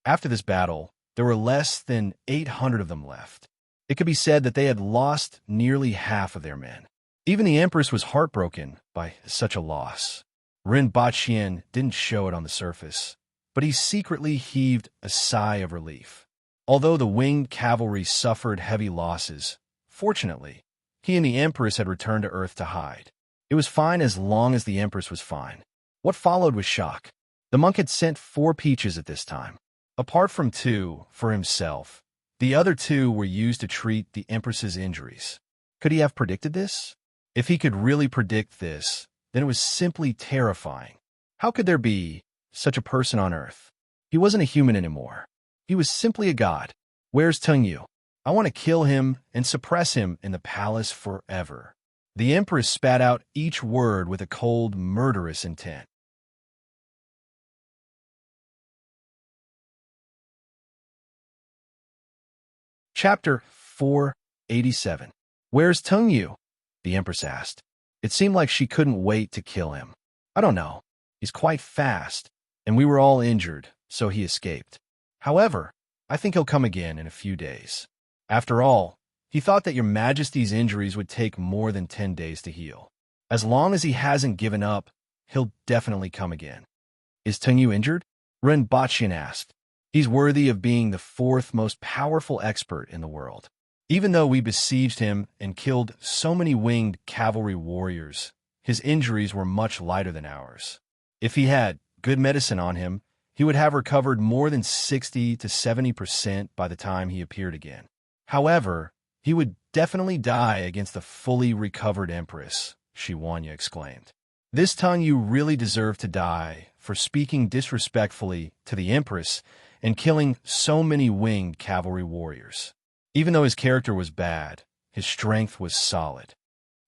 Speaker 1: After this battle, there were less than 800 of them left. It could be said that they had lost nearly half of their men. Even the Empress was heartbroken by such a loss. Rinpoche didn't show it on the surface, but he secretly heaved a sigh of relief. Although the winged cavalry suffered heavy losses, fortunately, he and the Empress had returned to Earth to hide. It was fine as long as the Empress was fine. What followed was shock. The monk had sent 4 peaches at this time. Apart from 2 for himself, the other 2 were used to treat the Empress's injuries. Could he have predicted this? If he could really predict this, then it was simply terrifying. How could there be such a person on Earth? He wasn't a human anymore. He was simply a god. Where's Tongyu? I want to kill him and suppress him in the palace forever. The Empress spat out each word with a cold, murderous intent. Chapter 487. Where's Tongyu? The Empress asked. It seemed like she couldn't wait to kill him. I don't know. He's quite fast, and we were all injured, so he escaped. However, I think he'll come again in a few days. After all, he thought that your Majesty's injuries would take more than 10 days to heal. As long as he hasn't given up, he'll definitely come again. Is Tongyu injured? Rinpoche asked. He's worthy of being the 4th most powerful expert in the world. Even though we besieged him and killed so many winged cavalry warriors, his injuries were much lighter than ours. If he had good medicine on him, he would have recovered more than 60 to 70% by the time he appeared again. However, he would definitely die against the fully recovered Empress, Shi Wanya exclaimed. This Tongyu really deserved to die for speaking disrespectfully to the Empress and killing so many winged cavalry warriors. Even though his character was bad, his strength was solid.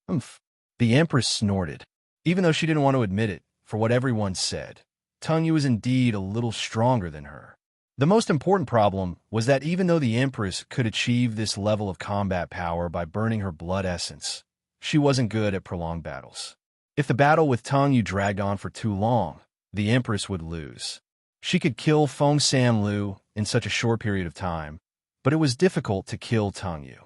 Speaker 1: Humph. The Empress snorted. Even though she didn't want to admit it, for what everyone said, Tang Yu was indeed a little stronger than her. The most important problem was that even though the Empress could achieve this level of combat power by burning her blood essence, she wasn't good at prolonged battles. If the battle with Tang Yu dragged on for too long, the Empress would lose. She could kill Feng Sanlu in such a short period of time, but it was difficult to kill Tang Yu.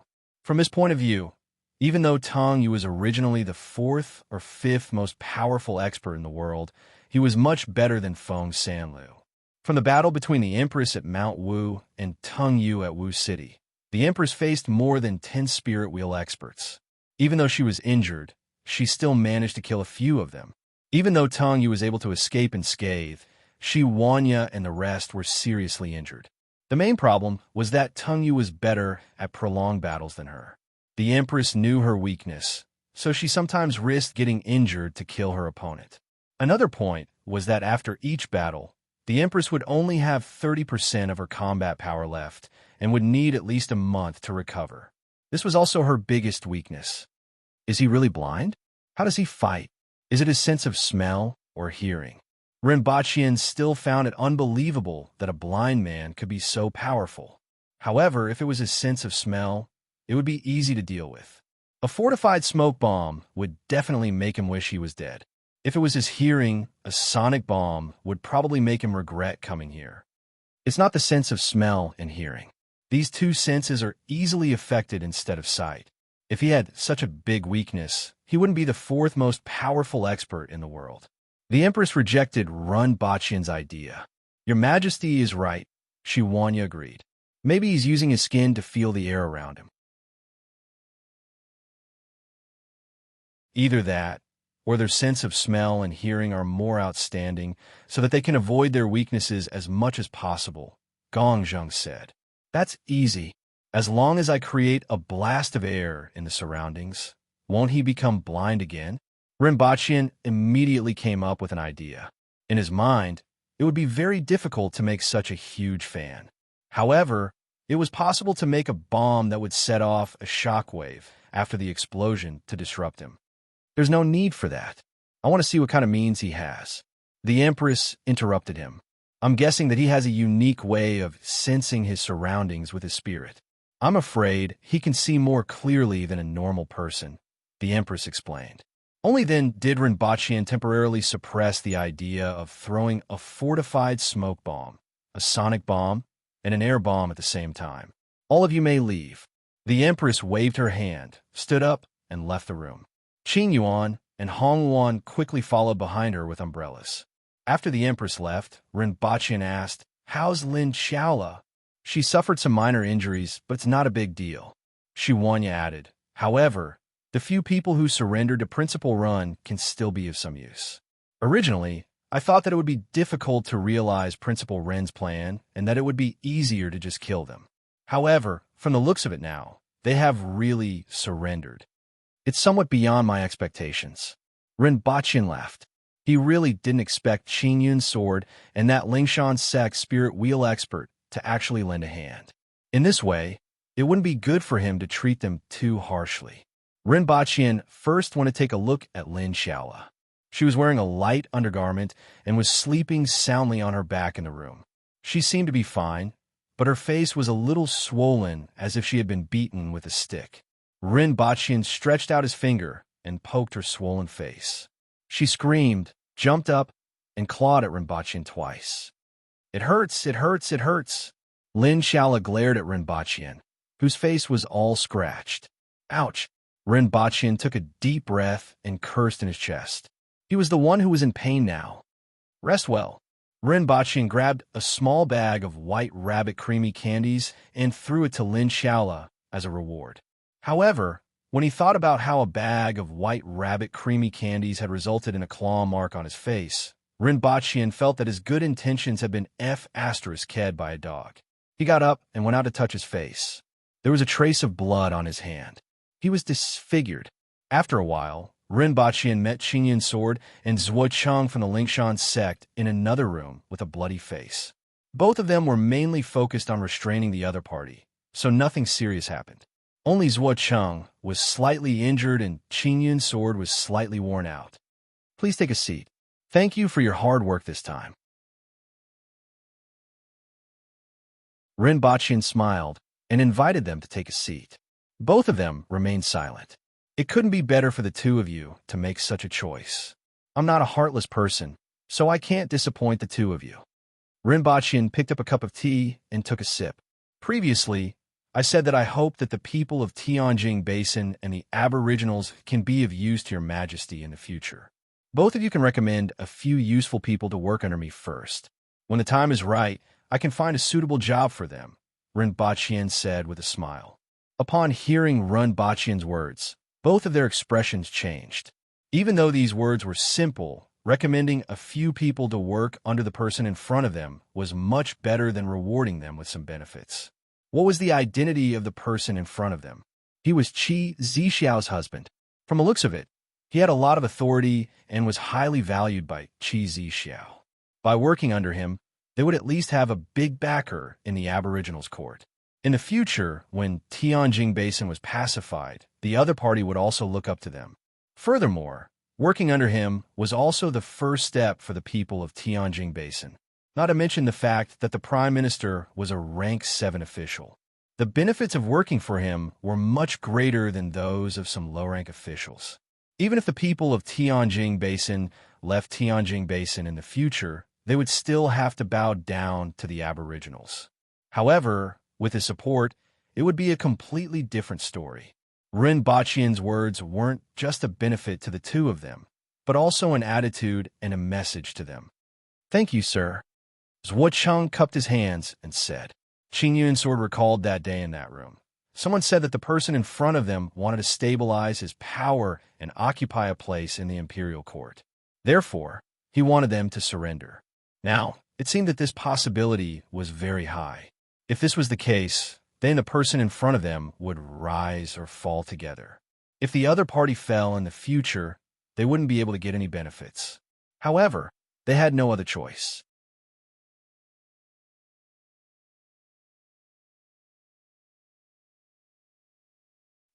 Speaker 1: From his point of view, even though Tang Yu was originally the fourth or fifth most powerful expert in the world, he was much better than Feng Sanlu. From the battle between the Empress at Mount Wu and Tang Yu at Wu City, the Empress faced more than 10 spirit wheel experts. Even though she was injured, she still managed to kill a few of them. Even though Tang Yu was able to escape unscathed, Shi Wanya and the rest were seriously injured. The main problem was that Tang Yu was better at prolonged battles than her. The Empress knew her weakness, so she sometimes risked getting injured to kill her opponent. Another point was that after each battle, the Empress would only have 30% of her combat power left and would need at least a month to recover. This was also her biggest weakness. Is he really blind? How does he fight? Is it his sense of smell or hearing? Rinpochian still found it unbelievable that a blind man could be so powerful. However, if it was his sense of smell, it would be easy to deal with. A fortified smoke bomb would definitely make him wish he was dead. If it was his hearing, a sonic bomb would probably make him regret coming here. It's not the sense of smell and hearing. These two senses are easily affected instead of sight. If he had such a big weakness, he wouldn't be the fourth most powerful expert in the world. The Empress rejected Rinpochian's idea. Your Majesty is right, Shi Wanya agreed. Maybe he's using his skin to feel the air around him. Either that, or their sense of smell and hearing are more outstanding so that they can avoid their weaknesses as much as possible, Gong Zheng said. That's easy. As long as I create a blast of air in the surroundings, won't he become blind again? Rinpochian immediately came up with an idea. In his mind, it would be very difficult to make such a huge fan. However, it was possible to make a bomb that would set off a shockwave after the explosion to disrupt him. There's no need for that. I want to see what kind of means he has. The Empress interrupted him. I'm guessing that he has a unique way of sensing his surroundings with his spirit. I'm afraid he can see more clearly than a normal person, the Empress explained. Only then did Rinpochian temporarily suppress the idea of throwing a fortified smoke bomb, a sonic bomb, and an air bomb at the same time. All of you may leave. The Empress waved her hand, stood up, and left the room. Qin Yuan and Hong Yuan quickly followed behind her with umbrellas. After the Empress left, Rinpochian asked, "How's Lin Xiaola?" She suffered some minor injuries, but it's not a big deal. Shi Wanya added, "However, the few people who surrendered to Principal Run can still be of some use. Originally, I thought that it would be difficult to realize Principal Ren's plan and that it would be easier to just kill them. However, from the looks of it now, they have really surrendered. It's somewhat beyond my expectations." Rinpochian laughed. He really didn't expect Qin Yun's sword and that Lingshan sect spirit wheel expert to actually lend a hand. In this way, it wouldn't be good for him to treat them too harshly. Rinpochian first went to take a look at Lin Xiaola. She was wearing a light undergarment and was sleeping soundly on her back in the room. She seemed to be fine, but her face was a little swollen as if she had been beaten with a stick. Rinpochian stretched out his finger and poked her swollen face. She screamed, jumped up, and clawed at Rinpochian twice. "It hurts, it hurts, it hurts." Lin Xiaola glared at Rinpochian, whose face was all scratched. "Ouch." Rinpochian took a deep breath and cursed in his chest. He was the one who was in pain now. "Rest well." Rinpochian grabbed a small bag of white rabbit creamy candies and threw it to Lin Xiaola as a reward. However, when he thought about how a bag of white rabbit creamy candies had resulted in a claw mark on his face, Rinpochian felt that his good intentions had been F***ed by a dog. He got up and went out to touch his face. There was a trace of blood on his hand. He was disfigured. After a while, Rinpochian met Qin Sword and Zhuo Cheng from the Lingshan sect in another room with a bloody face. Both of them were mainly focused on restraining the other party, so nothing serious happened. Only Zhuo Cheng was slightly injured and Qin Yun's sword was slightly worn out. Please take a seat. Thank you for your hard work this time. Ren Baqian smiled and invited them to take a seat. Both of them remained silent. It couldn't be better for the two of you to make such a choice. I'm not a heartless person, so I can't disappoint the two of you. Ren Baqian picked up a cup of tea and took a sip. Previously, I said that I hope that the people of Tianjing Basin and the Aboriginals can be of use to your majesty in the future. Both of you can recommend a few useful people to work under me first. When the time is right, I can find a suitable job for them, Ren Baqian said with a smile. Upon hearing Ren Baqian's words, both of their expressions changed. Even though these words were simple, recommending a few people to work under the person in front of them was much better than rewarding them with some benefits. What was the identity of the person in front of them? He was Qi Zixiao's husband. From the looks of it, he had a lot of authority and was highly valued by Qi Zixiao. By working under him, they would at least have a big backer in the Aboriginals' court. In the future, when Tianjing Basin was pacified, the other party would also look up to them. Furthermore, working under him was also the first step for the people of Tianjing Basin. Not to mention the fact that the Prime Minister was a rank 7 official. The benefits of working for him were much greater than those of some low-rank officials. Even if the people of Tianjing Basin left Tianjing Basin in the future, they would still have to bow down to the Aboriginals. However, with his support, it would be a completely different story. Ren Baqian's words weren't just a benefit to the two of them, but also an attitude and a message to them. Thank you, sir. Zhuo Cheng cupped his hands and said. Qin Yun's sword recalled that day in that room. Someone said that the person in front of them wanted to stabilize his power and occupy a place in the imperial court. Therefore, he wanted them to surrender. Now, it seemed that this possibility was very high. If this was the case, then the person in front of them would rise or fall together. If the other party fell in the future, they wouldn't be able to get any benefits. However, they had no other choice.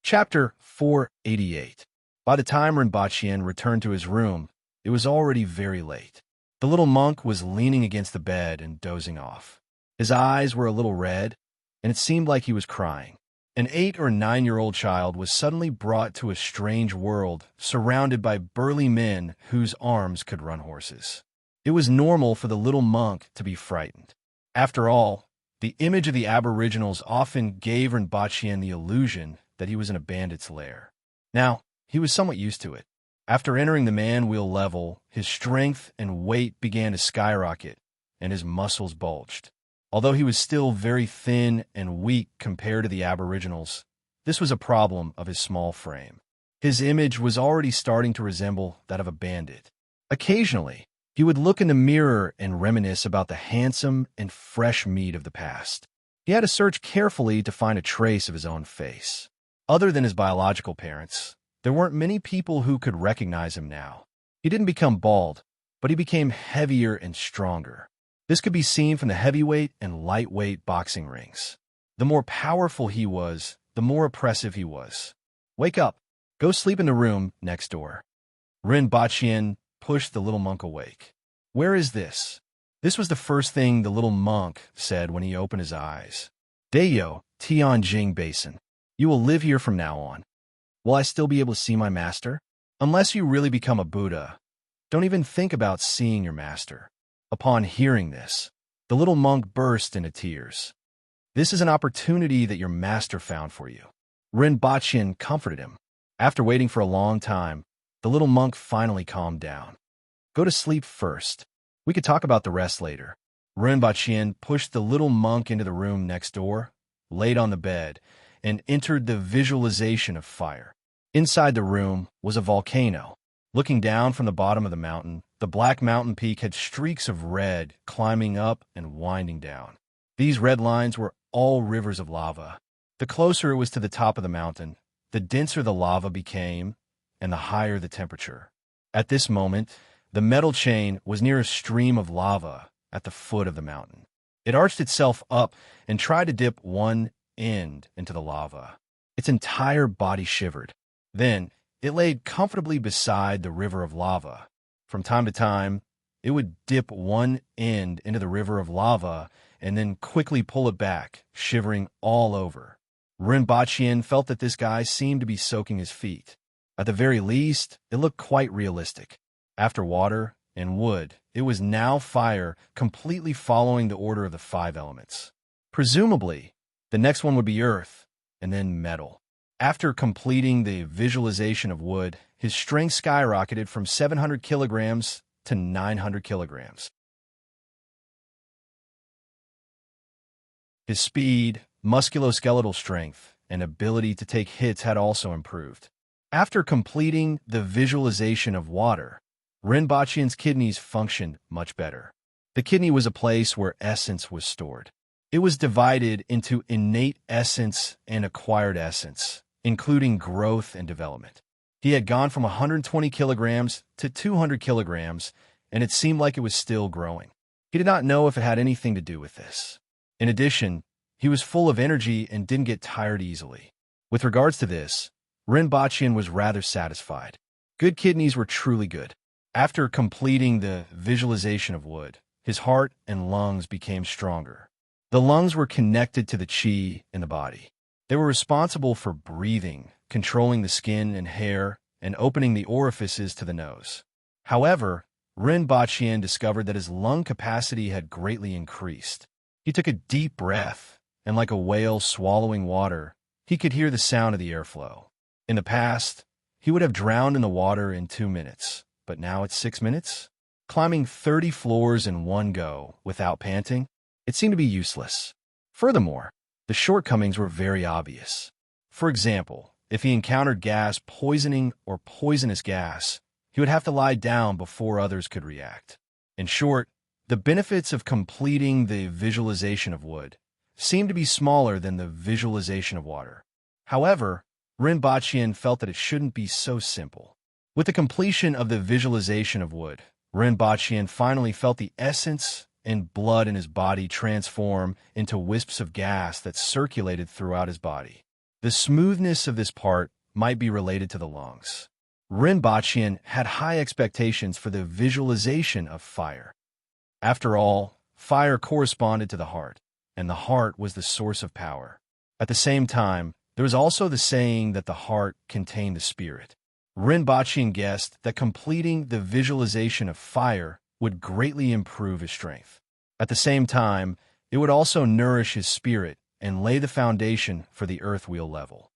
Speaker 1: Chapter 488. By the time Ren Baqian returned to his room, it was already very late. The little monk was leaning against the bed and dozing off. His eyes were a little red, and it seemed like he was crying. An 8 or 9-year-old child was suddenly brought to a strange world, surrounded by burly men whose arms could run horses. It was normal for the little monk to be frightened. After all, the image of the Aboriginals often gave Ren Baqian the illusion that he was in a bandit's lair. Now, he was somewhat used to it. After entering the man-wheel level, his strength and weight began to skyrocket, and his muscles bulged. Although he was still very thin and weak compared to the Aboriginals, this was a problem of his small frame. His image was already starting to resemble that of a bandit. Occasionally, he would look in the mirror and reminisce about the handsome and fresh meat of the past. He had to search carefully to find a trace of his own face. Other than his biological parents, there weren't many people who could recognize him now. He didn't become bald, but he became heavier and stronger. This could be seen from the heavyweight and lightweight boxing rings. The more powerful he was, the more oppressive he was. Wake up. Go sleep in the room next door. Ren Baqian pushed the little monk awake. Where is this? This was the first thing the little monk said when he opened his eyes. Dayo, Tianjing Basin. You will live here from now on. Will I still be able to see my master? Unless you really become a Buddha, don't even think about seeing your master. Upon hearing this, the little monk burst into tears. This is an opportunity that your master found for you. Ren Baqian comforted him. After waiting for a long time, the little monk finally calmed down. Go to sleep first. We could talk about the rest later. Ren Baqian pushed the little monk into the room next door, laid on the bed, and entered the visualization of fire. Inside the room was a volcano. Looking down from the bottom of the mountain, the black mountain peak had streaks of red climbing up and winding down. These red lines were all rivers of lava. The closer it was to the top of the mountain, the denser the lava became and the higher the temperature. At this moment, the metal chain was near a stream of lava at the foot of the mountain. It arched itself up and tried to dip one end into the lava. Its entire body shivered. Then, it laid comfortably beside the river of lava. From time to time, it would dip one end into the river of lava and then quickly pull it back, shivering all over. Rinpoche felt that this guy seemed to be soaking his feet. At the very least, it looked quite realistic. After water and wood, it was now fire, completely following the order of the 5 elements. Presumably, the next one would be earth, and then metal. After completing the visualization of wood, his strength skyrocketed from 700 kilograms to 900 kilograms. His speed, musculoskeletal strength, and ability to take hits had also improved. After completing the visualization of water, Rinpoche's kidneys functioned much better. The kidney was a place where essence was stored. It was divided into innate essence and acquired essence, including growth and development. He had gone from 120 kilograms to 200 kilograms, and it seemed like it was still growing. He did not know if it had anything to do with this. In addition, he was full of energy and didn't get tired easily. With regards to this, Rinpoche was rather satisfied. Good kidneys were truly good. After completing the visualization of wood, his heart and lungs became stronger. The lungs were connected to the qi in the body. They were responsible for breathing, controlling the skin and hair, and opening the orifices to the nose. However, Rinpoche discovered that his lung capacity had greatly increased. He took a deep breath, and like a whale swallowing water, he could hear the sound of the airflow. In the past, he would have drowned in the water in 2 minutes, but now it's 6 minutes? Climbing 30 floors in one go without panting? It seemed to be useless. Furthermore, the shortcomings were very obvious. For example, if he encountered gas poisoning or poisonous gas, he would have to lie down before others could react. In short, the benefits of completing the visualization of wood seemed to be smaller than the visualization of water. However, Rinpoche felt that it shouldn't be so simple. With the completion of the visualization of wood, Rinpoche finally felt the essence and blood in his body transform into wisps of gas that circulated throughout his body. The smoothness of this part might be related to the lungs. Rinpoche had high expectations for the visualization of fire. After all, fire corresponded to the heart, and the heart was the source of power. At the same time, there was also the saying that the heart contained the spirit. Rinpoche guessed that completing the visualization of fire would greatly improve his strength. At the same time, it would also nourish his spirit and lay the foundation for the earth wheel level.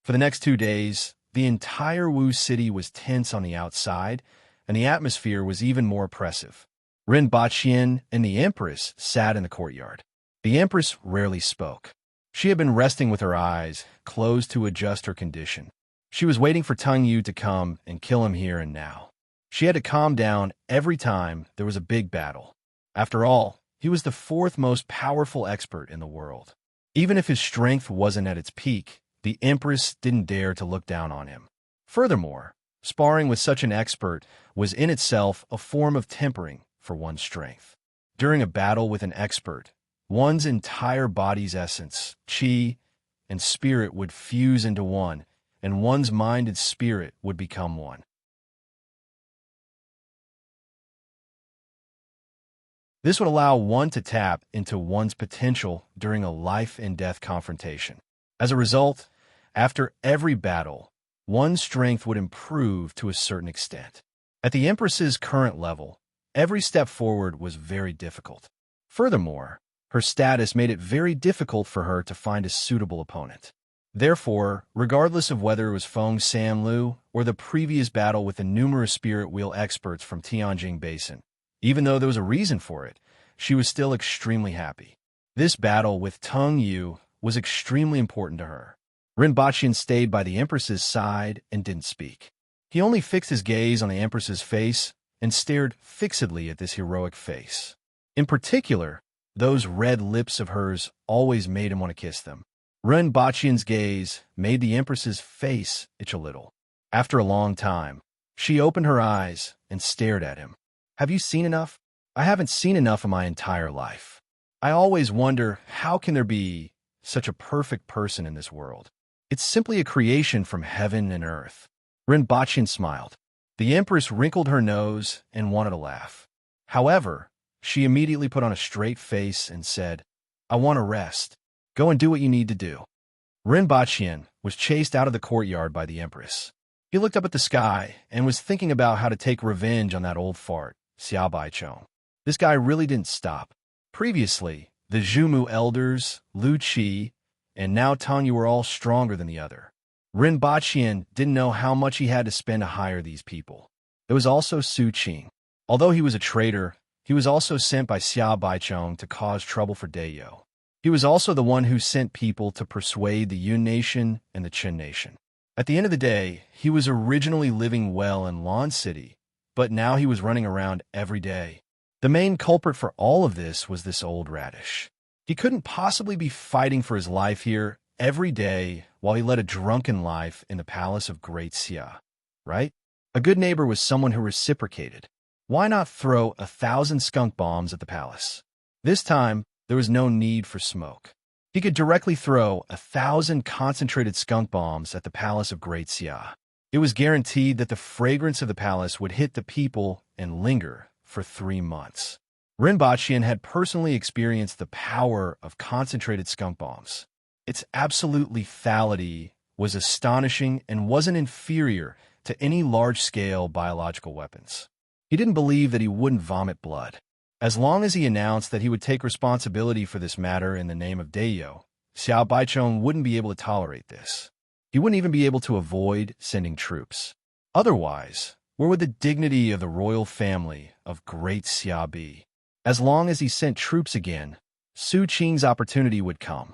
Speaker 1: For the next 2 days, the entire Wu city was tense on the outside, and the atmosphere was even more oppressive. Rinpoche and the Empress sat in the courtyard. The Empress rarely spoke. She had been resting with her eyes closed to adjust her condition. She was waiting for Tung Yu to come and kill him here and now. She had to calm down every time there was a big battle. After all, he was the 4th most powerful expert in the world. Even if his strength wasn't at its peak, the Empress didn't dare to look down on him. Furthermore, sparring with such an expert was in itself a form of tempering for one's strength. During a battle with an expert, one's entire body's essence, qi, and spirit would fuse into one, and one's mind and spirit would become one. This would allow one to tap into one's potential during a life-and-death confrontation. As a result, after every battle, one's strength would improve to a certain extent. At the Empress's current level, every step forward was very difficult. Furthermore, her status made it very difficult for her to find a suitable opponent. Therefore, regardless of whether it was Feng Sanlu or the previous battle with the numerous spirit wheel experts from Tianjing Basin, even though there was a reason for it, she was still extremely happy. This battle with Tung Yu was extremely important to her. Rinpoche stayed by the Empress's side and didn't speak. He only fixed his gaze on the Empress's face and stared fixedly at this heroic face. In particular, those red lips of hers always made him want to kiss them. Rinpoche's gaze made the Empress's face itch a little. After a long time, she opened her eyes and stared at him. "Have you seen enough? I haven't seen enough in my entire life. I always wonder, how can there be such a perfect person in this world? It's simply a creation from heaven and earth. Rinpoche smiled. The Empress wrinkled her nose and wanted to laugh. However, she immediately put on a straight face and said, I want to rest. Go and do what you need to do. Rinpoche was chased out of the courtyard by the Empress. He looked up at the sky and was thinking about how to take revenge on that old fart, Xiao Baichong. This guy really didn't stop. Previously, the Zhumu elders, Lu Qi, and now Tangyu were all stronger than the other. Rinpoche didn't know how much he had to spend to hire these people. There was also Su Qing. Although he was a traitor, he was also sent by Xiao Baichong to cause trouble for Dayo. He was also the one who sent people to persuade the Yun Nation and the Qin Nation. At the end of the day, he was originally living well in Lan City, but now he was running around every day. The main culprit for all of this was this old radish. He couldn't possibly be fighting for his life here every day while he led a drunken life in the palace of Great Xia, right? A good neighbor was someone who reciprocated. Why not throw 1,000 skunk bombs at the palace? This time, there was no need for smoke. He could directly throw 1,000 concentrated skunk bombs at the palace of Great Xia. It was guaranteed that the fragrance of the palace would hit the people and linger for 3 months. Rinpoche had personally experienced the power of concentrated skunk bombs. Its absolute lethality was astonishing and wasn't inferior to any large-scale biological weapons. He didn't believe that he wouldn't vomit blood. As long as he announced that he would take responsibility for this matter in the name of Dayo, Xiao Baichong wouldn't be able to tolerate this. He wouldn't even be able to avoid sending troops. Otherwise, where would the dignity of the royal family of Great Xia be? As long as he sent troops again, Su Qing's opportunity would come.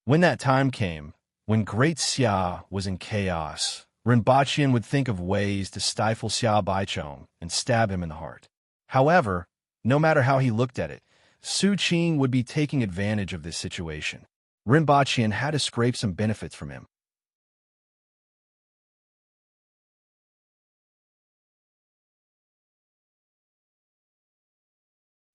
Speaker 1: When that time came, when Great Xia was in chaos, Rinpoche would think of ways to stifle Xiao Baichong and stab him in the heart. However, no matter how he looked at it, Su Qing would be taking advantage of this situation. Rinpoche had to scrape some benefits from him.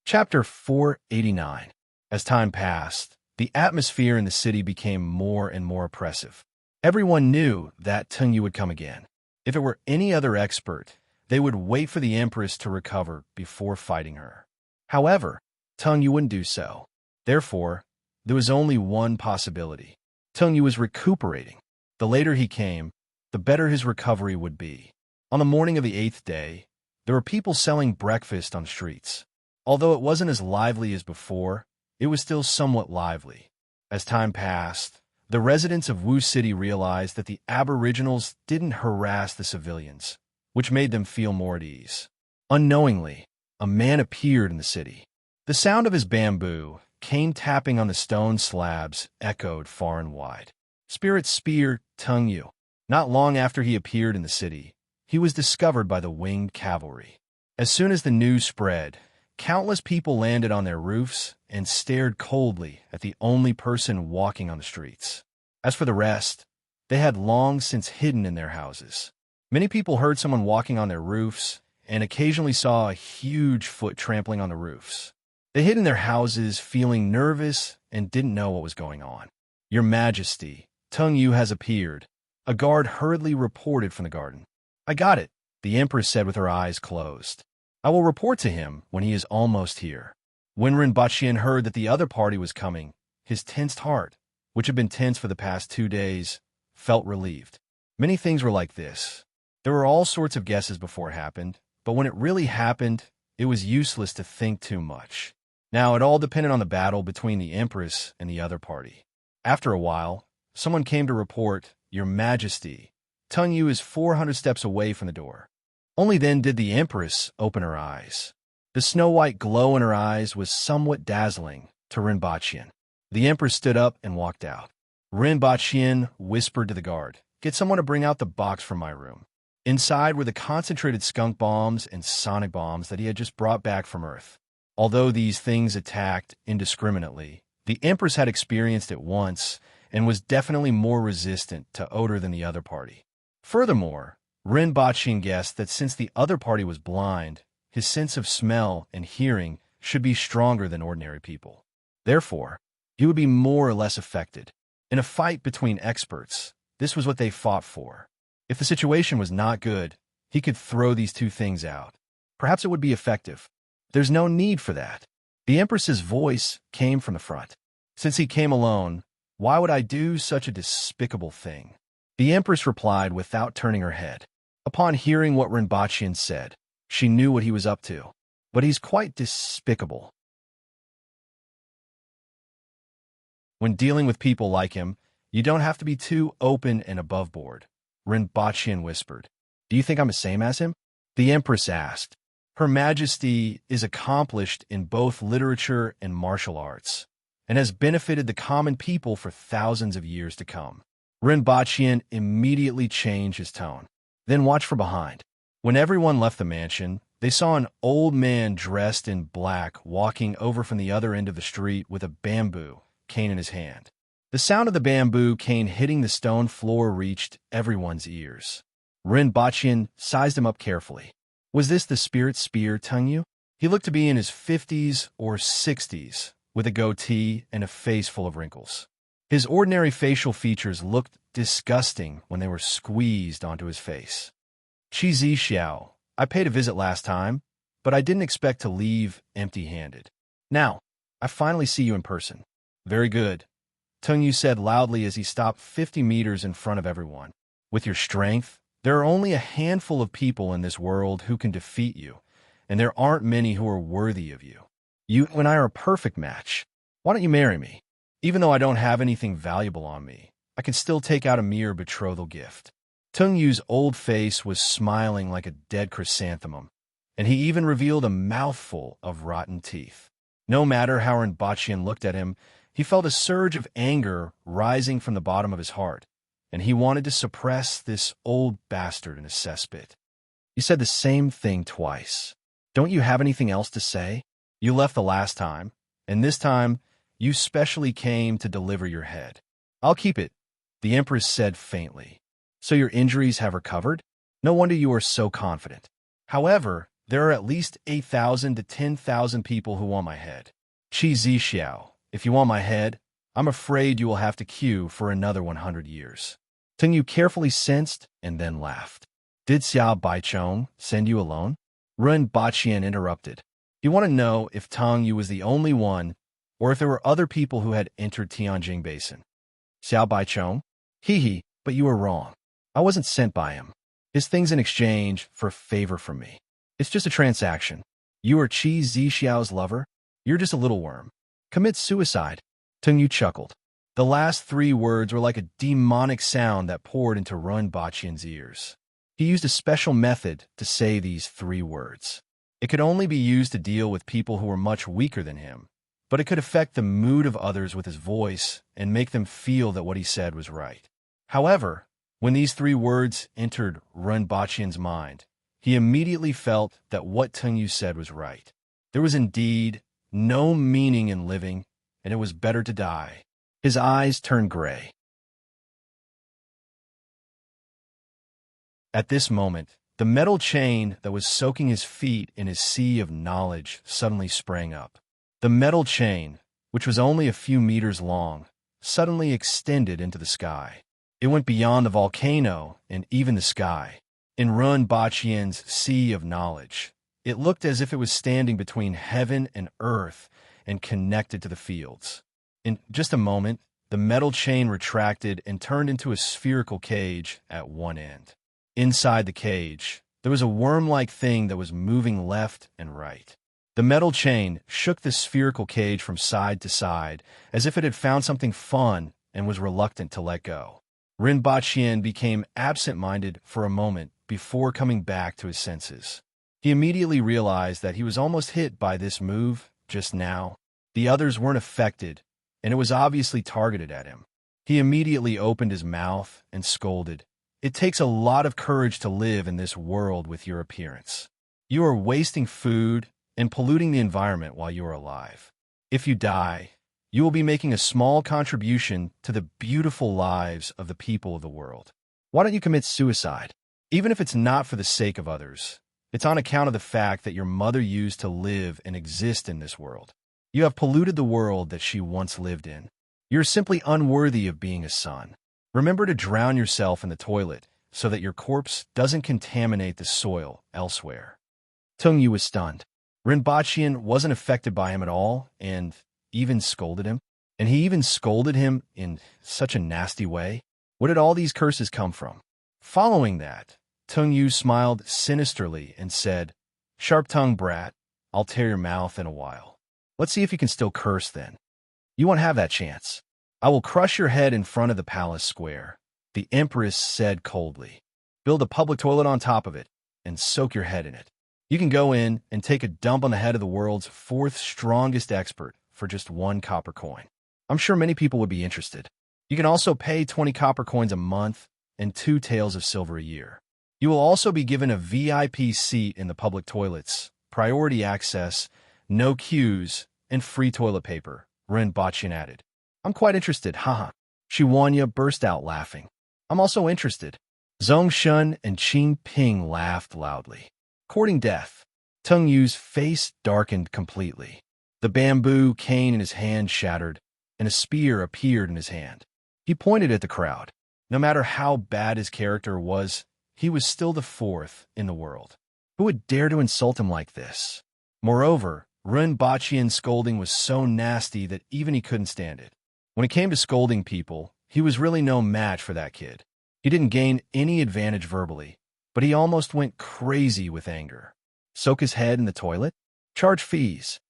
Speaker 1: Chapter 489. As time passed, the atmosphere in the city became more and more oppressive. Everyone knew that Tengyu would come again. If it were any other expert, they would wait for the Empress to recover before fighting her. However, Tengyu wouldn't do so. Therefore, there was only one possibility. Tengyu was recuperating. The later he came, the better his recovery would be. On the morning of the 8th day, there were people selling breakfast on the streets. Although it wasn't as lively as before, it was still somewhat lively. As time passed, the residents of Wu City realized that the aboriginals didn't harass the civilians, which made them feel more at ease. Unknowingly, a man appeared in the city. The sound of his bamboo, cane tapping on the stone slabs, echoed far and wide. Spirit Spear Tengyu. Not long after he appeared in the city, he was discovered by the winged cavalry. As soon as the news spread, countless people landed on their roofs and stared coldly at the only person walking on the streets. As for the rest, they had long since hidden in their houses. Many people heard someone walking on their roofs and occasionally saw a huge foot trampling on the roofs. They hid in their houses, feeling nervous and didn't know what was going on. Your Majesty, Tengyu has appeared. A guard hurriedly reported from the garden. I got it, the Empress said with her eyes closed. I will report to him when he is almost here. When Rinpoche heard that the other party was coming, his tensed heart, which had been tense for the past 2 days, felt relieved. Many things were like this. There were all sorts of guesses before it happened, but when it really happened, it was useless to think too much. Now it all depended on the battle between the Empress and the other party. After a while, someone came to report, Your Majesty, Tengyu is 400 steps away from the door. Only then did the Empress open her eyes. The snow-white glow in her eyes was somewhat dazzling to Rinpoche. The Empress stood up and walked out. Rinpoche whispered to the guard, Get someone to bring out the box from my room. Inside were the concentrated skunk bombs and sonic bombs that he had just brought back from Earth. Although these things attacked indiscriminately, the Empress had experienced it once and was definitely more resistant to odor than the other party. Furthermore, Rinpoche guessed that since the other party was blind, his sense of smell and hearing should be stronger than ordinary people. Therefore, you would be more or less affected. In a fight between experts, this was what they fought for. If the situation was not good, he could throw these two things out. Perhaps it would be effective. There's no need for that. The Empress's voice came from the front. Since he came alone, why would I do such a despicable thing? The Empress replied without turning her head. Upon hearing what Rinpoche said, she knew what he was up to. But he's quite despicable. When dealing with people like him, you don't have to be too open and above board. Rinpoche whispered. Do you think I'm the same as him? The Empress asked. Her Majesty is accomplished in both literature and martial arts, and has benefited the common people for thousands of years to come. Rinpoche immediately changed his tone. Then watch from behind. When everyone left the mansion, they saw an old man dressed in black walking over from the other end of the street with a bamboo cane in his hand. The sound of the bamboo cane hitting the stone floor reached everyone's ears. Rinpoche sized him up carefully. Was this the spirit spear Tengyu? He looked to be in his 50s or 60s, with a goatee and a face full of wrinkles. His ordinary facial features looked disgusting when they were squeezed onto his face. Qi Xiao, I paid a visit last time, but I didn't expect to leave empty-handed. Now, I finally see you in person. Very good, Tengyu said loudly as he stopped 50 meters in front of everyone. With your strength, there are only a handful of people in this world who can defeat you, and there aren't many who are worthy of you. You and I are a perfect match. Why don't you marry me? Even though I don't have anything valuable on me, I can still take out a mere betrothal gift. Tengyu's old face was smiling like a dead chrysanthemum, and he even revealed a mouthful of rotten teeth. No matter how Rinpoche looked at him, he felt a surge of anger rising from the bottom of his heart, and he wanted to suppress this old bastard in a cesspit. You said the same thing twice. Don't you have anything else to say? You left the last time, and this time you specially came to deliver your head. I'll keep it, the Empress said faintly. So your injuries have recovered? No wonder you are so confident. However, there are at least 8,000 to 10,000 people who want my head. Qi Xiao, if you want my head, I'm afraid you will have to queue for another 100 years. Tengyu carefully sensed and then laughed. Did Xiao Baichong send you alone? Rinpoche interrupted. You want to know if Tengyu was the only one, or if there were other people who had entered Tianjing Basin. Xiao Baichong? Hee, but you were wrong. I wasn't sent by him. His thing's in exchange for a favor from me. It's just a transaction. You are Qi Zixiao's lover? You're just a little worm. Commit suicide. Tengyu chuckled. The last three words were like a demonic sound that poured into Rinpoche's ears. He used a special method to say these three words. It could only be used to deal with people who were much weaker than him, but it could affect the mood of others with his voice and make them feel that what he said was right. However, when these three words entered Rinpoche's mind, he immediately felt that what Tengyu said was right. There was indeed no meaning in living, and it was better to die. His eyes turned gray. At this moment, the metal chain that was soaking his feet in his sea of knowledge suddenly sprang up. The metal chain, which was only a few meters long, suddenly extended into the sky. It went beyond the volcano and even the sky. In Rinpoche's sea of knowledge, it looked as if it was standing between heaven and earth and connected to the fields. In just a moment, the metal chain retracted and turned into a spherical cage at one end. Inside the cage, there was a worm-like thing that was moving left and right. The metal chain shook the spherical cage from side to side as if it had found something fun and was reluctant to let go. Rinpoche became absent-minded for a moment before coming back to his senses. He immediately realized that he was almost hit by this move just now. The others weren't affected, and it was obviously targeted at him. He immediately opened his mouth and scolded. It takes a lot of courage to live in this world with your appearance. You are wasting food and polluting the environment while you are alive. If you die, you will be making a small contribution to the beautiful lives of the people of the world. Why don't you commit suicide? Even if it's not for the sake of others, it's on account of the fact that your mother used to live and exist in this world. You have polluted the world that she once lived in. You're simply unworthy of being a son. Remember to drown yourself in the toilet so that your corpse doesn't contaminate the soil elsewhere. Tungyu was stunned. Rinpochian wasn't affected by him at all and even scolded him. And he even scolded him in such a nasty way. Where did all these curses come from? Following that, Tungyu smiled sinisterly and said, "Sharp-tongued brat, I'll tear your mouth in a while. Let's see if you can still curse then. You won't have that chance. I will crush your head in front of the palace square," the Empress said coldly. "Build a public toilet on top of it and soak your head in it. You can go in and take a dump on the head of the world's fourth strongest expert for just 1 copper coin. I'm sure many people would be interested. You can also pay 20 copper coins a month and 2 taels of silver a year. You will also be given a VIP seat in the public toilets, priority access, no queues, and free toilet paper," Rinpochian added. "I'm quite interested, haha." Shiwanya burst out laughing. "I'm also interested." Zhongshun and Qin Ping laughed loudly. Courting death. Tungyu's face darkened completely. The bamboo cane in his hand shattered, and a spear appeared in his hand. He pointed at the crowd. No matter how bad his character was, he was still the 4th in the world. Who would dare to insult him like this? Moreover, Rinpochian's scolding was so nasty that even he couldn't stand it. When it came to scolding people, he was really no match for that kid. He didn't gain any advantage verbally, but he almost went crazy with anger. Soak his head in the toilet? Charge fees.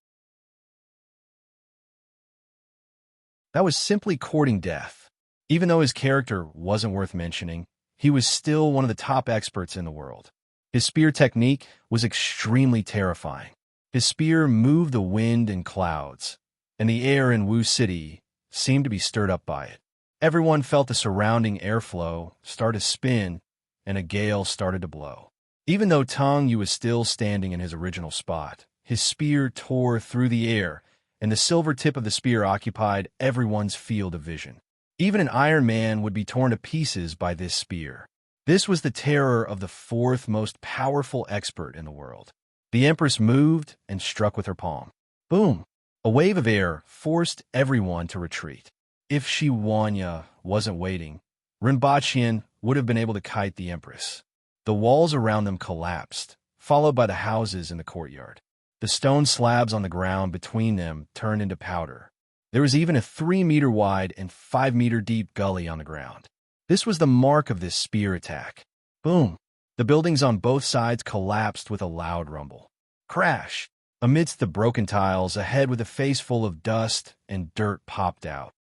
Speaker 1: That was simply courting death. Even though his character wasn't worth mentioning, he was still one of the top experts in the world. His spear technique was extremely terrifying. His spear moved the wind and clouds, and the air in Wu City seemed to be stirred up by it. Everyone felt the surrounding airflow start to spin, and a gale started to blow. Even though Tungyu was still standing in his original spot, his spear tore through the air, and the silver tip of the spear occupied everyone's field of vision. Even an Iron Man would be torn to pieces by this spear. This was the terror of the 4th most powerful expert in the world. The Empress moved and struck with her palm. Boom! A wave of air forced everyone to retreat. If Shiwanya wasn't waiting, Rinpochian would have been able to kite the Empress. The walls around them collapsed, followed by the houses in the courtyard. The stone slabs on the ground between them turned into powder. There was even a 3-meter wide and 5-meter deep gully on the ground. This was the mark of this spear attack. Boom! The buildings on both sides collapsed with a loud rumble. Crash! Amidst the broken tiles, a head with a face full of dust and dirt popped out.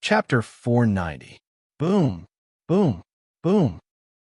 Speaker 1: Chapter 490. Boom! Boom! Boom!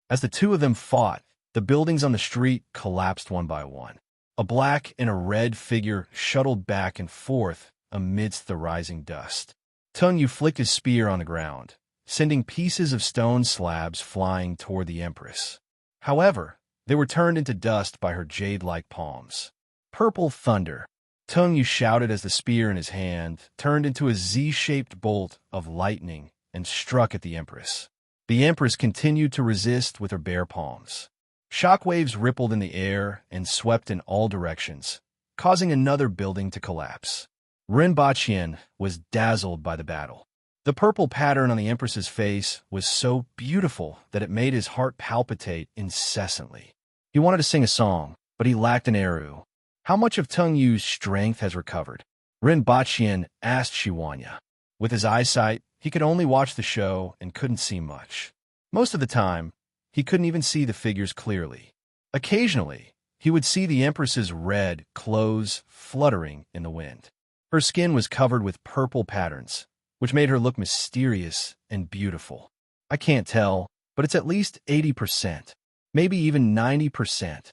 Speaker 1: As the two of them fought, the buildings on the street collapsed one by one. A black and a red figure shuttled back and forth amidst the rising dust. Tungyu flicked his spear on the ground, sending pieces of stone slabs flying toward the Empress. However, they were turned into dust by her jade-like palms. Purple thunder. Tungyu shouted as the spear in his hand turned into a Z-shaped bolt of lightning and struck at the Empress. The Empress continued to resist with her bare palms. Shockwaves rippled in the air and swept in all directions, causing another building to collapse. Rinpochian was dazzled by the battle. The purple pattern on the Empress's face was so beautiful that it made his heart palpitate incessantly. He wanted to sing a song, but he lacked an eru. How much of Tungyu's strength has recovered? Rinpochian asked Shiwanya. With his eyesight, he could only watch the show and couldn't see much. Most of the time, he couldn't even see the figures clearly. Occasionally, he would see the Empress's red clothes fluttering in the wind. Her skin was covered with purple patterns, which made her look mysterious and beautiful. I can't tell, but it's at least 80%, maybe even 90%.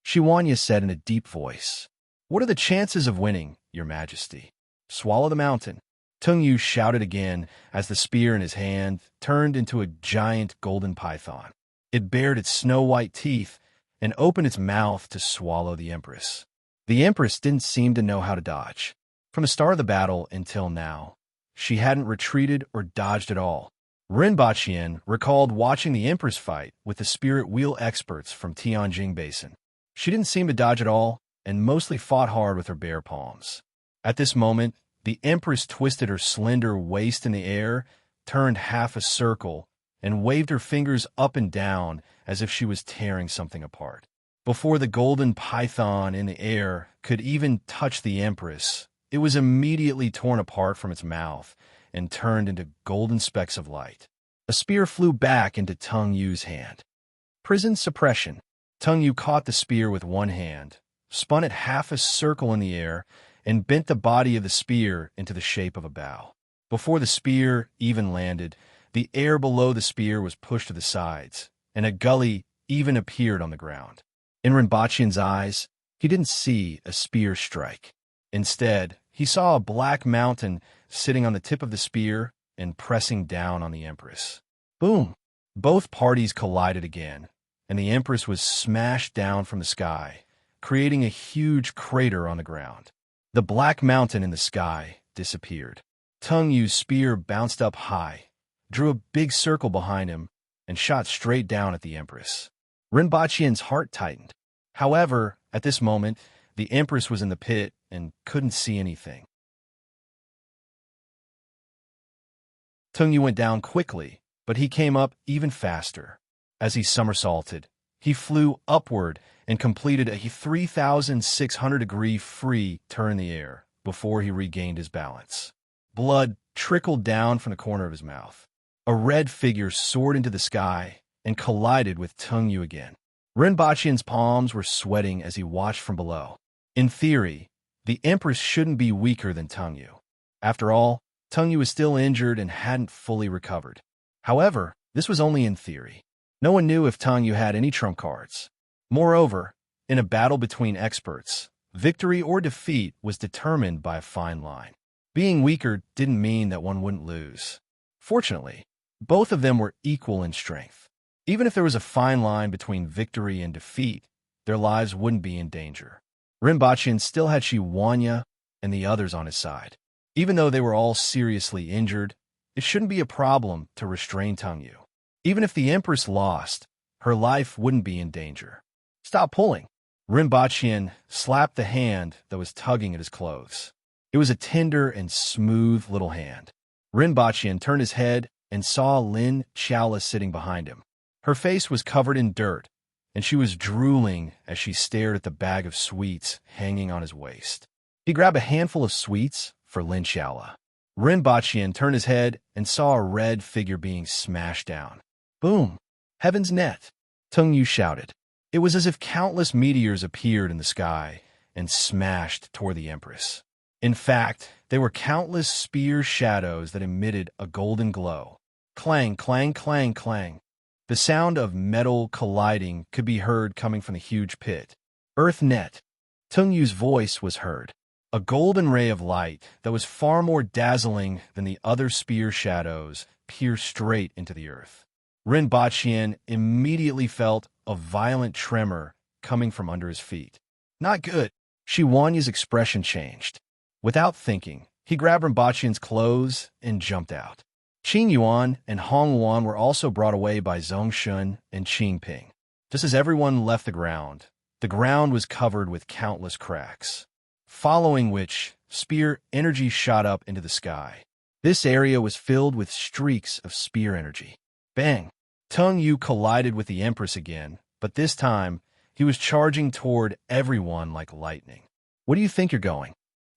Speaker 1: Shiwanya said in a deep voice. What are the chances of winning, Your Majesty? Swallow the mountain. Tungyu shouted again as the spear in his hand turned into a giant golden python. It bared its snow-white teeth and opened its mouth to swallow the Empress. The Empress didn't seem to know how to dodge. From the start of the battle until now, she hadn't retreated or dodged at all. Rinpoche recalled watching the Empress fight with the spirit wheel experts from Tianjing Basin. She didn't seem to dodge at all, and mostly fought hard with her bare palms. At this moment, the Empress twisted her slender waist in the air, turned half a circle, and waved her fingers up and down as if she was tearing something apart. Before the golden python in the air could even touch the Empress, it was immediately torn apart from its mouth and turned into golden specks of light. A spear flew back into Tung Yu's hand. Prison suppression. Tung Yu caught the spear with one hand, spun it half a circle in the air, and bent the body of the spear into the shape of a bow. Before the spear even landed, the air below the spear was pushed to the sides, and a gully even appeared on the ground. In Rinpoche's eyes, he didn't see a spear strike. Instead, he saw a black mountain sitting on the tip of the spear and pressing down on the Empress. Boom! Both parties collided again, and the Empress was smashed down from the sky, creating a huge crater on the ground. The black mountain in the sky disappeared. Tung Yu's spear bounced up high, drew a big circle behind him, and shot straight down at the Empress. Rinpoche's heart tightened. However, at this moment, the Empress was in the pit and couldn't see anything. Tung Yu went down quickly, but he came up even faster. As he somersaulted, he flew upward and completed a 3,600-degree free turn in the air before he regained his balance. Blood trickled down from the corner of his mouth. A red figure soared into the sky and collided with Tung Yu again. Rinpoche's palms were sweating as he watched from below. In theory, the Empress shouldn't be weaker than Tung Yu. After all, Tung Yu was still injured and hadn't fully recovered. However, this was only in theory. No one knew if Tung Yu had any trump cards. Moreover, in a battle between experts, victory or defeat was determined by a fine line. Being weaker didn't mean that one wouldn't lose. Fortunately, both of them were equal in strength. Even if there was a fine line between victory and defeat, their lives wouldn't be in danger. Rinpoche still had Shi Wanya and the others on his side. Even though they were all seriously injured, it shouldn't be a problem to restrain Tung Yu. Even if the Empress lost, her life wouldn't be in danger. Stop pulling. Rinpoche slapped the hand that was tugging at his clothes. It was a tender and smooth little hand. Rinpoche turned his head and saw Lin Chaola sitting behind him. Her face was covered in dirt, and she was drooling as she stared at the bag of sweets hanging on his waist. He grabbed a handful of sweets for Lin Chaola. Rinpoche turned his head and saw a red figure being smashed down. Boom! Heaven's net! Tung Yu shouted. It was as if countless meteors appeared in the sky and smashed toward the Empress. In fact, they were countless spear shadows that emitted a golden glow. Clang, clang, clang, clang. The sound of metal colliding could be heard coming from the huge pit. Earth net. Tung Yu's voice was heard. A golden ray of light that was far more dazzling than the other spear shadows pierced straight into the earth. Rinpoche immediately felt a violent tremor coming from under his feet. Not good. Shi Wanya's expression changed. Without thinking, he grabbed Rinpoche's clothes and jumped out. Qing Yuan and Hong Wan were also brought away by Zhong Shun and Qing Ping. Just as everyone left the ground was covered with countless cracks, following which spear energy shot up into the sky. This area was filled with streaks of spear energy. Bang! Tung Yu collided with the Empress again, but this time, he was charging toward everyone like lightning. Where do you think you're going?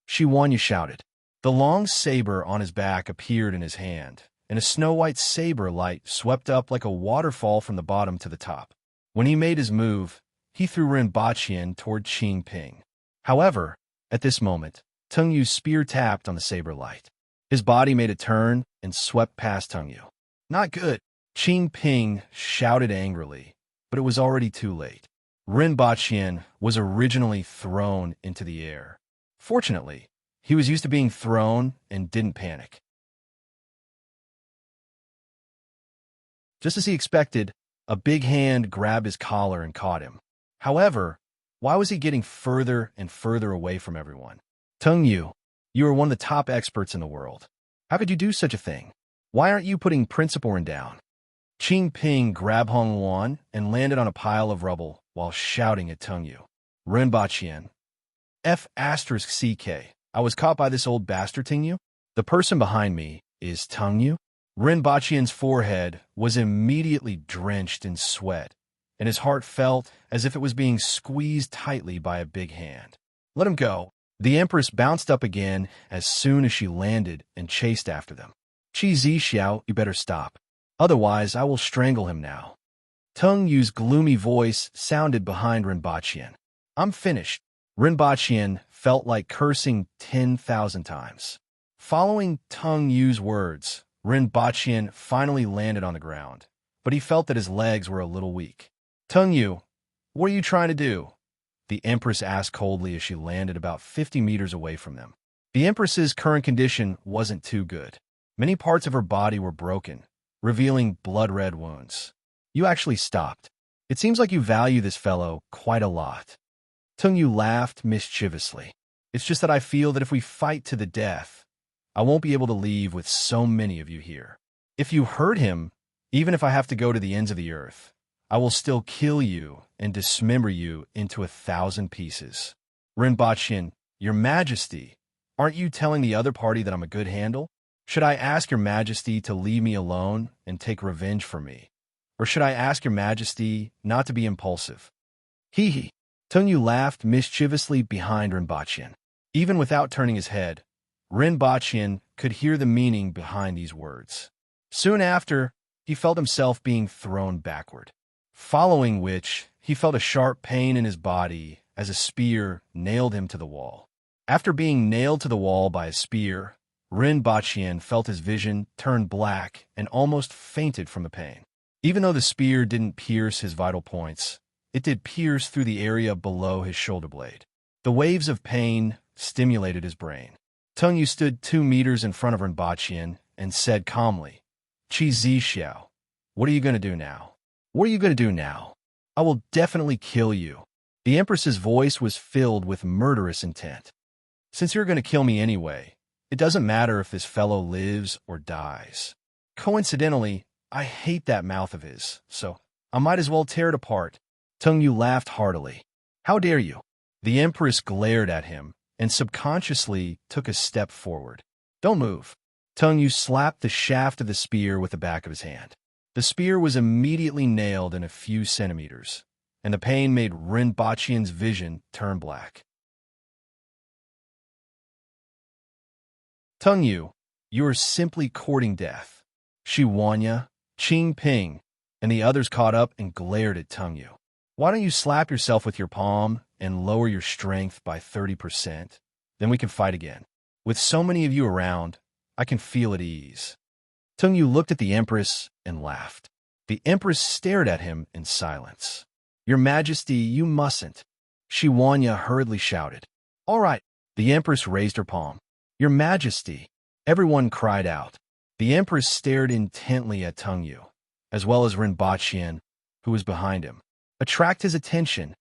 Speaker 1: Shi Wanya shouted. The long saber on his back appeared in his hand, and a snow-white saber light swept up like a waterfall from the bottom to the top. When he made his move, he threw Rinpoche toward Qing Ping. However, at this moment, Tung Yu's spear tapped on the saber light. His body made a turn and swept past Tung Yu. Not good. Qing Ping shouted angrily, but it was already too late. Rinpoche was originally thrown into the air. Fortunately, he was used to being thrown and didn't panic. Just as he expected, a big hand grabbed his collar and caught him. However, why was he getting further and further away from everyone? Tung Yu, you are one of the top experts in the world. How could you do such a thing? Why aren't you putting principal down? Qing Ping grabbed Hong Wan and landed on a pile of rubble while shouting at Teng Yu. Rinpochian. F*CK. I was caught by this old bastard Teng Yu? The person behind me is Teng Yu? Rinpochian's forehead was immediately drenched in sweat, and his heart felt as if it was being squeezed tightly by a big hand. Let him go. The Empress bounced up again as soon as she landed and chased after them. Qi Zixiao, you better stop. Otherwise, I will strangle him now. Teng Yu's gloomy voice sounded behind Rinpochian. I'm finished. Rinpochian felt like cursing 10,000 times. Following Teng Yu's words, Rinpochian finally landed on the ground, but he felt that his legs were a little weak. Teng Yu, what are you trying to do? The Empress asked coldly as she landed about 50 meters away from them. The Empress's current condition wasn't too good. Many parts of her body were broken, revealing blood-red wounds. You actually stopped. It seems like you value this fellow quite a lot. Teng Yu laughed mischievously. It's just that I feel that if we fight to the death, I won't be able to leave with so many of you here. If you hurt him, even if I have to go to the ends of the earth, I will still kill you and dismember you into 1,000 pieces. Rinpochian, Your Majesty, aren't you telling the other party that I'm a good handle? Should I ask Your Majesty to leave me alone and take revenge for me? Or should I ask Your Majesty not to be impulsive? Hee hee. Teng Yu laughed mischievously behind Rinpochian. Even without turning his head, Rinpochian could hear the meaning behind these words. Soon after, he felt himself being thrown backward, following which he felt a sharp pain in his body as a spear nailed him to the wall. After being nailed to the wall by a spear, Rinpochian felt his vision turn black and almost fainted from the pain. Even though the spear didn't pierce his vital points, it did pierce through the area below his shoulder blade. The waves of pain stimulated his brain. Teng Yu stood 2 meters in front of Rinpochian and said calmly, Qi Zixiao, what are you going to do now? What are you going to do now? I will definitely kill you. The Empress's voice was filled with murderous intent. Since you're going to kill me anyway, it doesn't matter if this fellow lives or dies. Coincidentally, I hate that mouth of his, so I might as well tear it apart. Teng Yu laughed heartily. How dare you? The Empress glared at him and subconsciously took a step forward. Don't move. Teng Yu slapped the shaft of the spear with the back of his hand. The spear was immediately nailed in a few centimeters, and the pain made Rinpochian's vision turn black. Teng Yu, you are simply courting death. Shi Wanya, Qing Ping, and the others caught up and glared at Teng Yu. Why don't you slap yourself with your palm and lower your strength by 30%? Then we can fight again. With so many of you around, I can feel at ease. Teng Yu looked at the Empress and laughed. The Empress stared at him in silence. Your Majesty, you mustn't. Shi Wanya hurriedly shouted. All right. The Empress raised her palm. Your Majesty. Everyone cried out. The Empress stared intently at Teng Yu, as well as Rinpochian, who was behind him. Attract his attention.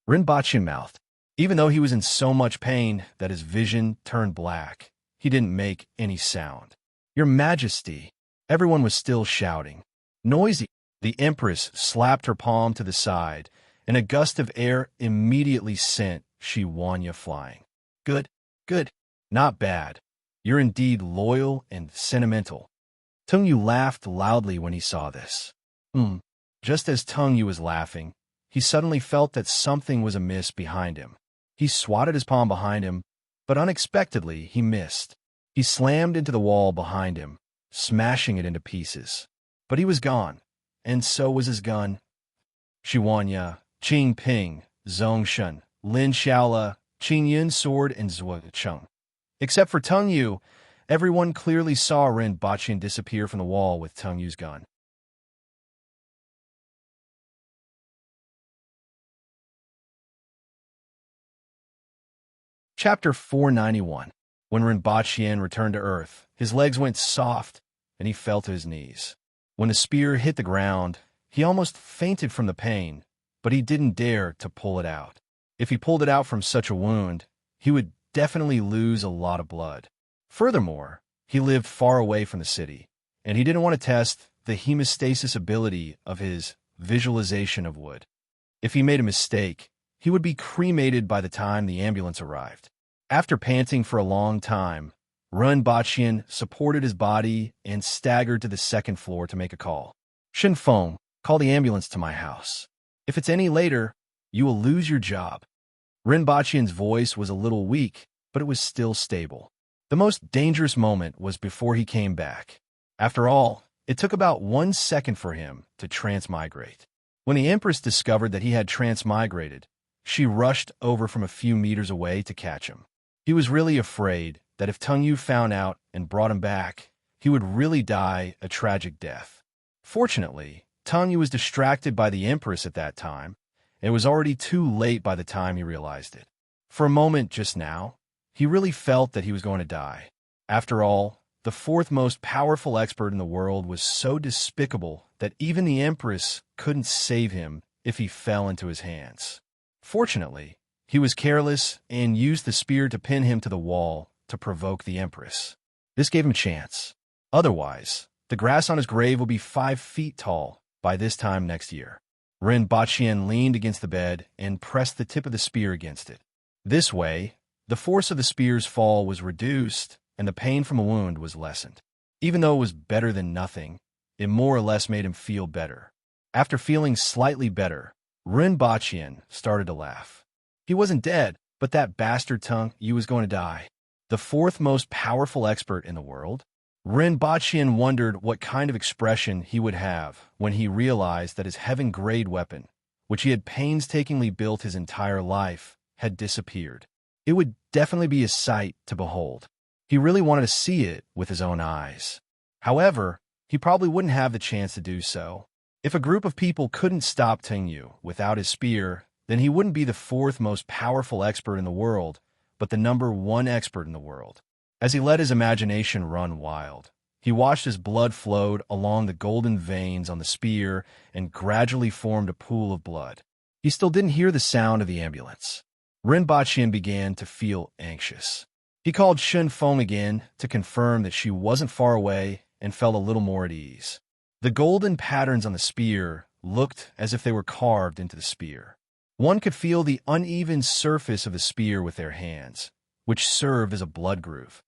Speaker 1: Rinpochian mouthed. Even though he was in so much pain that his vision turned black, he didn't make any sound. Your Majesty. Everyone was still shouting. Noisy. The Empress slapped her palm to the side, and a gust of air immediately sent Shi Wanya flying. Good, good, not bad. You're indeed loyal and sentimental. Teng Yu laughed loudly when he saw this. Just as Teng Yu was laughing, he suddenly felt that something was amiss behind him. He swatted his palm behind him, but unexpectedly he missed. He slammed into the wall behind him, smashing it into pieces. But he was gone, and so was his gun. Shi Wanya, Qing Ping, Zhong Shun, Lin Xiaola, Qing Yun's sword, and Zhuo Cheng. Except for Teng Yu, everyone clearly saw Rinpochian disappear from the wall with Teng Yu's gun. Chapter 491. When Rinpochian returned to Earth, his legs went soft, and he fell to his knees. When the spear hit the ground, he almost fainted from the pain, but he didn't dare to pull it out. If he pulled it out from such a wound, he would definitely lose a lot of blood. Furthermore, he lived far away from the city, and he didn't want to test the hemostasis ability of his visualization of wood. If he made a mistake, he would be cremated by the time the ambulance arrived. After panting for a long time, Renbachien supported his body and staggered to the second floor to make a call. Shenfeng, call the ambulance to my house. If it's any later, you will lose your job. Renbachien's voice was a little weak, but it was still stable. The most dangerous moment was before he came back. After all, it took about 1 second for him to transmigrate. When the Empress discovered that he had transmigrated, she rushed over from a few meters away to catch him. He was really afraid that if Teng Yu found out and brought him back, he would really die a tragic death. Fortunately, Teng Yu was distracted by the Empress at that time, and it was already too late by the time he realized it. For a moment just now, he really felt that he was going to die. After all, the fourth most powerful expert in the world was so despicable that even the Empress couldn't save him if he fell into his hands. Fortunately, he was careless and used the spear to pin him to the wall to provoke the Empress. This gave him a chance. Otherwise, the grass on his grave will be 5 feet tall by this time next year. Renbachien leaned against the bed and pressed the tip of the spear against it. This way, the force of the spear's fall was reduced and the pain from a wound was lessened. Even though it was better than nothing, it more or less made him feel better. After feeling slightly better, Renbachien started to laugh. He wasn't dead, but that bastard Teng Yu was going to die. The fourth most powerful expert in the world? Renbachien wondered what kind of expression he would have when he realized that his heaven-grade weapon, which he had painstakingly built his entire life, had disappeared. It would definitely be a sight to behold. He really wanted to see it with his own eyes. However, he probably wouldn't have the chance to do so. If a group of people couldn't stop Teng Yu without his spear, then he wouldn't be the fourth most powerful expert in the world, but the #1 expert in the world. As he let his imagination run wild, he watched as blood flowed along the golden veins on the spear and gradually formed a pool of blood. He still didn't hear the sound of the ambulance. Renbachien began to feel anxious. He called Shenfeng again to confirm that she wasn't far away and felt a little more at ease. The golden patterns on the spear looked as if they were carved into the spear. One could feel the uneven surface of the spear with their hands, which served as a blood groove.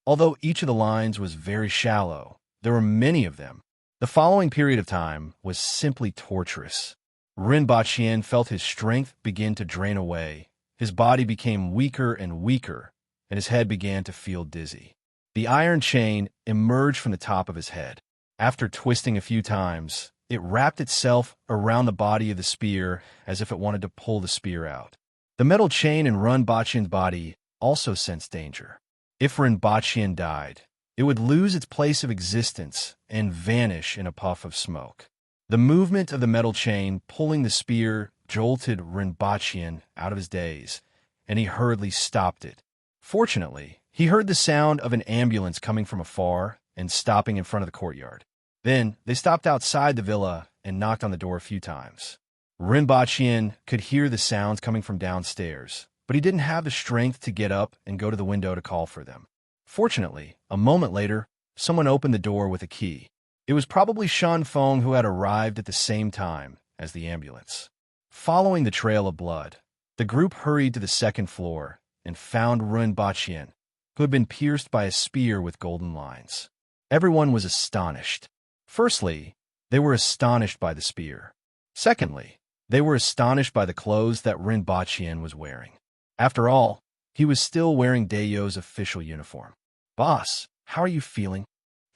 Speaker 1: Although each of the lines was very shallow, there were many of them. The following period of time was simply torturous. Renbachien felt his strength begin to drain away, his body became weaker and weaker, and his head began to feel dizzy. The iron chain emerged from the top of his head. After twisting a few times, it wrapped itself around the body of the spear as if it wanted to pull the spear out. The metal chain in Renbachien's body also sensed danger. If Renbachien died, it would lose its place of existence and vanish in a puff of smoke. The movement of the metal chain pulling the spear jolted Renbachien out of his daze, and he hurriedly stopped it. Fortunately, he heard the sound of an ambulance coming from afar and stopping in front of the courtyard. Then they stopped outside the villa and knocked on the door a few times. Renbachien could hear the sounds coming from downstairs, but he didn't have the strength to get up and go to the window to call for them. Fortunately, a moment later, someone opened the door with a key. It was probably Shenfeng who had arrived at the same time as the ambulance. Following the trail of blood, the group hurried to the second floor and found Renbachien, who had been pierced by a spear with golden lines. Everyone was astonished. Firstly, they were astonished by the spear. Secondly, they were astonished by the clothes that Renbachien was wearing. After all, he was still wearing Dayo's official uniform. "Boss, how are you feeling?"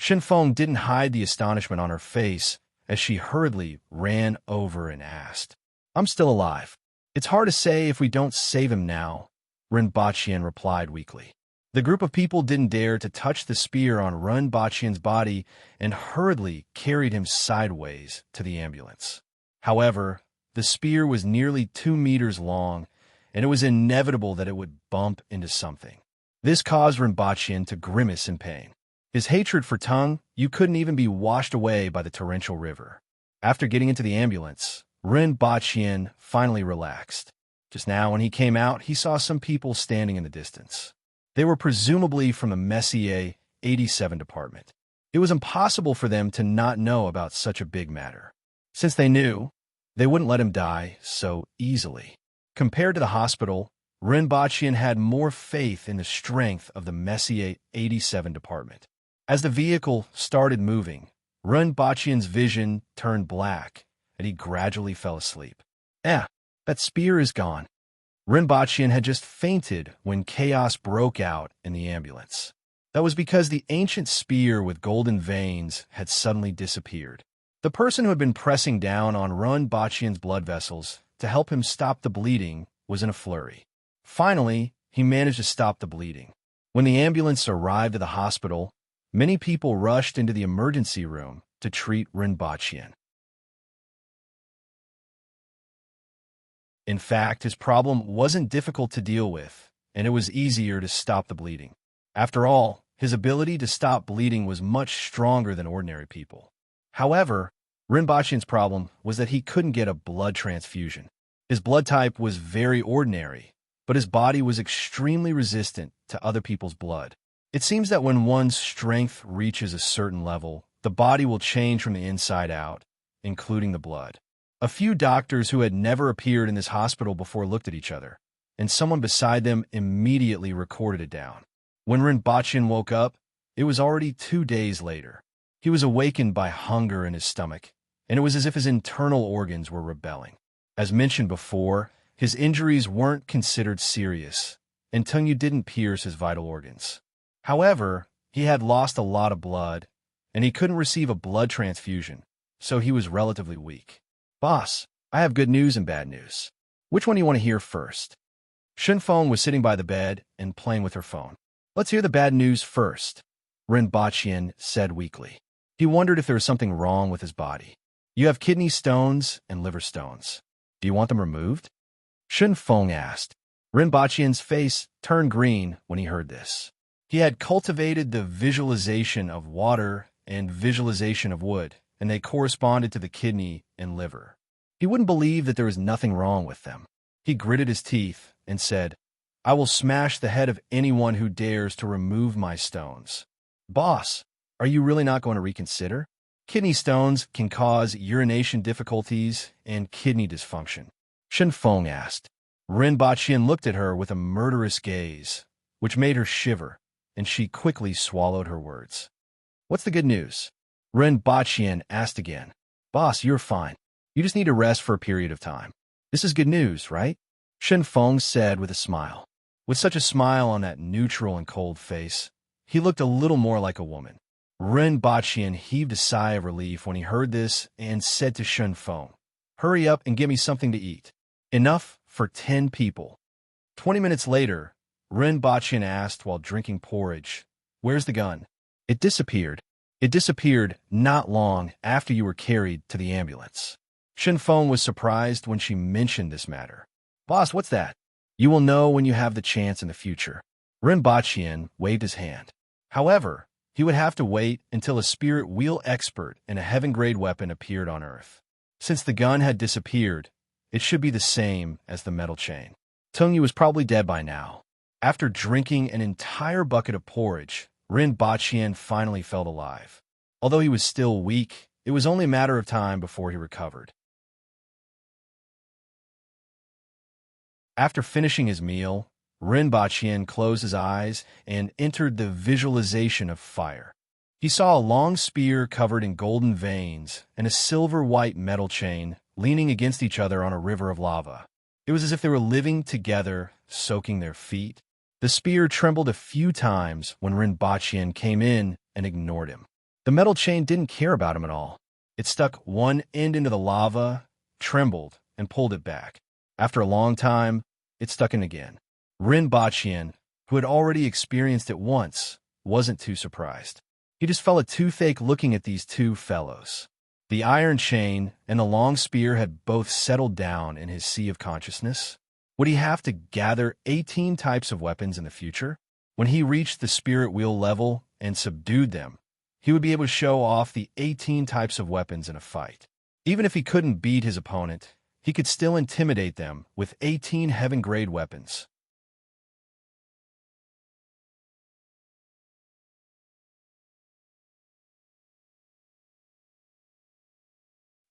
Speaker 1: Shenfeng didn't hide the astonishment on her face as she hurriedly ran over and asked. "I'm still alive. It's hard to say if we don't save him now," Renbachien replied weakly. The group of people didn't dare to touch the spear on Renbachien's body and hurriedly carried him sideways to the ambulance. However, the spear was nearly 2 meters long, and it was inevitable that it would bump into something. This caused Renbachien to grimace in pain. His hatred for Teng Yu couldn't even be washed away by the torrential river. After getting into the ambulance, Renbachien finally relaxed. Just now, when he came out, he saw some people standing in the distance. They were presumably from the Messier 87 department. It was impossible for them to not know about such a big matter. Since they knew, they wouldn't let him die so easily. Compared to the hospital, Rinpochian had more faith in the strength of the Messier 87 department. As the vehicle started moving, Rinpochian's vision turned black, and he gradually fell asleep. That spear is gone. Rinpochian had just fainted when chaos broke out in the ambulance. That was because the ancient spear with golden veins had suddenly disappeared. The person who had been pressing down on Rinpochian's blood vessels to help him stop the bleeding was in a flurry. Finally, he managed to stop the bleeding. When the ambulance arrived at the hospital, many people rushed into the emergency room to treat Rinpochian. In fact, his problem wasn't difficult to deal with, and it was easier to stop the bleeding. After all, his ability to stop bleeding was much stronger than ordinary people. However, Rinpochian's problem was that he couldn't get a blood transfusion. His blood type was very ordinary, but his body was extremely resistant to other people's blood. It seems that when one's strength reaches a certain level, the body will change from the inside out, including the blood. A few doctors who had never appeared in this hospital before looked at each other, and someone beside them immediately recorded it down. When Rinpochian woke up, it was already 2 days later. He was awakened by hunger in his stomach, and it was as if his internal organs were rebelling. As mentioned before, his injuries weren't considered serious, and Tungyu didn't pierce his vital organs. However, he had lost a lot of blood, and he couldn't receive a blood transfusion, so he was relatively weak. Boss, I have good news and bad news. Which one do you want to hear first? Shenfeng was sitting by the bed and playing with her phone. Let's hear the bad news first, Rinpochian said weakly. He wondered if there was something wrong with his body. You have kidney stones and liver stones. Do you want them removed? Shenfeng asked. Rinpochian's face turned green when he heard this. He had cultivated the visualization of water and visualization of wood, and they corresponded to the kidney and liver. He wouldn't believe that there was nothing wrong with them. He gritted his teeth and said, I will smash the head of anyone who dares to remove my stones. Boss, are you really not going to reconsider? Kidney stones can cause urination difficulties and kidney dysfunction. Shenfeng asked. Rinpochian looked at her with a murderous gaze, which made her shiver, and she quickly swallowed her words. What's the good news? Rinpochian asked again. Boss, you're fine. You just need to rest for a period of time. This is good news, right? Shenfeng said with a smile. With such a smile on that neutral and cold face, he looked a little more like a woman. Rinpochian heaved a sigh of relief when he heard this and said to Shenfeng, Hurry up and give me something to eat. Enough for 10 people. 20 minutes later, Rinpochian asked while drinking porridge, Where's the gun? It disappeared. It disappeared not long after you were carried to the ambulance. Shenfeng was surprised when she mentioned this matter. Boss, what's that? You will know when you have the chance in the future. Rinpochian waved his hand. However, he would have to wait until a spirit wheel expert and a heaven-grade weapon appeared on Earth. Since the gun had disappeared, it should be the same as the metal chain. Tungyu was probably dead by now. After drinking an entire bucket of porridge, Rinpochian finally felt alive. Although he was still weak, it was only a matter of time before he recovered. After finishing his meal, Rinpochian closed his eyes and entered the visualization of fire. He saw a long spear covered in golden veins and a silver-white metal chain leaning against each other on a river of lava. It was as if they were living together, soaking their feet. The spear trembled a few times when Rinpochian came in and ignored him. The metal chain didn't care about him at all. It stuck one end into the lava, trembled, and pulled it back. After a long time, it stuck in again. Rinpochian, who had already experienced it once, wasn't too surprised. He just felt a toothache looking at these two fellows. The iron chain and the long spear had both settled down in his sea of consciousness. Would he have to gather 18 types of weapons in the future? When he reached the spirit wheel level and subdued them, he would be able to show off the 18 types of weapons in a fight. Even if he couldn't beat his opponent, he could still intimidate them with 18 heaven-grade weapons.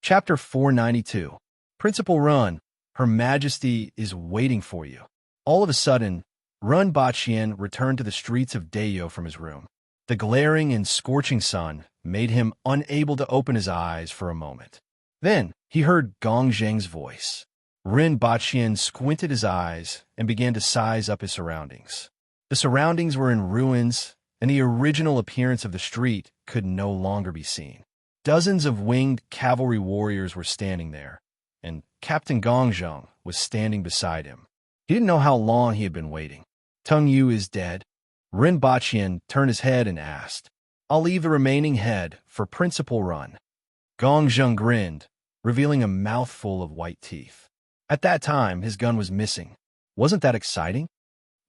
Speaker 1: Chapter 492. Principal Run, Her Majesty is waiting for you. All of a sudden, Run Bachien returned to the streets of Dayo from his room. The glaring and scorching sun made him unable to open his eyes for a moment. Then he heard Gong Zheng's voice. Rin Bachien squinted his eyes and began to size up his surroundings. The surroundings were in ruins, and the original appearance of the street could no longer be seen. Dozens of winged cavalry warriors were standing there, and Captain Gongzheng was standing beside him. He didn't know how long he had been waiting. Tung Yu is dead. Rin Bachien turned his head and asked, I'll leave the remaining head for Principal Run. Gongzheng grinned, revealing a mouthful of white teeth. At that time, his gun was missing. Wasn't that exciting?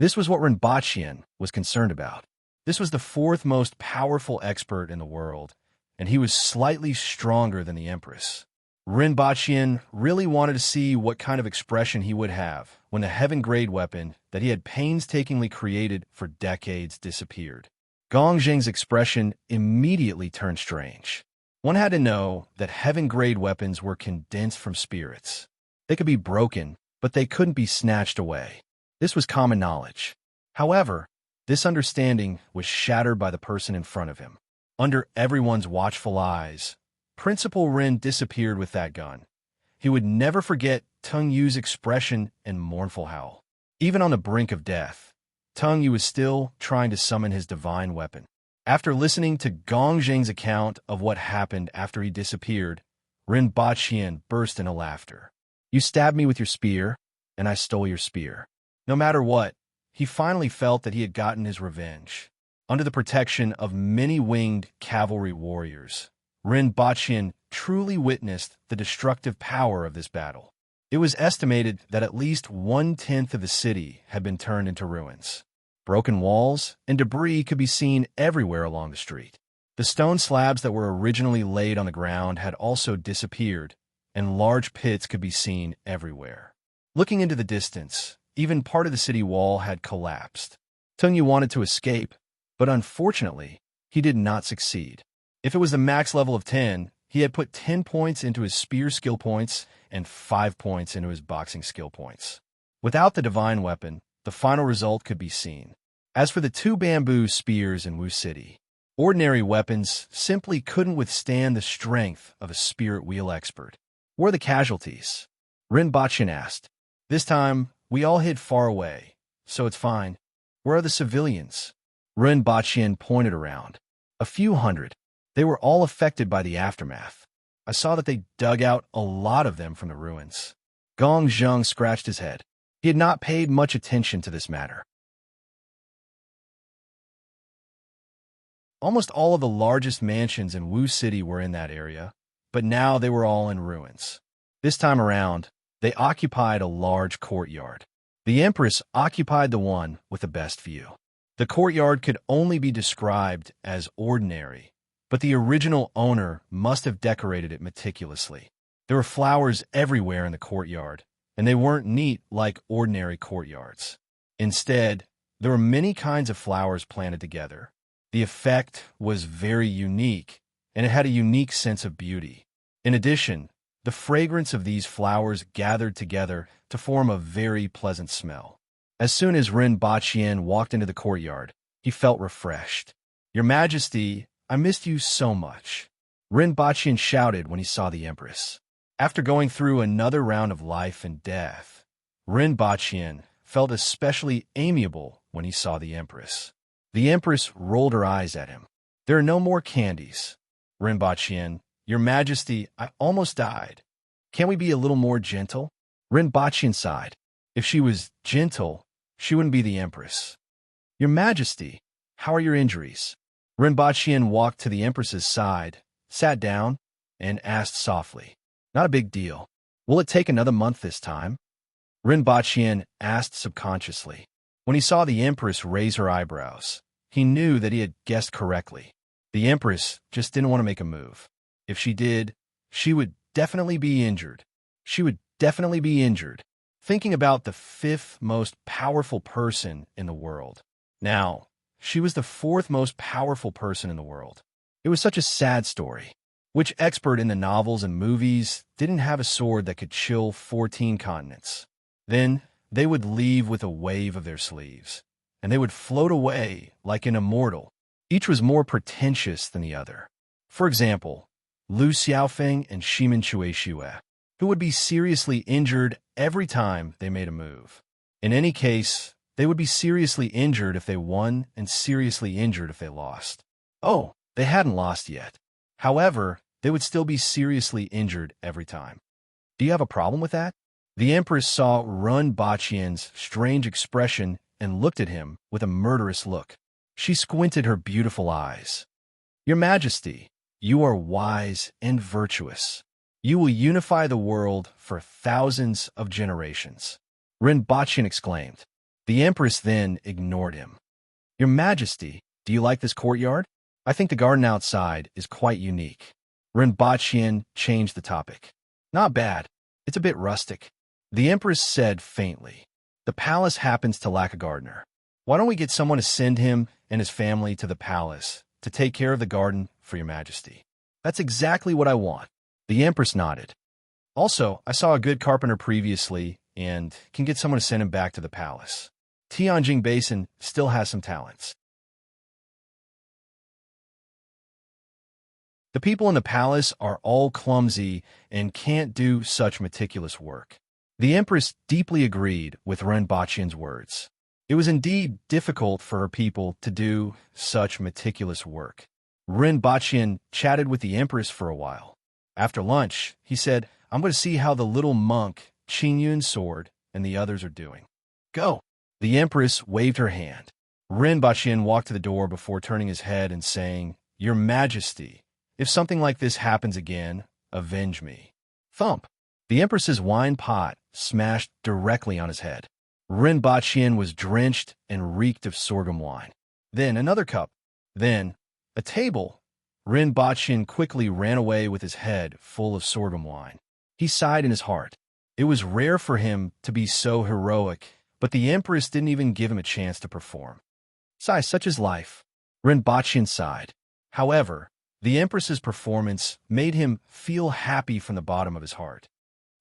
Speaker 1: This was what Rin Bachien was concerned about. This was the fourth most powerful expert in the world, and he was slightly stronger than the Empress. Rin Bachien really wanted to see what kind of expression he would have when the heaven-grade weapon that he had painstakingly created for decades disappeared. Gong Zheng's expression immediately turned strange. One had to know that heaven-grade weapons were condensed from spirits. They could be broken, but they couldn't be snatched away. This was common knowledge. However, this understanding was shattered by the person in front of him. Under everyone's watchful eyes, Principal Rin disappeared with that gun. He would never forget Tung Yu's expression and mournful howl. Even on the brink of death, Tung Yu was still trying to summon his divine weapon. After listening to Gong Zheng's account of what happened after he disappeared, Rin Bachien burst into laughter. You stabbed me with your spear, and I stole your spear. No matter what, he finally felt that he had gotten his revenge. Under the protection of many winged cavalry warriors, Rin Bachien truly witnessed the destructive power of this battle. It was estimated that at least 1/10 of the city had been turned into ruins. Broken walls and debris could be seen everywhere along the street. The stone slabs that were originally laid on the ground had also disappeared, and large pits could be seen everywhere. Looking into the distance, even part of the city wall had collapsed. Tung Yu wanted to escape, but unfortunately, he did not succeed. If it was the max level of 10, he had put 10 points into his spear skill points and 5 points into his boxing skill points. Without the divine weapon, the final result could be seen. As for the 2 bamboo spears in Wu City, ordinary weapons simply couldn't withstand the strength of a spirit wheel expert. Where are the casualties? Rin Bachien asked. This time, we all hid far away, so it's fine. Where are the civilians? Rin Bachien pointed around. A few hundred. They were all affected by the aftermath. I saw that they dug out a lot of them from the ruins. Gong Zheng scratched his head. He had not paid much attention to this matter. Almost all of the largest mansions in Wu City were in that area, but now they were all in ruins. This time around, they occupied a large courtyard. The Empress occupied the one with the best view. The courtyard could only be described as ordinary, but the original owner must have decorated it meticulously. There were flowers everywhere in the courtyard, and they weren't neat like ordinary courtyards. Instead, there were many kinds of flowers planted together. The effect was very unique, and it had a unique sense of beauty. In addition, the fragrance of these flowers gathered together to form a very pleasant smell. As soon as Rin Bachien walked into the courtyard, he felt refreshed. Your Majesty, I missed you so much. Rin Bachien shouted when he saw the Empress. After going through another round of life and death, Rin Bachien felt especially amiable when he saw the Empress. The Empress rolled her eyes at him. There are no more candies. Rin Bachien, Your Majesty, I almost died. Can't we be a little more gentle? Rin Bachien sighed. If she was gentle, she wouldn't be the Empress. Your Majesty, how are your injuries? Rin Bachien walked to the Empress's side, sat down, and asked softly. Not a big deal. Will it take another month this time? Rin Bachien asked subconsciously. When he saw the Empress raise her eyebrows, he knew that he had guessed correctly. The Empress just didn't want to make a move. If she did, she would definitely be injured. She would definitely be injured, thinking about the fifth most powerful person in the world. Now, she was the fourth most powerful person in the world. It was such a sad story. Which expert in the novels and movies didn't have a sword that could chill 14 continents? Then they would leave with a wave of their sleeves, and they would float away like an immortal. Each was more pretentious than the other. For example, Lu Xiaofeng and Shimin Shueishue, who would be seriously injured every time they made a move. In any case, they would be seriously injured if they won and seriously injured if they lost. Oh, they hadn't lost yet. However, they would still be seriously injured every time. Do you have a problem with that? The Empress saw Run Baqian's strange expression and looked at him with a murderous look. She squinted her beautiful eyes. Your Majesty, you are wise and virtuous. You will unify the world for thousands of generations. Ren Baqian exclaimed. The Empress then ignored him. Your Majesty, do you like this courtyard? I think the garden outside is quite unique. Ren Baqian changed the topic. Not bad. It's a bit rustic. The Empress said faintly. The palace happens to lack a gardener. Why don't we get someone to send him and his family to the palace to take care of the garden for your Majesty? That's exactly what I want. The Empress nodded. Also, I saw a good carpenter previously and can get someone to send him back to the palace. Tianjing Basin still has some talents. The people in the palace are all clumsy and can't do such meticulous work. The Empress deeply agreed with Ren Baqian's words. It was indeed difficult for her people to do such meticulous work. Ren Baqian chatted with the Empress for a while. After lunch, he said, I'm going to see how the little monk, Qingyun's sword, and the others are doing. Go. The Empress waved her hand. Ren Baqian walked to the door before turning his head and saying, Your Majesty, if something like this happens again, avenge me. Thump. The Empress's wine pot smashed directly on his head. Ren Baqian was drenched and reeked of sorghum wine. Then another cup. Then a table. Ren Baqian quickly ran away with his head full of sorghum wine. He sighed in his heart. It was rare for him to be so heroic, but the Empress didn't even give him a chance to perform. Sigh, such is life. Ren Baqian sighed. However, the Empress's performance made him feel happy from the bottom of his heart.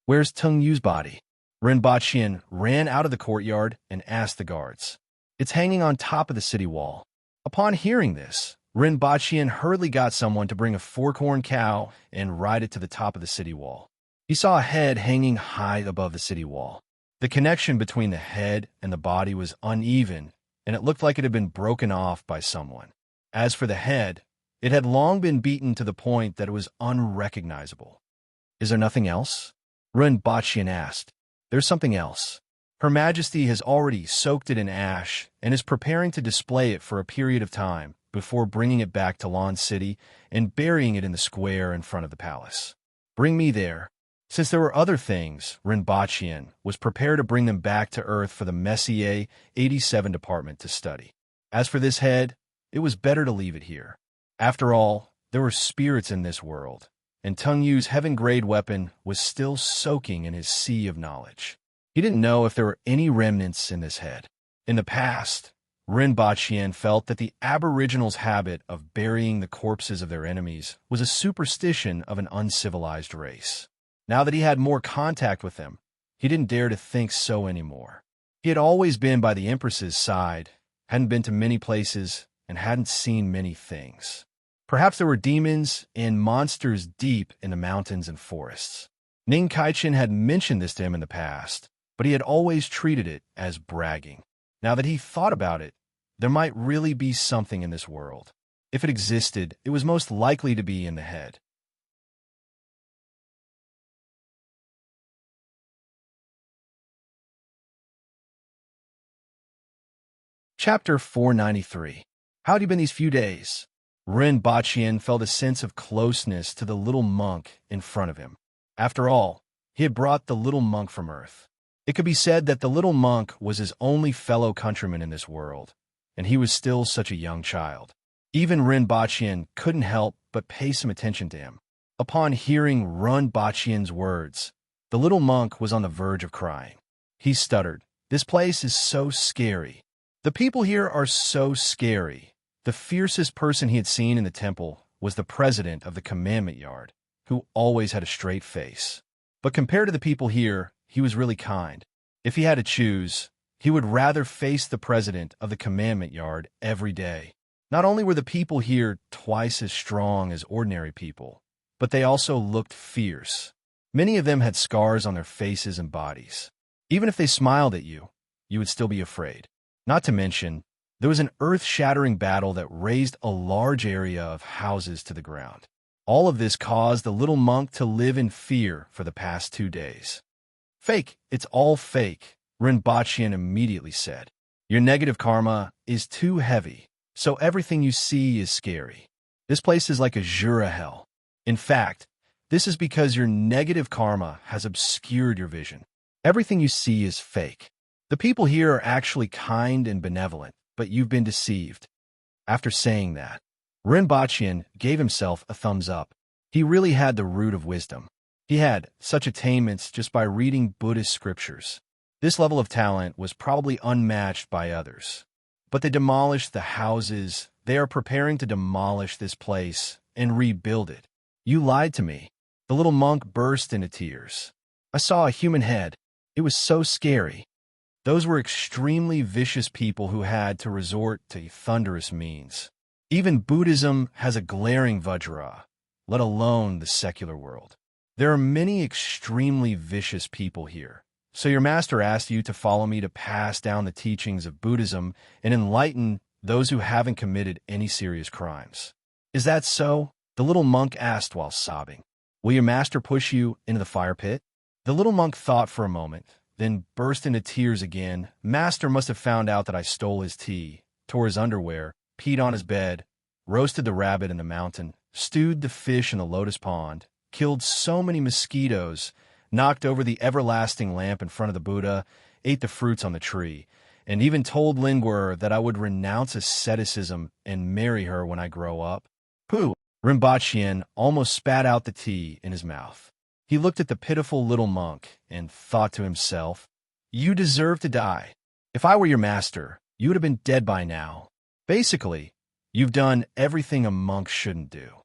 Speaker 1: Where's Teng Yu's body? Ren Baqian ran out of the courtyard and asked the guards. It's hanging on top of the city wall. Upon hearing this, Ren Baqian hurriedly got someone to bring a fork-horn cow and ride it to the top of the city wall. He saw a head hanging high above the city wall. The connection between the head and the body was uneven, and it looked like it had been broken off by someone. As for the head, it had long been beaten to the point that it was unrecognizable. Is there nothing else? Ren Baqian asked. There's something else. Her Majesty has already soaked it in ash and is preparing to display it for a period of time before bringing it back to Lan City and burying it in the square in front of the palace. Bring me there. Since there were other things, Ren Baqian was prepared to bring them back to Earth for the Messier 87 department to study. As for this head, it was better to leave it here. After all, there were spirits in this world, and Teng Yu's heaven-grade weapon was still soaking in his sea of knowledge. He didn't know if there were any remnants in this head. In the past, Ren Baqian felt that the Aboriginals' habit of burying the corpses of their enemies was a superstition of an uncivilized race. Now that he had more contact with them, he didn't dare to think so anymore. He had always been by the Empress's side, hadn't been to many places, and hadn't seen many things. Perhaps there were demons and monsters deep in the mountains and forests. Ning Kaichen had mentioned this to him in the past, but he had always treated it as bragging. Now that he thought about it, there might really be something in this world. If it existed, it was most likely to be in the head. Chapter 493. How had you been these few days? Ren Baqian felt a sense of closeness to the little monk in front of him. After all, he had brought the little monk from Earth. It could be said that the little monk was his only fellow countryman in this world, and he was still such a young child. Even Ren Baqian couldn't help but pay some attention to him. Upon hearing Ren Baqian's words, The little monk was on the verge of crying. He stuttered, "This place is so scary. The people here are so scary." The fiercest person he had seen in the temple was the president of the commandment yard, who always had a straight face. But compared to the people here, he was really kind. If he had to choose, he would rather face the president of the commandment yard every day. Not only were the people here twice as strong as ordinary people, but they also looked fierce. Many of them had scars on their faces and bodies. Even if they smiled at you, you would still be afraid. Not to mention, there was an earth-shattering battle that razed a large area of houses to the ground. All of this caused the little monk to live in fear for the past 2 days. "Fake, it's all fake," Rinpoche immediately said. "Your negative karma is too heavy, so everything you see is scary. This place is like a Jura hell. In fact, this is because your negative karma has obscured your vision. Everything you see is fake. The people here are actually kind and benevolent, but you've been deceived." After saying that, Rinpoche gave himself a thumbs up. He really had the root of wisdom. He had such attainments just by reading Buddhist scriptures. This level of talent was probably unmatched by others. But they demolished the houses. They are preparing to demolish this place and rebuild it. "You lied to me." The little monk burst into tears. "I saw a human head. It was so scary." Those were extremely vicious people who had to resort to thunderous means. Even Buddhism has a glaring vajra, let alone the secular world. There are many extremely vicious people here. So your master asked you to follow me to pass down the teachings of Buddhism and enlighten those who haven't committed any serious crimes. "Is that so?" the little monk asked while sobbing. "Will your master push you into the fire pit?" The little monk thought for a moment, then burst into tears again. "Master must have found out that I stole his tea, tore his underwear, peed on his bed, roasted the rabbit in the mountain, stewed the fish in the lotus pond, killed so many mosquitoes, knocked over the everlasting lamp in front of the Buddha, ate the fruits on the tree, and even told Lingguor that I would renounce asceticism and marry her when I grow up." Pooh! Rinpoche almost spat out the tea in his mouth. He looked at the pitiful little monk and thought to himself, "You deserve to die. If I were your master, you would have been dead by now. Basically, you've done everything a monk shouldn't do."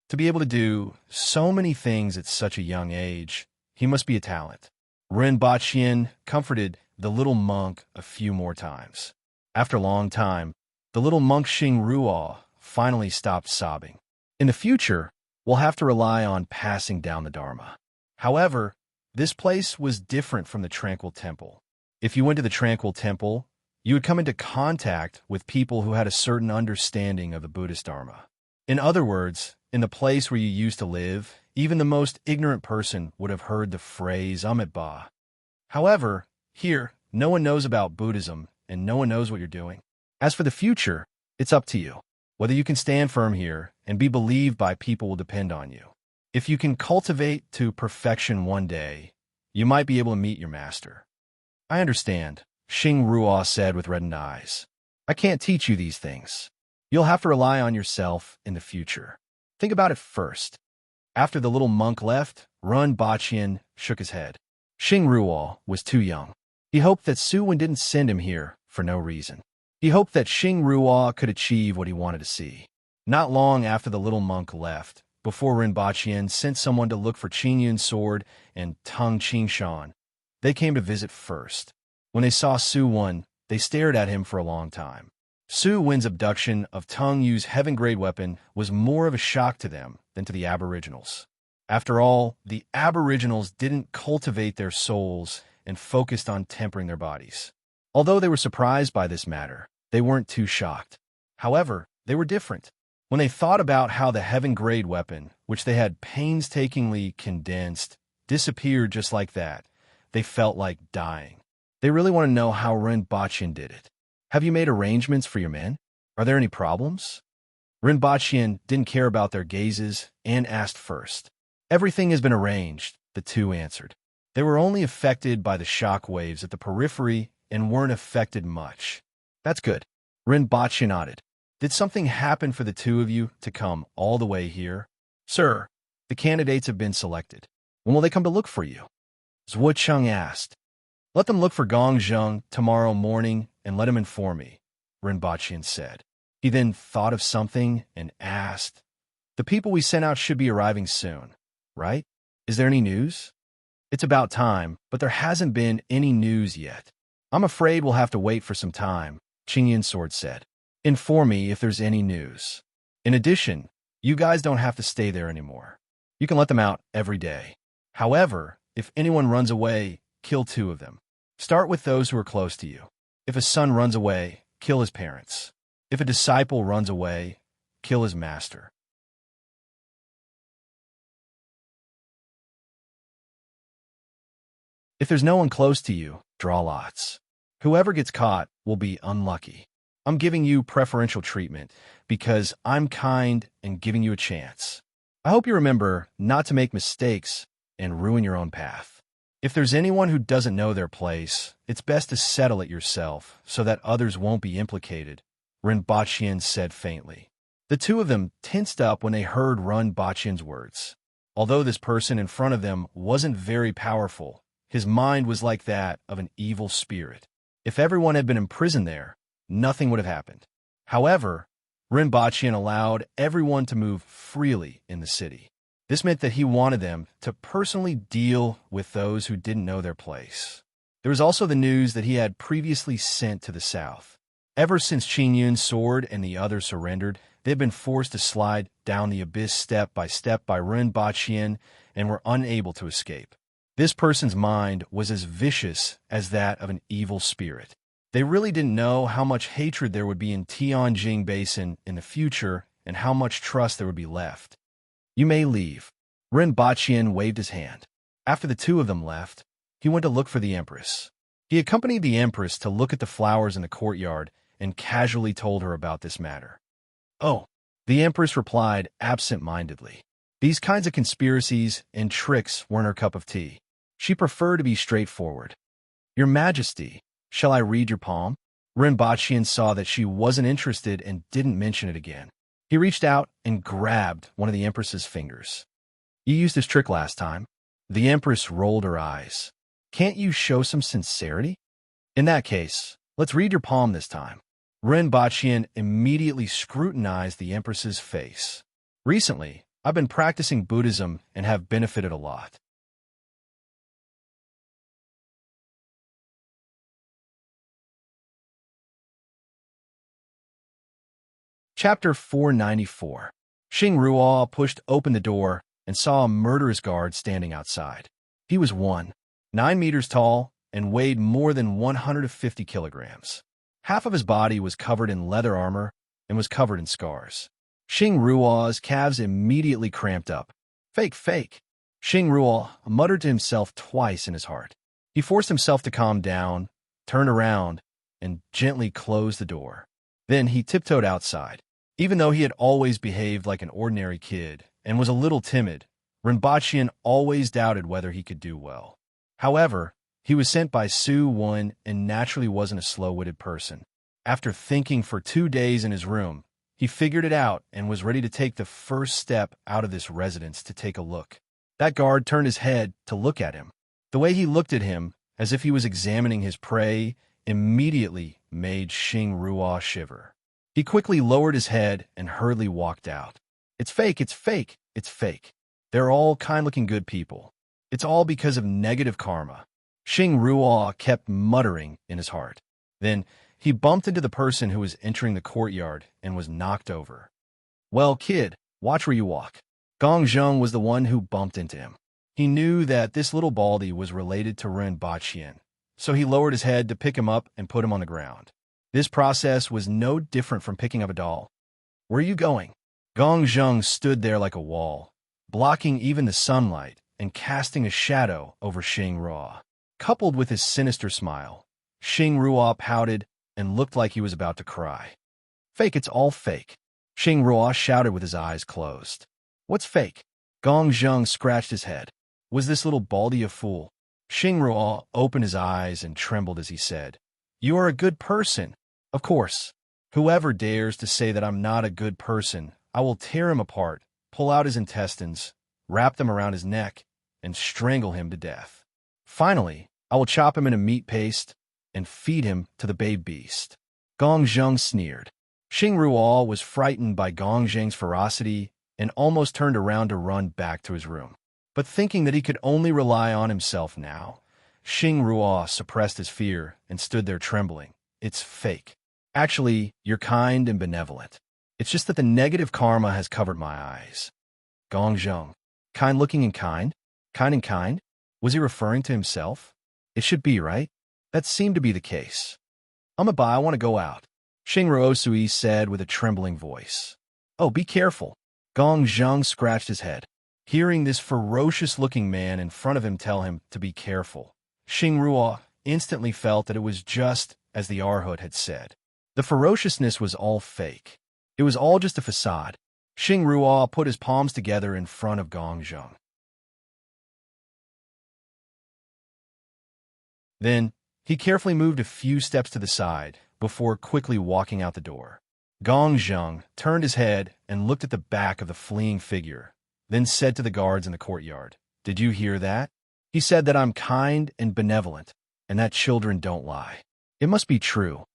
Speaker 1: To be able to do so many things at such a young age, he must be a talent. Rinpoche comforted the little monk a few more times. After a long time, the little monk Xing Ruo finally stopped sobbing. "In the future, we'll have to rely on passing down the Dharma." However, this place was different from the Tranquil Temple. If you went to the Tranquil Temple, you would come into contact with people who had a certain understanding of the Buddhist Dharma. In other words, in the place where you used to live, even the most ignorant person would have heard the phrase Amitabha. However, here, no one knows about Buddhism, and no one knows what you're doing. As for the future, it's up to you. Whether you can stand firm here and be believed by people will depend on you. If you can cultivate to perfection one day, you might be able to meet your master. "I understand," Xing Ruo said with reddened eyes. "I can't teach you these things. You'll have to rely on yourself in the future. Think about it first." After the little monk left, Rinpoche shook his head. Xing Ruo was too young. He hoped that Suwen didn't send him here for no reason. He hoped that Xing Ruo could achieve what he wanted to see. Not long after the little monk left, before Rinpoche sent someone to look for Qingyun's sword and Tung Qingshan, they came to visit first. When they saw Suwen, they stared at him for a long time. Suwen's abduction of Tung Yu's heaven-grade weapon was more of a shock to them than to the Aboriginals. After all, the Aboriginals didn't cultivate their souls and focused on tempering their bodies. Although they were surprised by this matter, they weren't too shocked. However, they were different. When they thought about how the heaven-grade weapon, which they had painstakingly condensed, disappeared just like that, they felt like dying. They really want to know how Rinpoche did it. "Have you made arrangements for your men? Are there any problems?" Rinpoche didn't care about their gazes and asked first. "Everything has been arranged," the two answered. They were only affected by the shock waves at the periphery and weren't affected much. "That's good." Rinpoche nodded. "Did something happen for the two of you to come all the way here?" Sir, the candidates have been selected. When will they come to look for you? Zhuo Cheng asked. Let them look for Gong Zheng tomorrow morning and let him inform me, Ren Baqian said. He then thought of something and asked, the people we sent out should be arriving soon, right? Is there any news? It's about time, but there hasn't been any news yet. I'm afraid we'll have to wait for some time, Qingyan Sword said. Inform me if there's any news. In addition, you guys don't have to stay there anymore. You can let them out every day. However, if anyone runs away, kill 2 of them. Start with those who are close to you. If a son runs away, kill his parents. If a disciple runs away, kill his master. If there's no one close to you, draw lots. Whoever gets caught will be unlucky. I'm giving you preferential treatment because I'm kind and giving you a chance. I hope you remember not to make mistakes and ruin your own path. If there's anyone who doesn't know their place, it's best to settle it yourself so that others won't be implicated, Ren Baqian said faintly. The 2 of them tensed up when they heard Ren Baqian's words. Although this person in front of them wasn't very powerful, his mind was like that of an evil spirit. If everyone had been imprisoned there, nothing would have happened. However, Ren Baqian allowed everyone to move freely in the city. This meant that he wanted them to personally deal with those who didn't know their place. There was also the news that he had previously sent to the south. Ever since Qingyun's sword and the others surrendered, they had been forced to slide down the abyss step by Ren Baqian and were unable to escape. This person's mind was as vicious as that of an evil spirit. They really didn't know how much hatred there would be in Tianjing Basin in the future and how much trust there would be left. You may leave. Ren Baqian waved his hand. After the 2 of them left, he went to look for the Empress. He accompanied the Empress to look at the flowers in the courtyard and casually told her about this matter. Oh, the Empress replied absent-mindedly. These kinds of conspiracies and tricks weren't her cup of tea. She preferred to be straightforward. Your Majesty, shall I read your palm? Ren Baqian saw that she wasn't interested and didn't mention it again. He reached out and grabbed one of the Empress's fingers. You used this trick last time. The Empress rolled her eyes. Can't you show some sincerity? In that case, let's read your palm this time. Ren Baqian immediately scrutinized the Empress's face. Recently, I've been practicing Buddhism and have benefited a lot. Chapter 494. Xing Ruo pushed open the door and saw a murderous guard standing outside. He was 9 meters tall and weighed more than 150 kilograms. Half of his body was covered in leather armor and was covered in scars. Xing Ruo's calves immediately cramped up. Fake, fake. Xing Ruo muttered to himself twice in his heart. He forced himself to calm down, turned around, and gently closed the door. Then he tiptoed outside. Even though he had always behaved like an ordinary kid and was a little timid, Ren Baqian always doubted whether he could do well. However, he was sent by Su Wen and naturally wasn't a slow-witted person. After thinking for 2 days in his room, he figured it out and was ready to take the first step out of this residence to take a look. That guard turned his head to look at him. The way he looked at him, as if he was examining his prey, immediately made Xing Ruo shiver. He quickly lowered his head and hurriedly walked out. It's fake, it's fake, it's fake. They're all kind-looking good people. It's all because of negative karma. Xing Ruo kept muttering in his heart. Then he bumped into the person who was entering the courtyard and was knocked over. Well, kid, watch where you walk. Gong Zheng was the one who bumped into him. He knew that this little baldy was related to Ren Baqian, so he lowered his head to pick him up and put him on the ground. This process was no different from picking up a doll. Where are you going? Gong Zheng stood there like a wall, blocking even the sunlight and casting a shadow over Xing Ruo. Coupled with his sinister smile, Xing Ruo pouted and looked like he was about to cry. Fake, it's all fake. Xing Ruo shouted with his eyes closed. What's fake? Gong Zheng scratched his head. Was this little baldy a fool? Xing Ruo opened his eyes and trembled as he said, You are a good person. Of course. Whoever dares to say that I'm not a good person, I will tear him apart, pull out his intestines, wrap them around his neck, and strangle him to death. Finally, I will chop him into meat paste and feed him to the babe beast." Gong Zheng sneered. Xing Ruo was frightened by Gong Zheng's ferocity and almost turned around to run back to his room. But thinking that he could only rely on himself now, Xing Ruo suppressed his fear and stood there trembling. "It's fake. Actually, you're kind and benevolent. It's just that the negative karma has covered my eyes." Gong Zheng. Kind-looking and kind? Kind and kind? Was he referring to himself? It should be, right? That seemed to be the case. "Amibai, I want to go out," Xing Ruosui said with a trembling voice. "Oh, be careful." Gong Zheng scratched his head. Hearing this ferocious-looking man in front of him tell him to be careful, Xing Ruo instantly felt that it was just as the Arhut had said. The ferociousness was all fake. It was all just a facade. Xing Ruo put his palms together in front of Gong Zheng. Then, he carefully moved a few steps to the side before quickly walking out the door. Gong Zheng turned his head and looked at the back of the fleeing figure, then said to the guards in the courtyard, "Did you hear that? He said that I'm kind and benevolent, and that children don't lie. It must be true."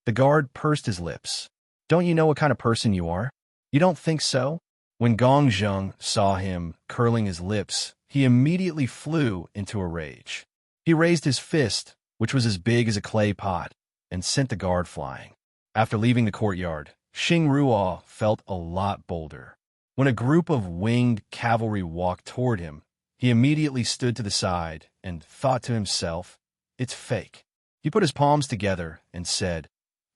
Speaker 1: The guard pursed his lips. "Don't you know what kind of person you are? You don't think so?" When Gong Zheng saw him curling his lips, he immediately flew into a rage. He raised his fist, which was as big as a clay pot, and sent the guard flying. After leaving the courtyard, Xing Ruo felt a lot bolder. When a group of winged cavalry walked toward him, he immediately stood to the side and thought to himself, "It's fake." He put his palms together and said,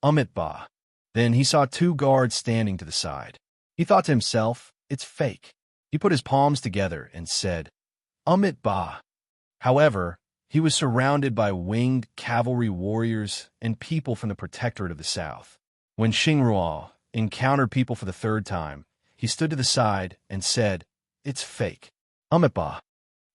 Speaker 1: "Amit Ba." Then he saw two guards standing to the side. He thought to himself, "It's fake." He put his palms together and said, "Amit Ba." However, he was surrounded by winged cavalry warriors and people from the Protectorate of the South. When Xing Ruo encountered people for the third time, he stood to the side and said, "It's fake. Amit Ba.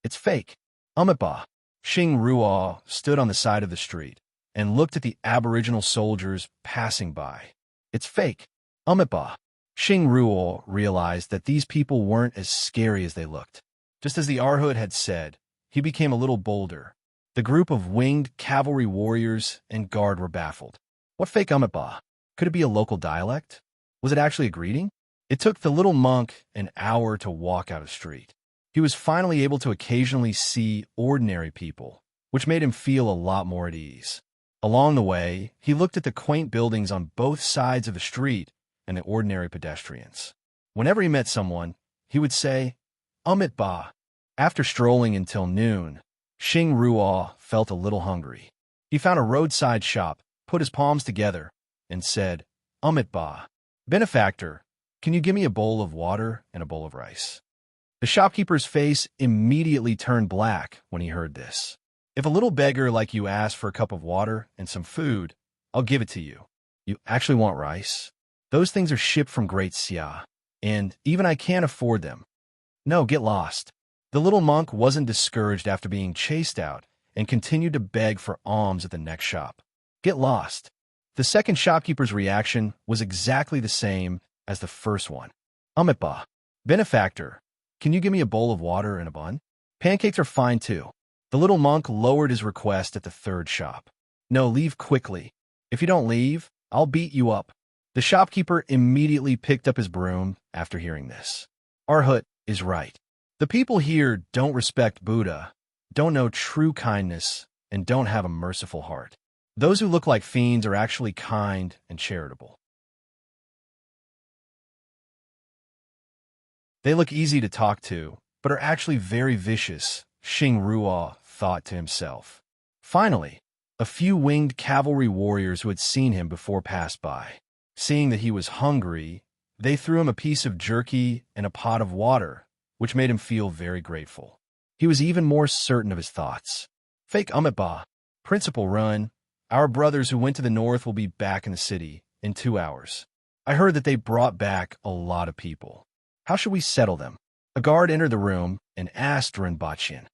Speaker 1: It's fake. Amit Ba." Xing Ruo stood on the side of the street and looked at the Aboriginal soldiers passing by. "It's fake. Amit Ba." Xing Ruo realized that these people weren't as scary as they looked. Just as the Arhut had said, he became a little bolder. The group of winged cavalry warriors and guard were baffled. What fake Amit Ba? Could it be a local dialect? Was it actually a greeting? It took the little monk an hour to walk out of the street. He was finally able to occasionally see ordinary people, which made him feel a lot more at ease. Along the way, he looked at the quaint buildings on both sides of the street and the ordinary pedestrians. Whenever he met someone, he would say, "Amit Ba." After strolling until noon, Xing Ruo felt a little hungry. He found a roadside shop, put his palms together, and said, "Amit Ba. Benefactor, can you give me a bowl of water and a bowl of rice?" The shopkeeper's face immediately turned black when he heard this. "If a little beggar like you asks for a cup of water and some food, I'll give it to you. You actually want rice? Those things are shipped from Great Xia, and even I can't afford them. No, get lost." The little monk wasn't discouraged after being chased out and continued to beg for alms at the next shop. Get lost. The second shopkeeper's reaction was exactly the same as the first one. "Amit Ba. Benefactor, can you give me a bowl of water and a bun? Pancakes are fine too." The little monk lowered his request at the third shop. "No, leave quickly. If you don't leave, I'll beat you up." The shopkeeper immediately picked up his broom after hearing this. Arhut is right. The people here don't respect Buddha, don't know true kindness, and don't have a merciful heart. Those who look like fiends are actually kind and charitable. They look easy to talk to, but are actually very vicious, Xing Ruo thought to himself. Finally, a few winged cavalry warriors who had seen him before passed by. Seeing that he was hungry, they threw him a piece of jerky and a pot of water, which made him feel very grateful. He was even more certain of his thoughts. "Fake Amit Ba. Principal, run. Our brothers who went to the north will be back in the city in 2 hours. I heard that they brought back a lot of people. How should we settle them?" A guard entered the room and asked Rinpochian,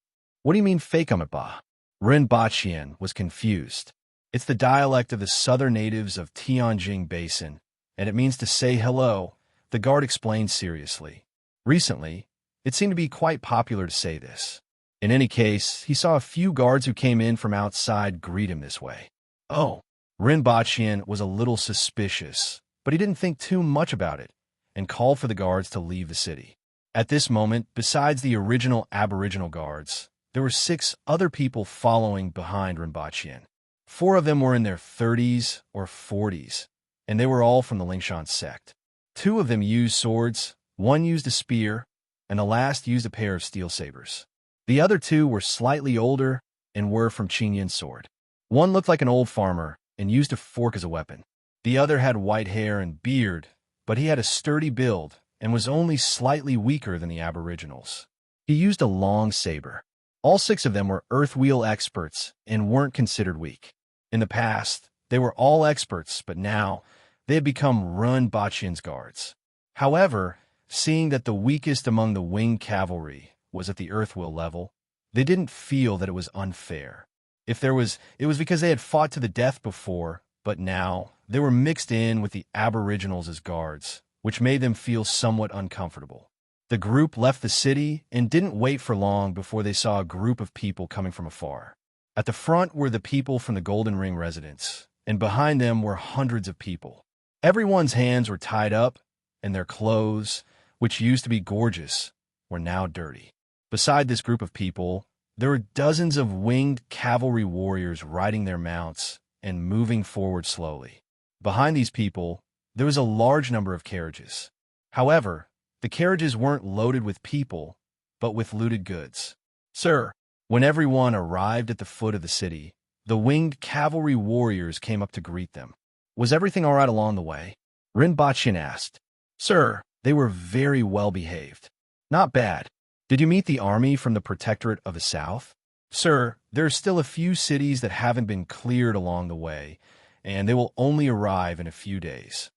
Speaker 1: "What do you mean fake Amit Ba?" Rinpochian was confused. It's the dialect of the southern natives of Tianjin Basin, and it means to say hello, the guard explained seriously. Recently, it seemed to be quite popular to say this. In any case, he saw a few guards who came in from outside greet him this way. Oh, Rinpochian was a little suspicious, but he didn't think too much about it and called for the guards to leave the city. At this moment, besides the original Aboriginal guards, there were 6 other people following behind Rinpochian. 4 of them were in their 30s or 40s, and they were all from the Lingshan sect. 2 of them used swords, 1 used a spear, and the last used a pair of steel sabers. The other 2 were slightly older and were from Qingyun's sword. 1 looked like an old farmer and used a fork as a weapon. The other had white hair and beard, but he had a sturdy build and was only slightly weaker than the Aboriginals. He used a long saber. All 6 of them were earthwheel experts and weren't considered weak. In the past, they were all experts, but now they had become Rinpochian's guards. However, seeing that the weakest among the winged cavalry was at the earthwheel level, they didn't feel that it was unfair. It was because they had fought to the death before, but now they were mixed in with the Aboriginals as guards, which made them feel somewhat uncomfortable. The group left the city and didn't wait for long before they saw a group of people coming from afar. At the front were the people from the Golden Ring residence, and behind them were hundreds of people. Everyone's hands were tied up, and their clothes, which used to be gorgeous, were now dirty. Beside this group of people, there were dozens of winged cavalry warriors riding their mounts and moving forward slowly. Behind these people, there was a large number of carriages. However, the carriages weren't loaded with people, but with looted goods. Sir, when everyone arrived at the foot of the city, the winged cavalry warriors came up to greet them. Was everything all right along the way? Rinpochian asked. Sir, they were very well behaved. Not bad. Did you meet the army from the Protectorate of the South? Sir, there are still a few cities that haven't been cleared along the way, and they will only arrive in a few days.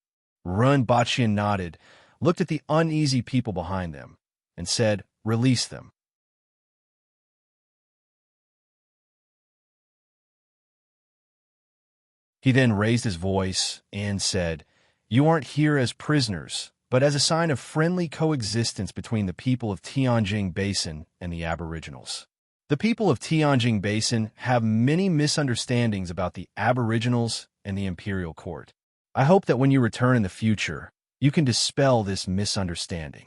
Speaker 1: Rinpochian nodded, looked at the uneasy people behind them, and said, Release them. He then raised his voice and said, You aren't here as prisoners, but as a sign of friendly coexistence between the people of Tianjin Basin and the Aboriginals. The people of Tianjin Basin have many misunderstandings about the Aboriginals and the Imperial Court. I hope that when you return in the future, you can dispel this misunderstanding.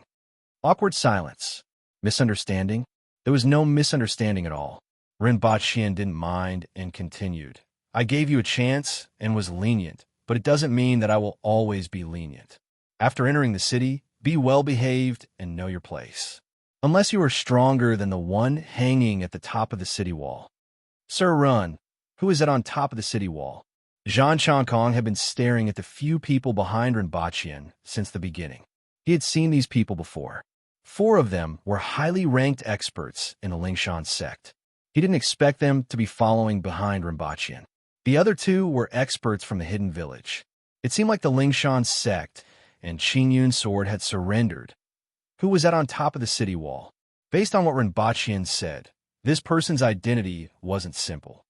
Speaker 1: Awkward silence. Misunderstanding? There was no misunderstanding at all. Rinpochian didn't mind and continued. I gave you a chance and was lenient, but it doesn't mean that I will always be lenient. After entering the city, be well-behaved and know your place. Unless you are stronger than the one hanging at the top of the city wall. Sir Run, who is that on top of the city wall? Zhang Changkong had been staring at the few people behind Rinpochian since the beginning. He had seen these people before. 4 of them were highly ranked experts in the Lingshan sect. He didn't expect them to be following behind Rinpochian. The other 2 were experts from the hidden village. It seemed like the Lingshan sect and Qingyun's sword had surrendered. Who was that on top of the city wall? Based on what Rinpochian said, this person's identity wasn't simple.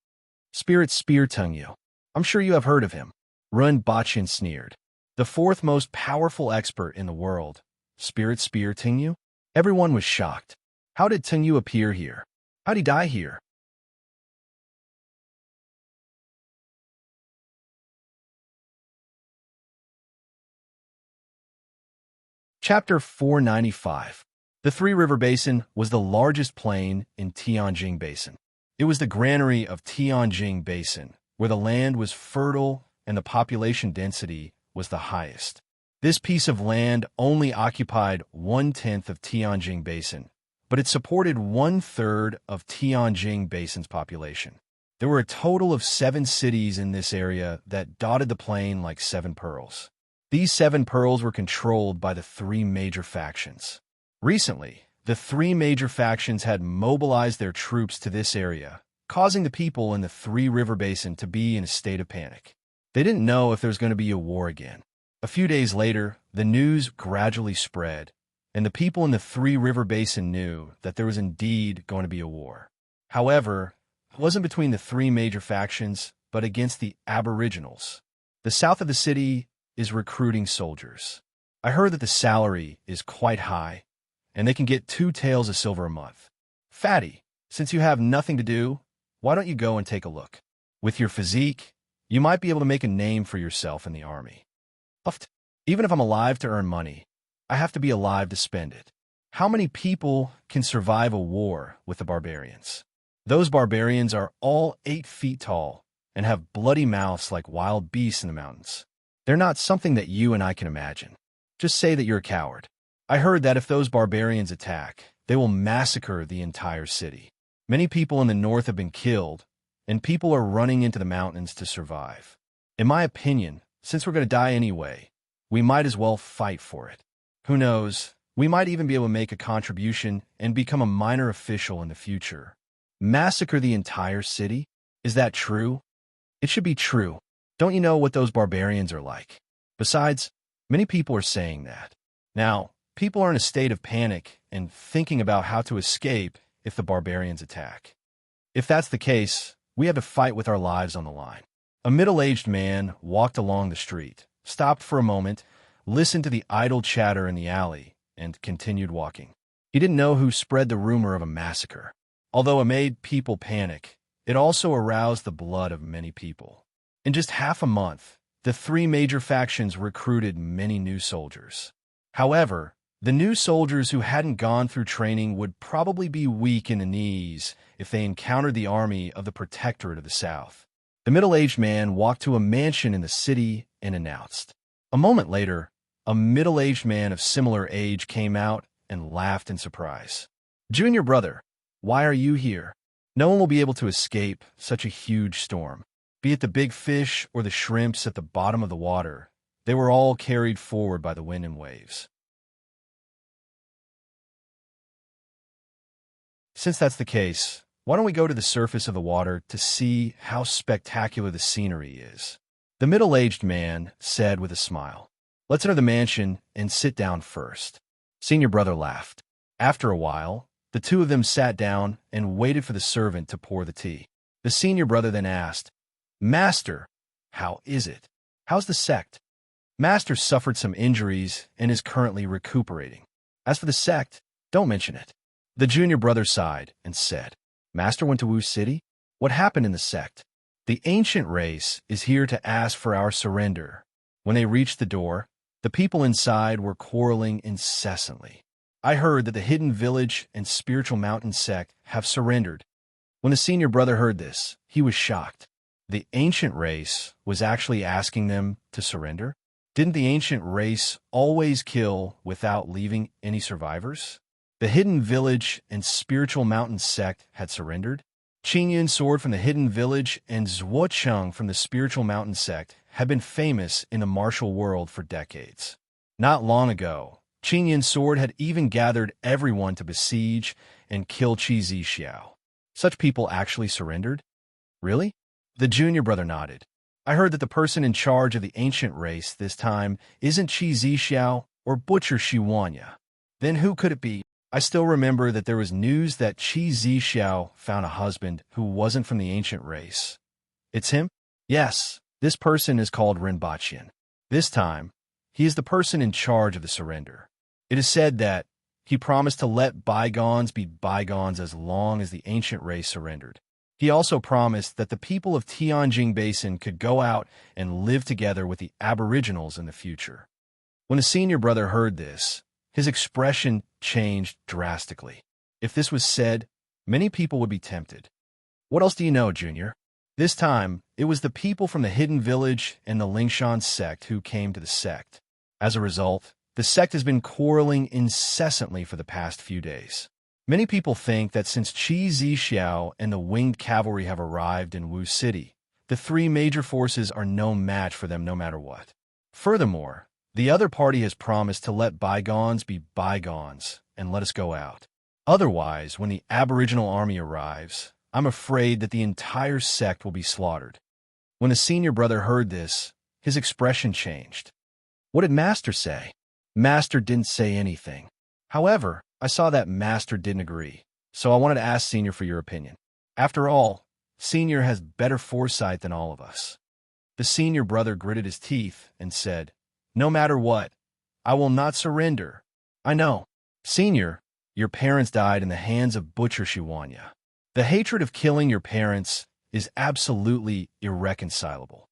Speaker 1: Spirit Spear Tungyu. I'm sure you have heard of him. Rinpochian sneered. The 4th most powerful expert in the world, Spirit Spear Tungyu? Everyone was shocked. How did Tungyu appear here? How'd he die here? Chapter 495. The Three River Basin was the largest plain in Tianjin Basin. It was the granary of Tianjin Basin, where the land was fertile and the population density was the highest. This piece of land only occupied 1/10 of Tianjin Basin, but it supported 1/3 of Tianjin Basin's population. There were a total of 7 cities in this area that dotted the plain like 7 pearls. These 7 pearls were controlled by the 3 major factions. Recently, the 3 major factions had mobilized their troops to this area, causing the people in the Three River Basin to be in a state of panic. They didn't know if there was going to be a war again. A few days later, the news gradually spread, and the people in the Three River Basin knew that there was indeed going to be a war. However, it wasn't between the 3 major factions, but against the Aboriginals. The south of the city is recruiting soldiers. I heard that the salary is quite high, and they can get 2 taels of silver a month. Fatty, since you have nothing to do, why don't you go and take a look? With your physique, you might be able to make a name for yourself in the army. Even if I'm alive to earn money, I have to be alive to spend it. How many people can survive a war with the barbarians? Those barbarians are all 8 feet tall and have bloody mouths like wild beasts in the mountains. They're not something that you and I can imagine. Just say that you're a coward. I heard that if those barbarians attack, they will massacre the entire city. Many people in the north have been killed, and people are running into the mountains to survive. In my opinion, since we're going to die anyway, we might as well fight for it. Who knows, we might even be able to make a contribution and become a minor official in the future. Massacre the entire city? Is that true? It should be true. Don't you know what those barbarians are like? Besides, many people are saying that. Now, people are in a state of panic and thinking about how to escape if the barbarians attack. If that's the case, we have to fight with our lives on the line. A middle-aged man walked along the street, stopped for a moment, listened to the idle chatter in the alley, and continued walking. He didn't know who spread the rumor of a massacre. Although it made people panic, it also aroused the blood of many people. In just half a month, the 3 major factions recruited many new soldiers. However, the new soldiers who hadn't gone through training would probably be weak in the knees if they encountered the army of the Protectorate of the South. The middle-aged man walked to a mansion in the city and announced. A moment later, a middle-aged man of similar age came out and laughed in surprise. "Junior brother, why are you here? No one will be able to escape such a huge storm. Be it the big fish or the shrimps at the bottom of the water, they were all carried forward by the wind and waves." Since that's the case, why don't we go to the surface of the water to see how spectacular the scenery is? The middle-aged man said with a smile. "Let's enter the mansion and sit down first." Senior brother laughed. After a while, the 2 of them sat down and waited for the servant to pour the tea. The senior brother then asked, "Master, how is it? How's the sect?" "Master suffered some injuries and is currently recuperating. As for the sect, don't mention it." The junior brother sighed and said, "Master went to Wu City? What happened in the sect?" "The ancient race is here to ask for our surrender." When they reached the door, the people inside were quarreling incessantly. "I heard that the Hidden Village and Spiritual Mountain sect have surrendered." When the senior brother heard this, he was shocked. The ancient race was actually asking them to surrender? Didn't the ancient race always kill without leaving any survivors? The Hidden Village and Spiritual Mountain sect had surrendered. Qingyun's sword from the Hidden Village and Zhuocheng from the Spiritual Mountain sect had been famous in the martial world for decades. Not long ago, Qingyun's sword had even gathered everyone to besiege and kill Qi Zixiao. Such people actually surrendered? Really? The junior brother nodded. "I heard that the person in charge of the ancient race this time isn't Qi Zixiao or Butcher Shiwanya. Then who could it be? I still remember that there was news that Qi Zixiao found a husband who wasn't from the ancient race. It's him? Yes, this person is called Rinbachian. This time, he is the person in charge of the surrender. It is said that he promised to let bygones be bygones as long as the ancient race surrendered. He also promised that the people of Tianjing Basin could go out and live together with the aboriginals in the future." When the senior brother heard this, his expression changed drastically. If this was said, many people would be tempted. "What else do you know, Junior?" This time, it was the people from the Hidden Village and the Lingshan sect who came to the sect. As a result, the sect has been quarreling incessantly for the past few days. Many people think that since Qi Zixiao and the winged cavalry have arrived in Wu City, the 3 major forces are no match for them no matter what. Furthermore, the other party has promised to let bygones be bygones and let us go out. Otherwise, when the aboriginal army arrives, I'm afraid that the entire sect will be slaughtered. When the senior brother heard this, his expression changed. "What did Master say?" "Master didn't say anything. However, I saw that Master didn't agree, so I wanted to ask Senior for your opinion. After all, Senior has better foresight than all of us." The senior brother gritted his teeth and said, "No matter what, I will not surrender." "I know. Senior, Your parents died in the hands of Butcher Shiwanya. The hatred of killing your parents is absolutely irreconcilable.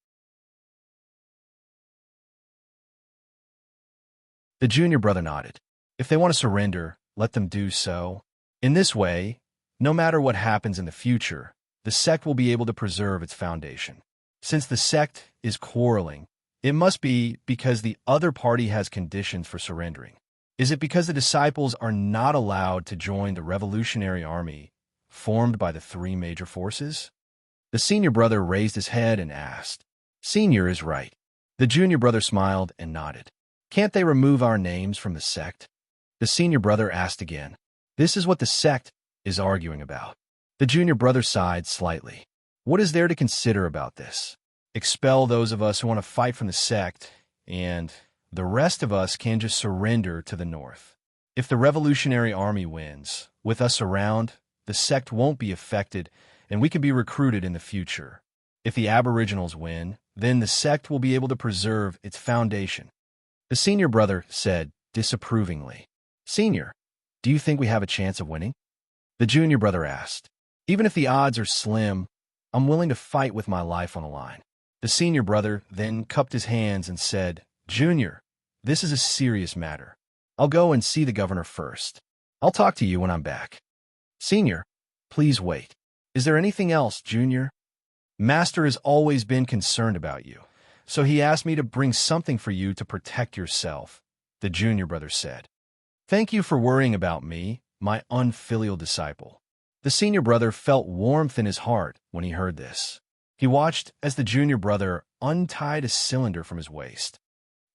Speaker 1: The junior brother nodded. If they want to surrender, let them do so. In this way, no matter what happens in the future, the sect will be able to preserve its foundation. Since the sect is quarreling, it must be because the other party has conditions for surrendering. Is it because the disciples are not allowed to join the revolutionary army formed by the three major forces? The senior brother raised his head and asked. Senior is right. The junior brother smiled and nodded. Can't they remove our names from the sect? The senior brother asked again. This is what the sect is arguing about. The junior brother sighed slightly. What is there to consider about this? Expel those of us who want to fight from the sect, and the rest of us can just surrender to the north. If the revolutionary army wins, with us around, the sect won't be affected, and we can be recruited in the future. If the aboriginals win, then the sect will be able to preserve its foundation. The senior brother said disapprovingly. Senior, do you think we have a chance of winning? The junior brother asked. Even if the odds are slim, I'm willing to fight with my life on the line. The senior brother then cupped his hands and said, Junior, this is a serious matter. I'll go and see the governor first. I'll talk to you when I'm back. Senior, please wait. Is there anything else, Junior? Master has always been concerned about you, so he asked me to bring something for you to protect yourself, the junior brother said. Thank you for worrying about me, my unfilial disciple. The senior brother felt warmth in his heart when he heard this. He watched as the junior brother untied a cylinder from his waist.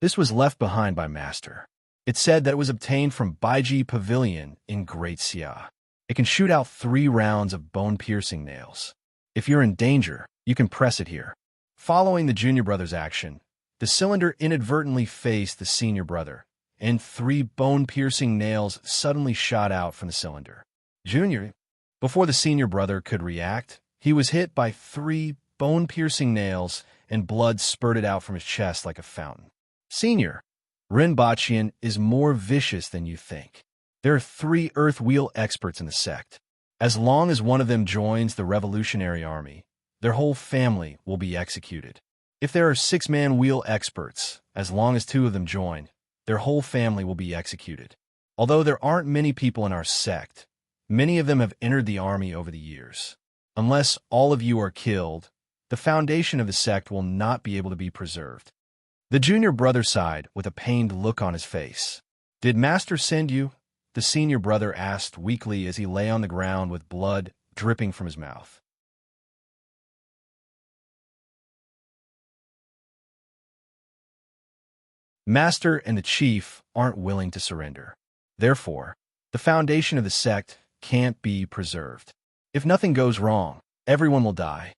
Speaker 1: This was left behind by Master. It said that it was obtained from Baiji Pavilion in Great Xia. It can shoot out 3 rounds of bone-piercing nails. If you're in danger, you can press it here. Following the junior brother's action, the cylinder inadvertently faced the senior brother, and 3 bone-piercing nails suddenly shot out from the cylinder. Junior, before the senior brother could react, he was hit by 3 bone-piercing nails, and blood spurted out from his chest like a fountain. Senior, Rinpochian is more vicious than you think. There are 3 earth wheel experts in the sect. As long as one of them joins the revolutionary army, their whole family will be executed. If there are 6-man wheel experts, as long as 2 of them join, their whole family will be executed. Although there aren't many people in our sect, many of them have entered the army over the years. Unless all of you are killed, the foundation of the sect will not be able to be preserved. The junior brother sighed with a pained look on his face. Did Master send you? The senior brother asked weakly as he lay on the ground with blood dripping from his mouth. Master and the chief aren't willing to surrender. Therefore, the foundation of the sect can't be preserved. If nothing goes wrong, everyone will die.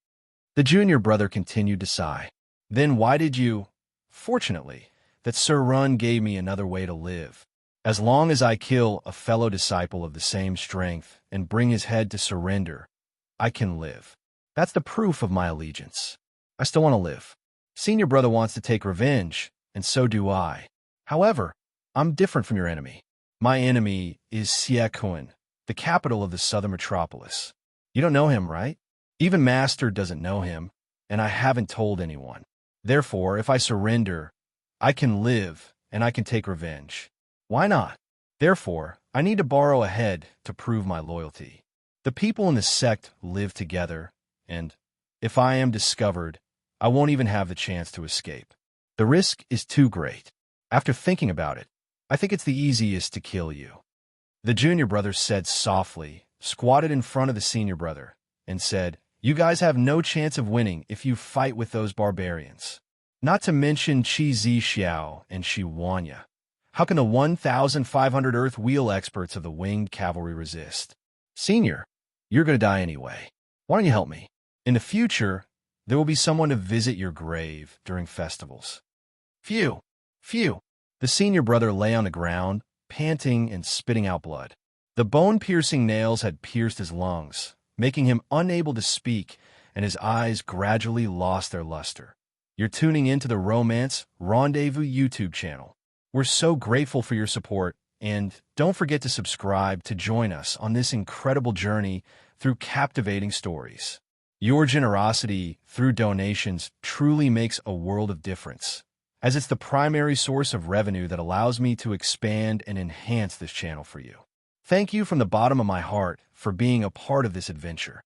Speaker 1: The junior brother continued to sigh. Then why did you? Fortunately, that Sir Run gave me another way to live. As long as I kill a fellow disciple of the same strength and bring his head to surrender, I can live. That's the proof of my allegiance. I still want to live. Senior brother wants to take revenge, and so do I. However, I'm different from your enemy. My enemy is Siekuan, the capital of the southern metropolis. You don't know him, right? Even Master doesn't know him, and I haven't told anyone. Therefore, if I surrender, I can live and I can take revenge. Why not? Therefore, I need to borrow a head to prove my loyalty. The people in the sect live together, and if I am discovered, I won't even have the chance to escape. The risk is too great. After thinking about it, I think it's the easiest to kill you. The junior brother said softly, squatted in front of the senior brother, and said, You guys have no chance of winning if you fight with those barbarians. Not to mention Qi Zi Xiao and Shi Wanya. How can the 1,500 Earth Wheel experts of the winged cavalry resist? Senior, you're going to die anyway. Why don't you help me? In the future, there will be someone to visit your grave during festivals. Phew! The senior brother lay on the ground, panting and spitting out blood. The bone-piercing nails had pierced his lungs, making him unable to speak, and his eyes gradually lost their luster. You're tuning into the Romance Rendezvous YouTube channel. We're so grateful for your support, And don't forget to subscribe to join us on this incredible journey through captivating stories. Your generosity through donations truly makes a world of difference, as it's the primary source of revenue that allows me to expand and enhance this channel for you. Thank you from the bottom of my heart for being a part of this adventure.